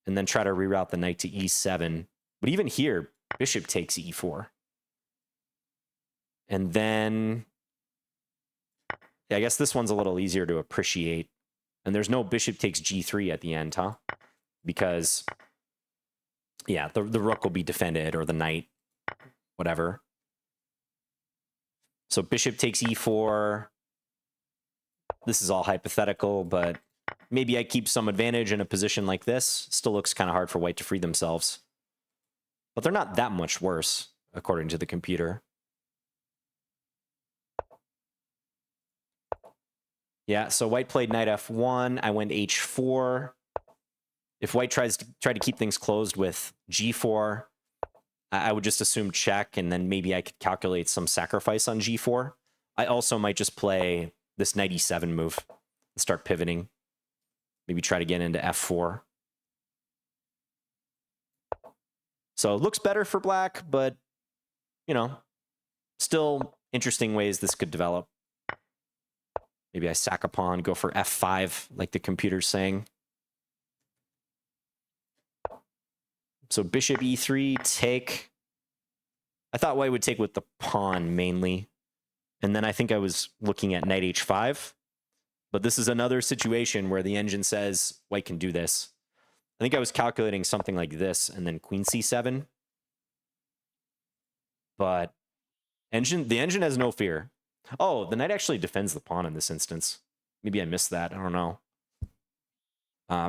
and then try to reroute the knight to e7. But even here, bishop takes e4. And then, yeah, I guess this one's a little easier to appreciate. And there's no bishop takes g3 at the end, huh? Because, yeah, the rook will be defended, or the knight, whatever. So bishop takes e4. This is all hypothetical, but maybe I keep some advantage in a position like this. Still looks kind of hard for White to free themselves. But they're not that much worse, according to the computer. Yeah, so White played knight f1. I went h4. If White tries to keep things closed with g4, I would just assume check, and then maybe I could calculate some sacrifice on g4. I also might just play this knight e7 move and start pivoting. Maybe try to get into f4. So it looks better for black, but, you know, still interesting ways this could develop. Maybe I sack a pawn, go for f5, like the computer's saying. So bishop e3, take. I thought White would take with the pawn mainly. And then I think I was looking at knight h5. But this is another situation where the engine says White can do this. I think I was calculating something like this and then queen c7. But the engine has no fear. Oh, the knight actually defends the pawn in this instance. Maybe I missed that. I don't know.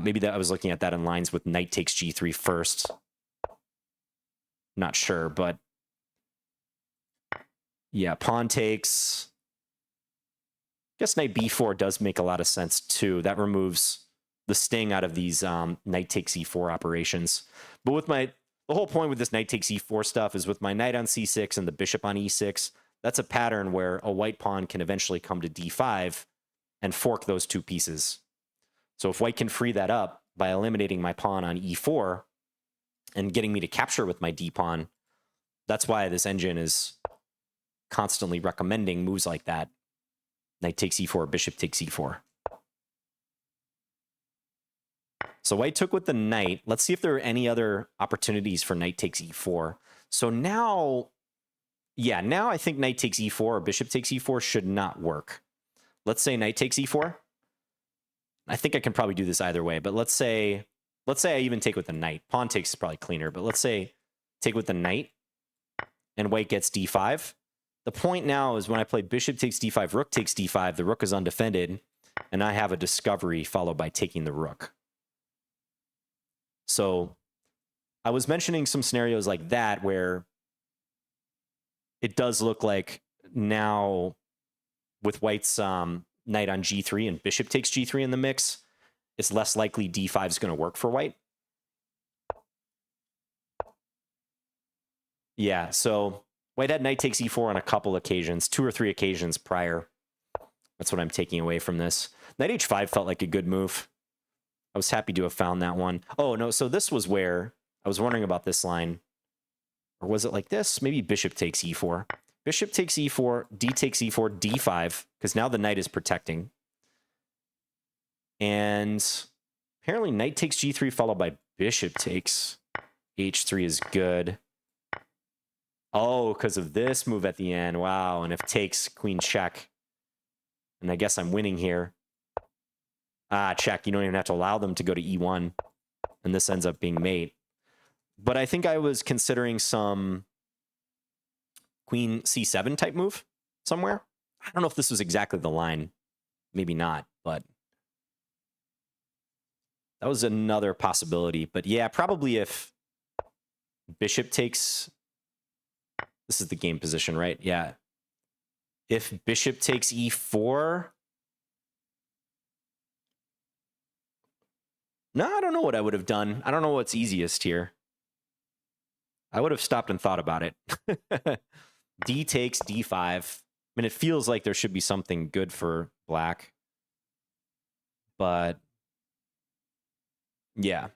Maybe that I was looking at that in lines with knight takes g3 first. Not sure, but yeah, pawn takes. I guess knight b4 does make a lot of sense too. That removes the sting out of these knight takes e4 operations. But with the whole point with this knight takes e4 stuff is with my knight on c6 and the bishop on e6, that's a pattern where a white pawn can eventually come to d5 and fork those two pieces. So if White can free that up by eliminating my pawn on e4 and getting me to capture with my d pawn, that's why this engine is constantly recommending moves like that. Knight takes e4, bishop takes e4. So White took with the knight. Let's see if there are any other opportunities for knight takes e4. So now, yeah, now I think knight takes e4 or bishop takes e4 should not work. Let's say knight takes e4. I think I can probably do this either way, but let's say I even take with the knight. Pawn takes is probably cleaner, but let's say take with the knight and White gets d5. the point now is when I play bishop takes d5, rook takes d5, the rook is undefended, and I have a discovery followed by taking the rook. So I was mentioning some scenarios like that where it does look like now with white's knight on g3 and bishop takes g3 in the mix, it's less likely d5 is going to work for white. Yeah, so white had knight takes e4 on a couple occasions, 2 or 3 occasions prior. That's what I'm taking away from this. Knight h5 felt like a good move. I was happy to have found that one. Oh, no, so this was where I was wondering about this line. Or was it like this? Maybe bishop takes e4. Bishop takes e4, d takes e4, d5, because now the knight is protecting. And apparently knight takes g3 followed by bishop takes h3 is good. Oh, because of this move at the end. Wow, and if takes, queen check. And I guess I'm winning here. Ah, check. You don't even have to allow them to go to e1. And this ends up being mate. But I think I was considering some queen c7 type move somewhere. I don't know if this was exactly the line. Maybe not, but that was another possibility. But yeah, probably if bishop takes... This is the game position, right? Yeah. If bishop takes e4... No, I don't know what I would have done. I don't know what's easiest here. I would have stopped and thought about it. D takes d5. I mean, it feels like there should be something good for black. But yeah,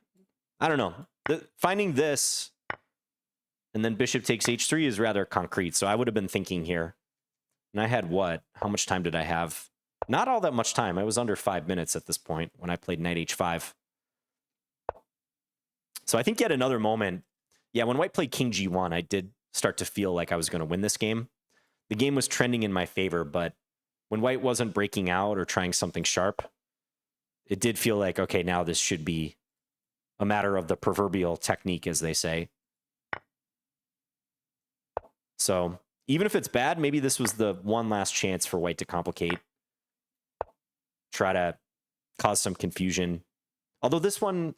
I don't know. Finding this and then bishop takes h3 is rather concrete. So I would have been thinking here. And I had what? How much time did I have? Not all that much time. I was under 5 minutes at this point when I played knight h5. So I think yet another moment. Yeah, when white played king g1, I did start to feel like I was going to win this game. The game was trending in my favor, but when white wasn't breaking out or trying something sharp, it did feel like, okay, now this should be a matter of the proverbial technique, as they say. So even if it's bad, maybe this was the one last chance for white to complicate, try to cause some confusion. Although this one,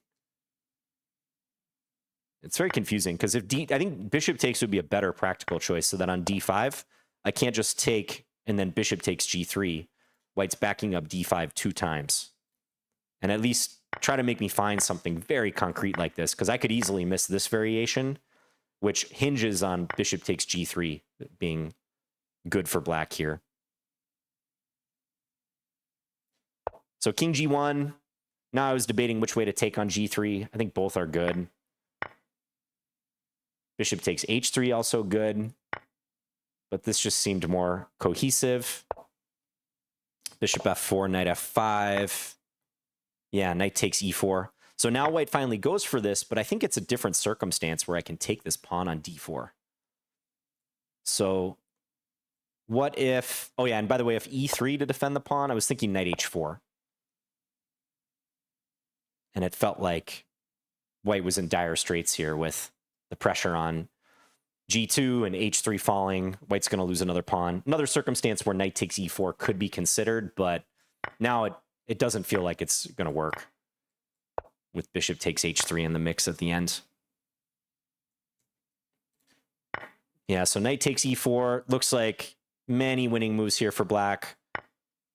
it's very confusing because if I think bishop takes would be a better practical choice, so that on d5, I can't just take and then bishop takes g3. White's backing up d5 2 times. And at least try to make me find something very concrete like this, because I could easily miss this variation, which hinges on bishop takes g3 being good for black here. So king g1. Now I was debating which way to take on g3. I think both are good. Bishop takes h3 also good. But this just seemed more cohesive. Bishop f4, knight f5. Yeah, knight takes e4. So now white finally goes for this, but I think it's a different circumstance where I can take this pawn on d4. So what if... Oh yeah, and by the way, if e3 to defend the pawn, I was thinking knight h4. And it felt like white was in dire straits here with the pressure on g2 and h3 falling. White's going to lose another pawn. Another circumstance where knight takes e4 could be considered, but now it doesn't feel like it's going to work with bishop takes h3 in the mix at the end. Yeah, so knight takes e4. Looks like many winning moves here for black.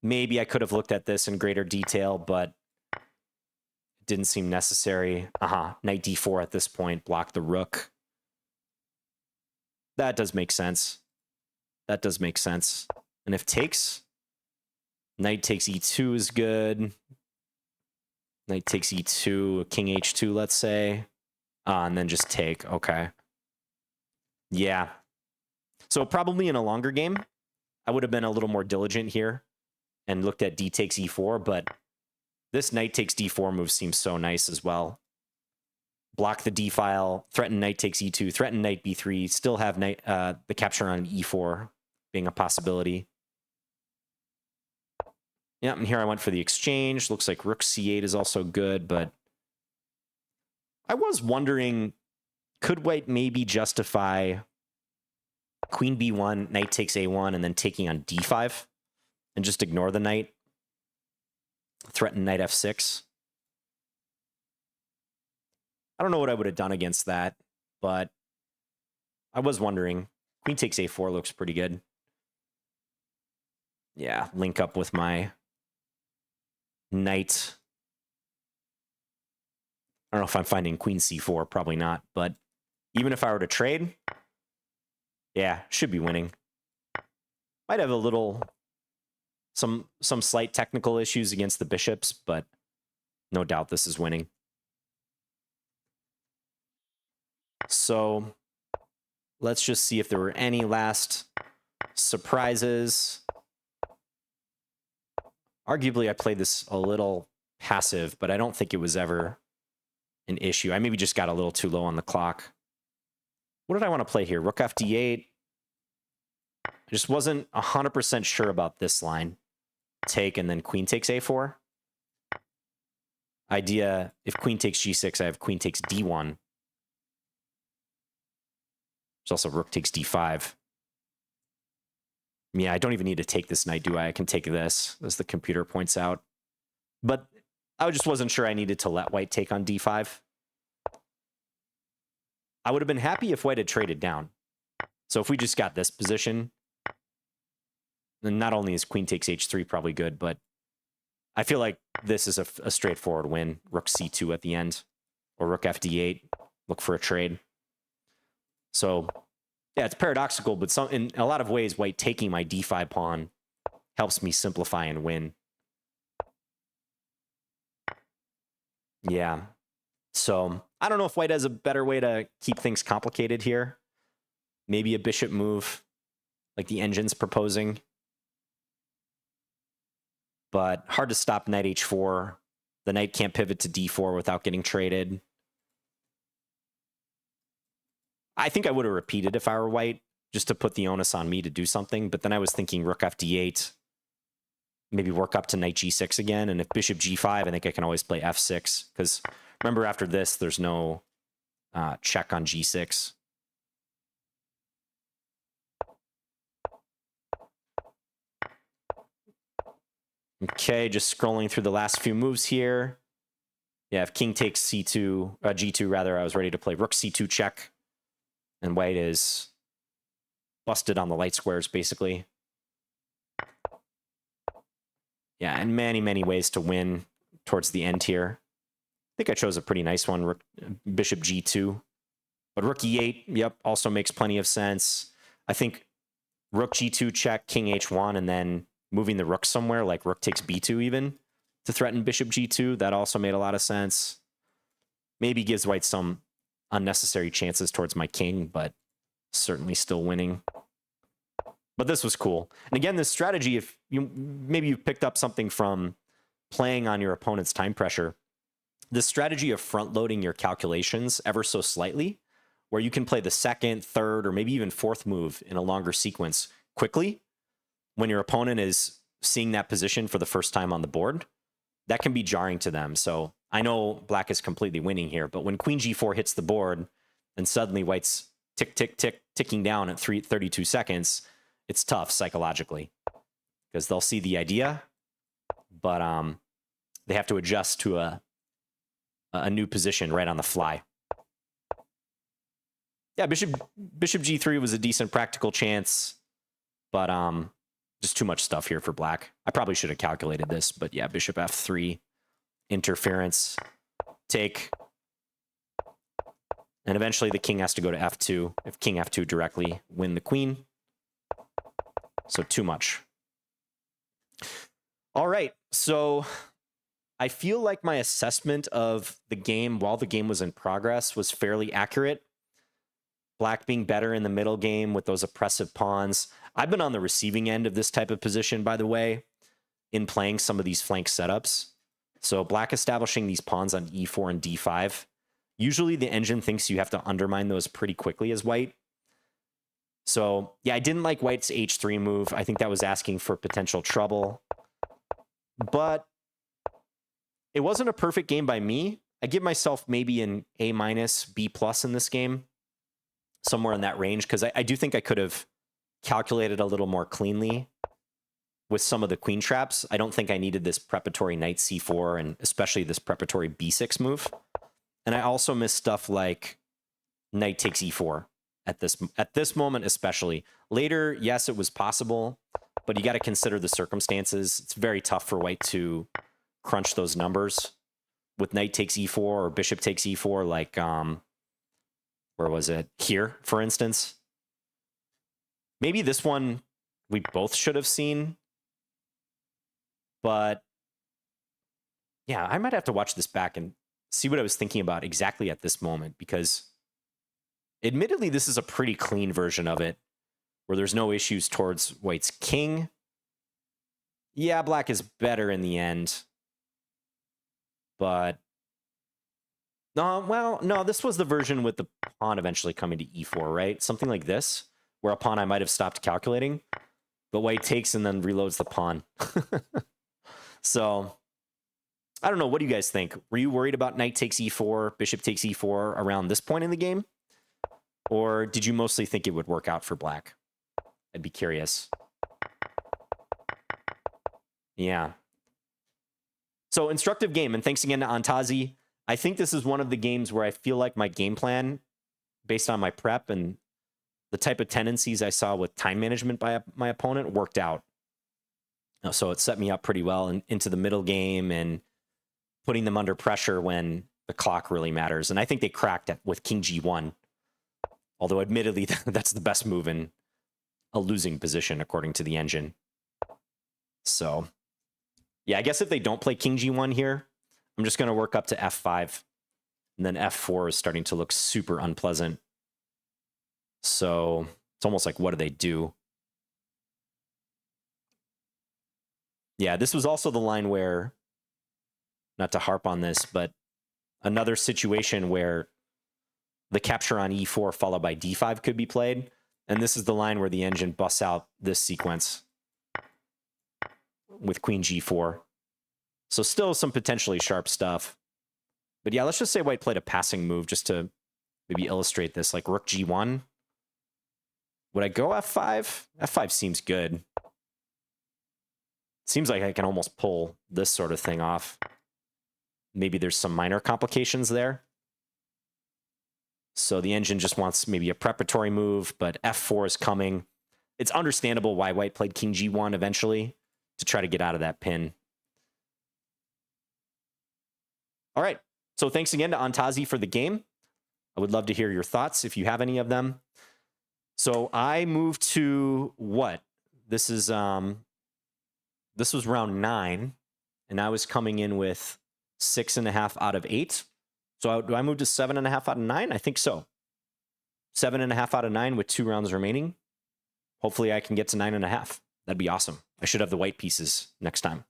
Maybe I could have looked at this in greater detail, but it didn't seem necessary. Knight d4 at this point. Block the rook. That does make sense. That does make sense. And if takes, knight takes e2 is good. Knight takes e2, king h2, let's say. And then just take. Okay. Yeah. So probably in a longer game, I would have been a little more diligent here and looked at d takes e4, but this knight takes d4 move seems so nice as well. Block the d file, threaten knight takes e2, threaten knight b3, still have knight the capture on e4 being a possibility. Yeah, and here I went for the exchange. Looks like rook c8 is also good, but I was wondering, could white maybe justify queen b1, knight takes a1, and then taking on d5, and just ignore the knight. Threaten knight f6. I don't know what I would have done against that, but I was wondering. Queen takes a4 looks pretty good. Yeah, link up with my knight. I don't know if I'm finding queen c4, probably not, but even if I were to trade, yeah, should be winning. Might have a little, some slight technical issues against the bishops, but no doubt this is winning. So let's just see if there were any last surprises. Arguably, I played this a little passive, but I don't think it was ever an issue. I maybe just got a little too low on the clock. What did I want to play here? Rook f d8. I just wasn't 100% sure about this line. Take and then queen takes a4. Idea, if queen takes g6, I have queen takes d1. There's also rook takes d5. Yeah, I don't even need to take this knight, do I? I can take this, as the computer points out. But I just wasn't sure I needed to let white take on d5. I would have been happy if white had traded down. So if we just got this position, then not only is queen takes h3 probably good, but I feel like this is a straightforward win. Rook c2 at the end, or rook f d8, look for a trade. So yeah, it's paradoxical, but in a lot of ways, white taking my d5 pawn helps me simplify and win. Yeah. So I don't know if white has a better way to keep things complicated here. Maybe a bishop move, like the engine's proposing. But hard to stop knight h4. The knight can't pivot to d4 without getting traded. I think I would have repeated if I were white, just to put the onus on me to do something. But then I was thinking rook f d8, maybe work up to knight g6 again. And if bishop g5, I think I can always play f6. Because remember, after this, there's no check on g6. Okay, just scrolling through the last few moves here. Yeah, if king takes c2, g2 rather, I was ready to play rook c2 check. And white is busted on the light squares, basically. Yeah, and many, many ways to win towards the end here. I think I chose a pretty nice one, bishop g2. But rook e8, yep, also makes plenty of sense. I think rook g2 check, king h1, and then moving the rook somewhere, like rook takes b2 even, to threaten bishop g2. That also made a lot of sense. Maybe gives white some unnecessary chances towards my king, but certainly still winning. But this was cool. And again, this strategy, if you maybe you picked up something from playing on your opponent's time pressure, this strategy of front loading your calculations ever so slightly, where you can play the second, third, or maybe even fourth move in a longer sequence quickly when your opponent is seeing that position for the first time on the board, that can be jarring to them. So I know black is completely winning here, but when queen g4 hits the board and suddenly white's tick, tick, tick, ticking down at 32 seconds, it's tough psychologically because they'll see the idea, but they have to adjust to a new position right on the fly. Yeah, bishop g3 was a decent practical chance, but just too much stuff here for black. I probably should have calculated this, but yeah, bishop f3, interference, take. And eventually the king has to go to f2. If king f2 directly, win the queen. So too much. All right, so I feel like my assessment of the game while the game was in progress was fairly accurate. Black being better in the middle game with those oppressive pawns. I've been on the receiving end of this type of position, by the way, in playing some of these flank setups. So black establishing these pawns on e4 and d5. Usually the engine thinks you have to undermine those pretty quickly as white. So yeah, I didn't like white's h3 move. I think that was asking for potential trouble. But it wasn't a perfect game by me. I give myself maybe an A-, B+ in this game. Somewhere in that range, because I do think I could have calculated a little more cleanly with some of the queen traps. I don't think I needed this preparatory knight c4 and especially this preparatory b6 move. And I also missed stuff like knight takes e4 at this moment, especially. Later, yes, it was possible, but you got to consider the circumstances. It's very tough for white to crunch those numbers with knight takes e4 or bishop takes e4, like where was it? Here, for instance. Maybe this one we both should have seen, but yeah, I might have to watch this back and see what I was thinking about exactly at this moment, because admittedly, this is a pretty clean version of it where there's no issues towards white's king. Yeah, black is better in the end, but no, this was the version with the pawn eventually coming to e4, right? Something like this, where a pawn I might have stopped calculating, but white takes and then reloads the pawn. So I don't know. What do you guys think? Were you worried about knight takes e4, bishop takes e4 around this point in the game? Or did you mostly think it would work out for black? I'd be curious. Yeah. So instructive game, and thanks again to Antazi. I think this is one of the games where I feel like my game plan, based on my prep and the type of tendencies I saw with time management by my opponent, worked out. So it set me up pretty well into the middle game and putting them under pressure when the clock really matters. And I think they cracked it with king g1. Although admittedly, that's the best move in a losing position, according to the engine. So yeah, I guess if they don't play king g1 here, I'm just going to work up to f5. And then f4 is starting to look super unpleasant. So it's almost like, what do they do? Yeah, this was also the line where, not to harp on this, but another situation where the capture on e4 followed by d5 could be played. And this is the line where the engine busts out this sequence with queen g4. So still some potentially sharp stuff. But yeah, let's just say white played a passing move just to maybe illustrate this, like rook g1. Would I go f5? f5 seems good. Seems like I can almost pull this sort of thing off. Maybe there's some minor complications there. So the engine just wants maybe a preparatory move, but f4 is coming. It's understandable why white played king g1 eventually to try to get out of that pin. All right. So thanks again to Antazi for the game. I would love to hear your thoughts if you have any of them. So I moved to what? This was round 9, and I was coming in with 6.5 out of 8. So do I move to 7.5 out of 9? I think so. 7.5 out of 9 with 2 rounds remaining. Hopefully I can get to 9.5. That'd be awesome. I should have the white pieces next time.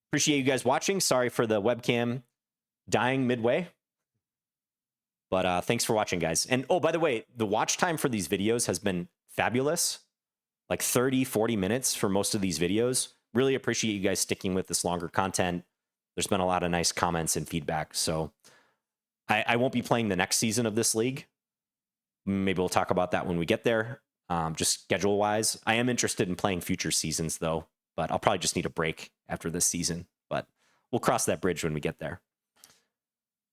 Appreciate you guys watching. Sorry for the webcam dying midway. But thanks for watching, guys. And oh, by the way, the watch time for these videos has been fabulous. Like 30, 40 minutes for most of these videos. Really appreciate you guys sticking with this longer content. There's been a lot of nice comments and feedback. So I won't be playing the next season of this league. Maybe we'll talk about that when we get there, just schedule-wise. I am interested in playing future seasons, though, but I'll probably just need a break after this season. But we'll cross that bridge when we get there.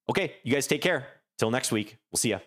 Okay, you guys take care. Till next week. We'll see ya.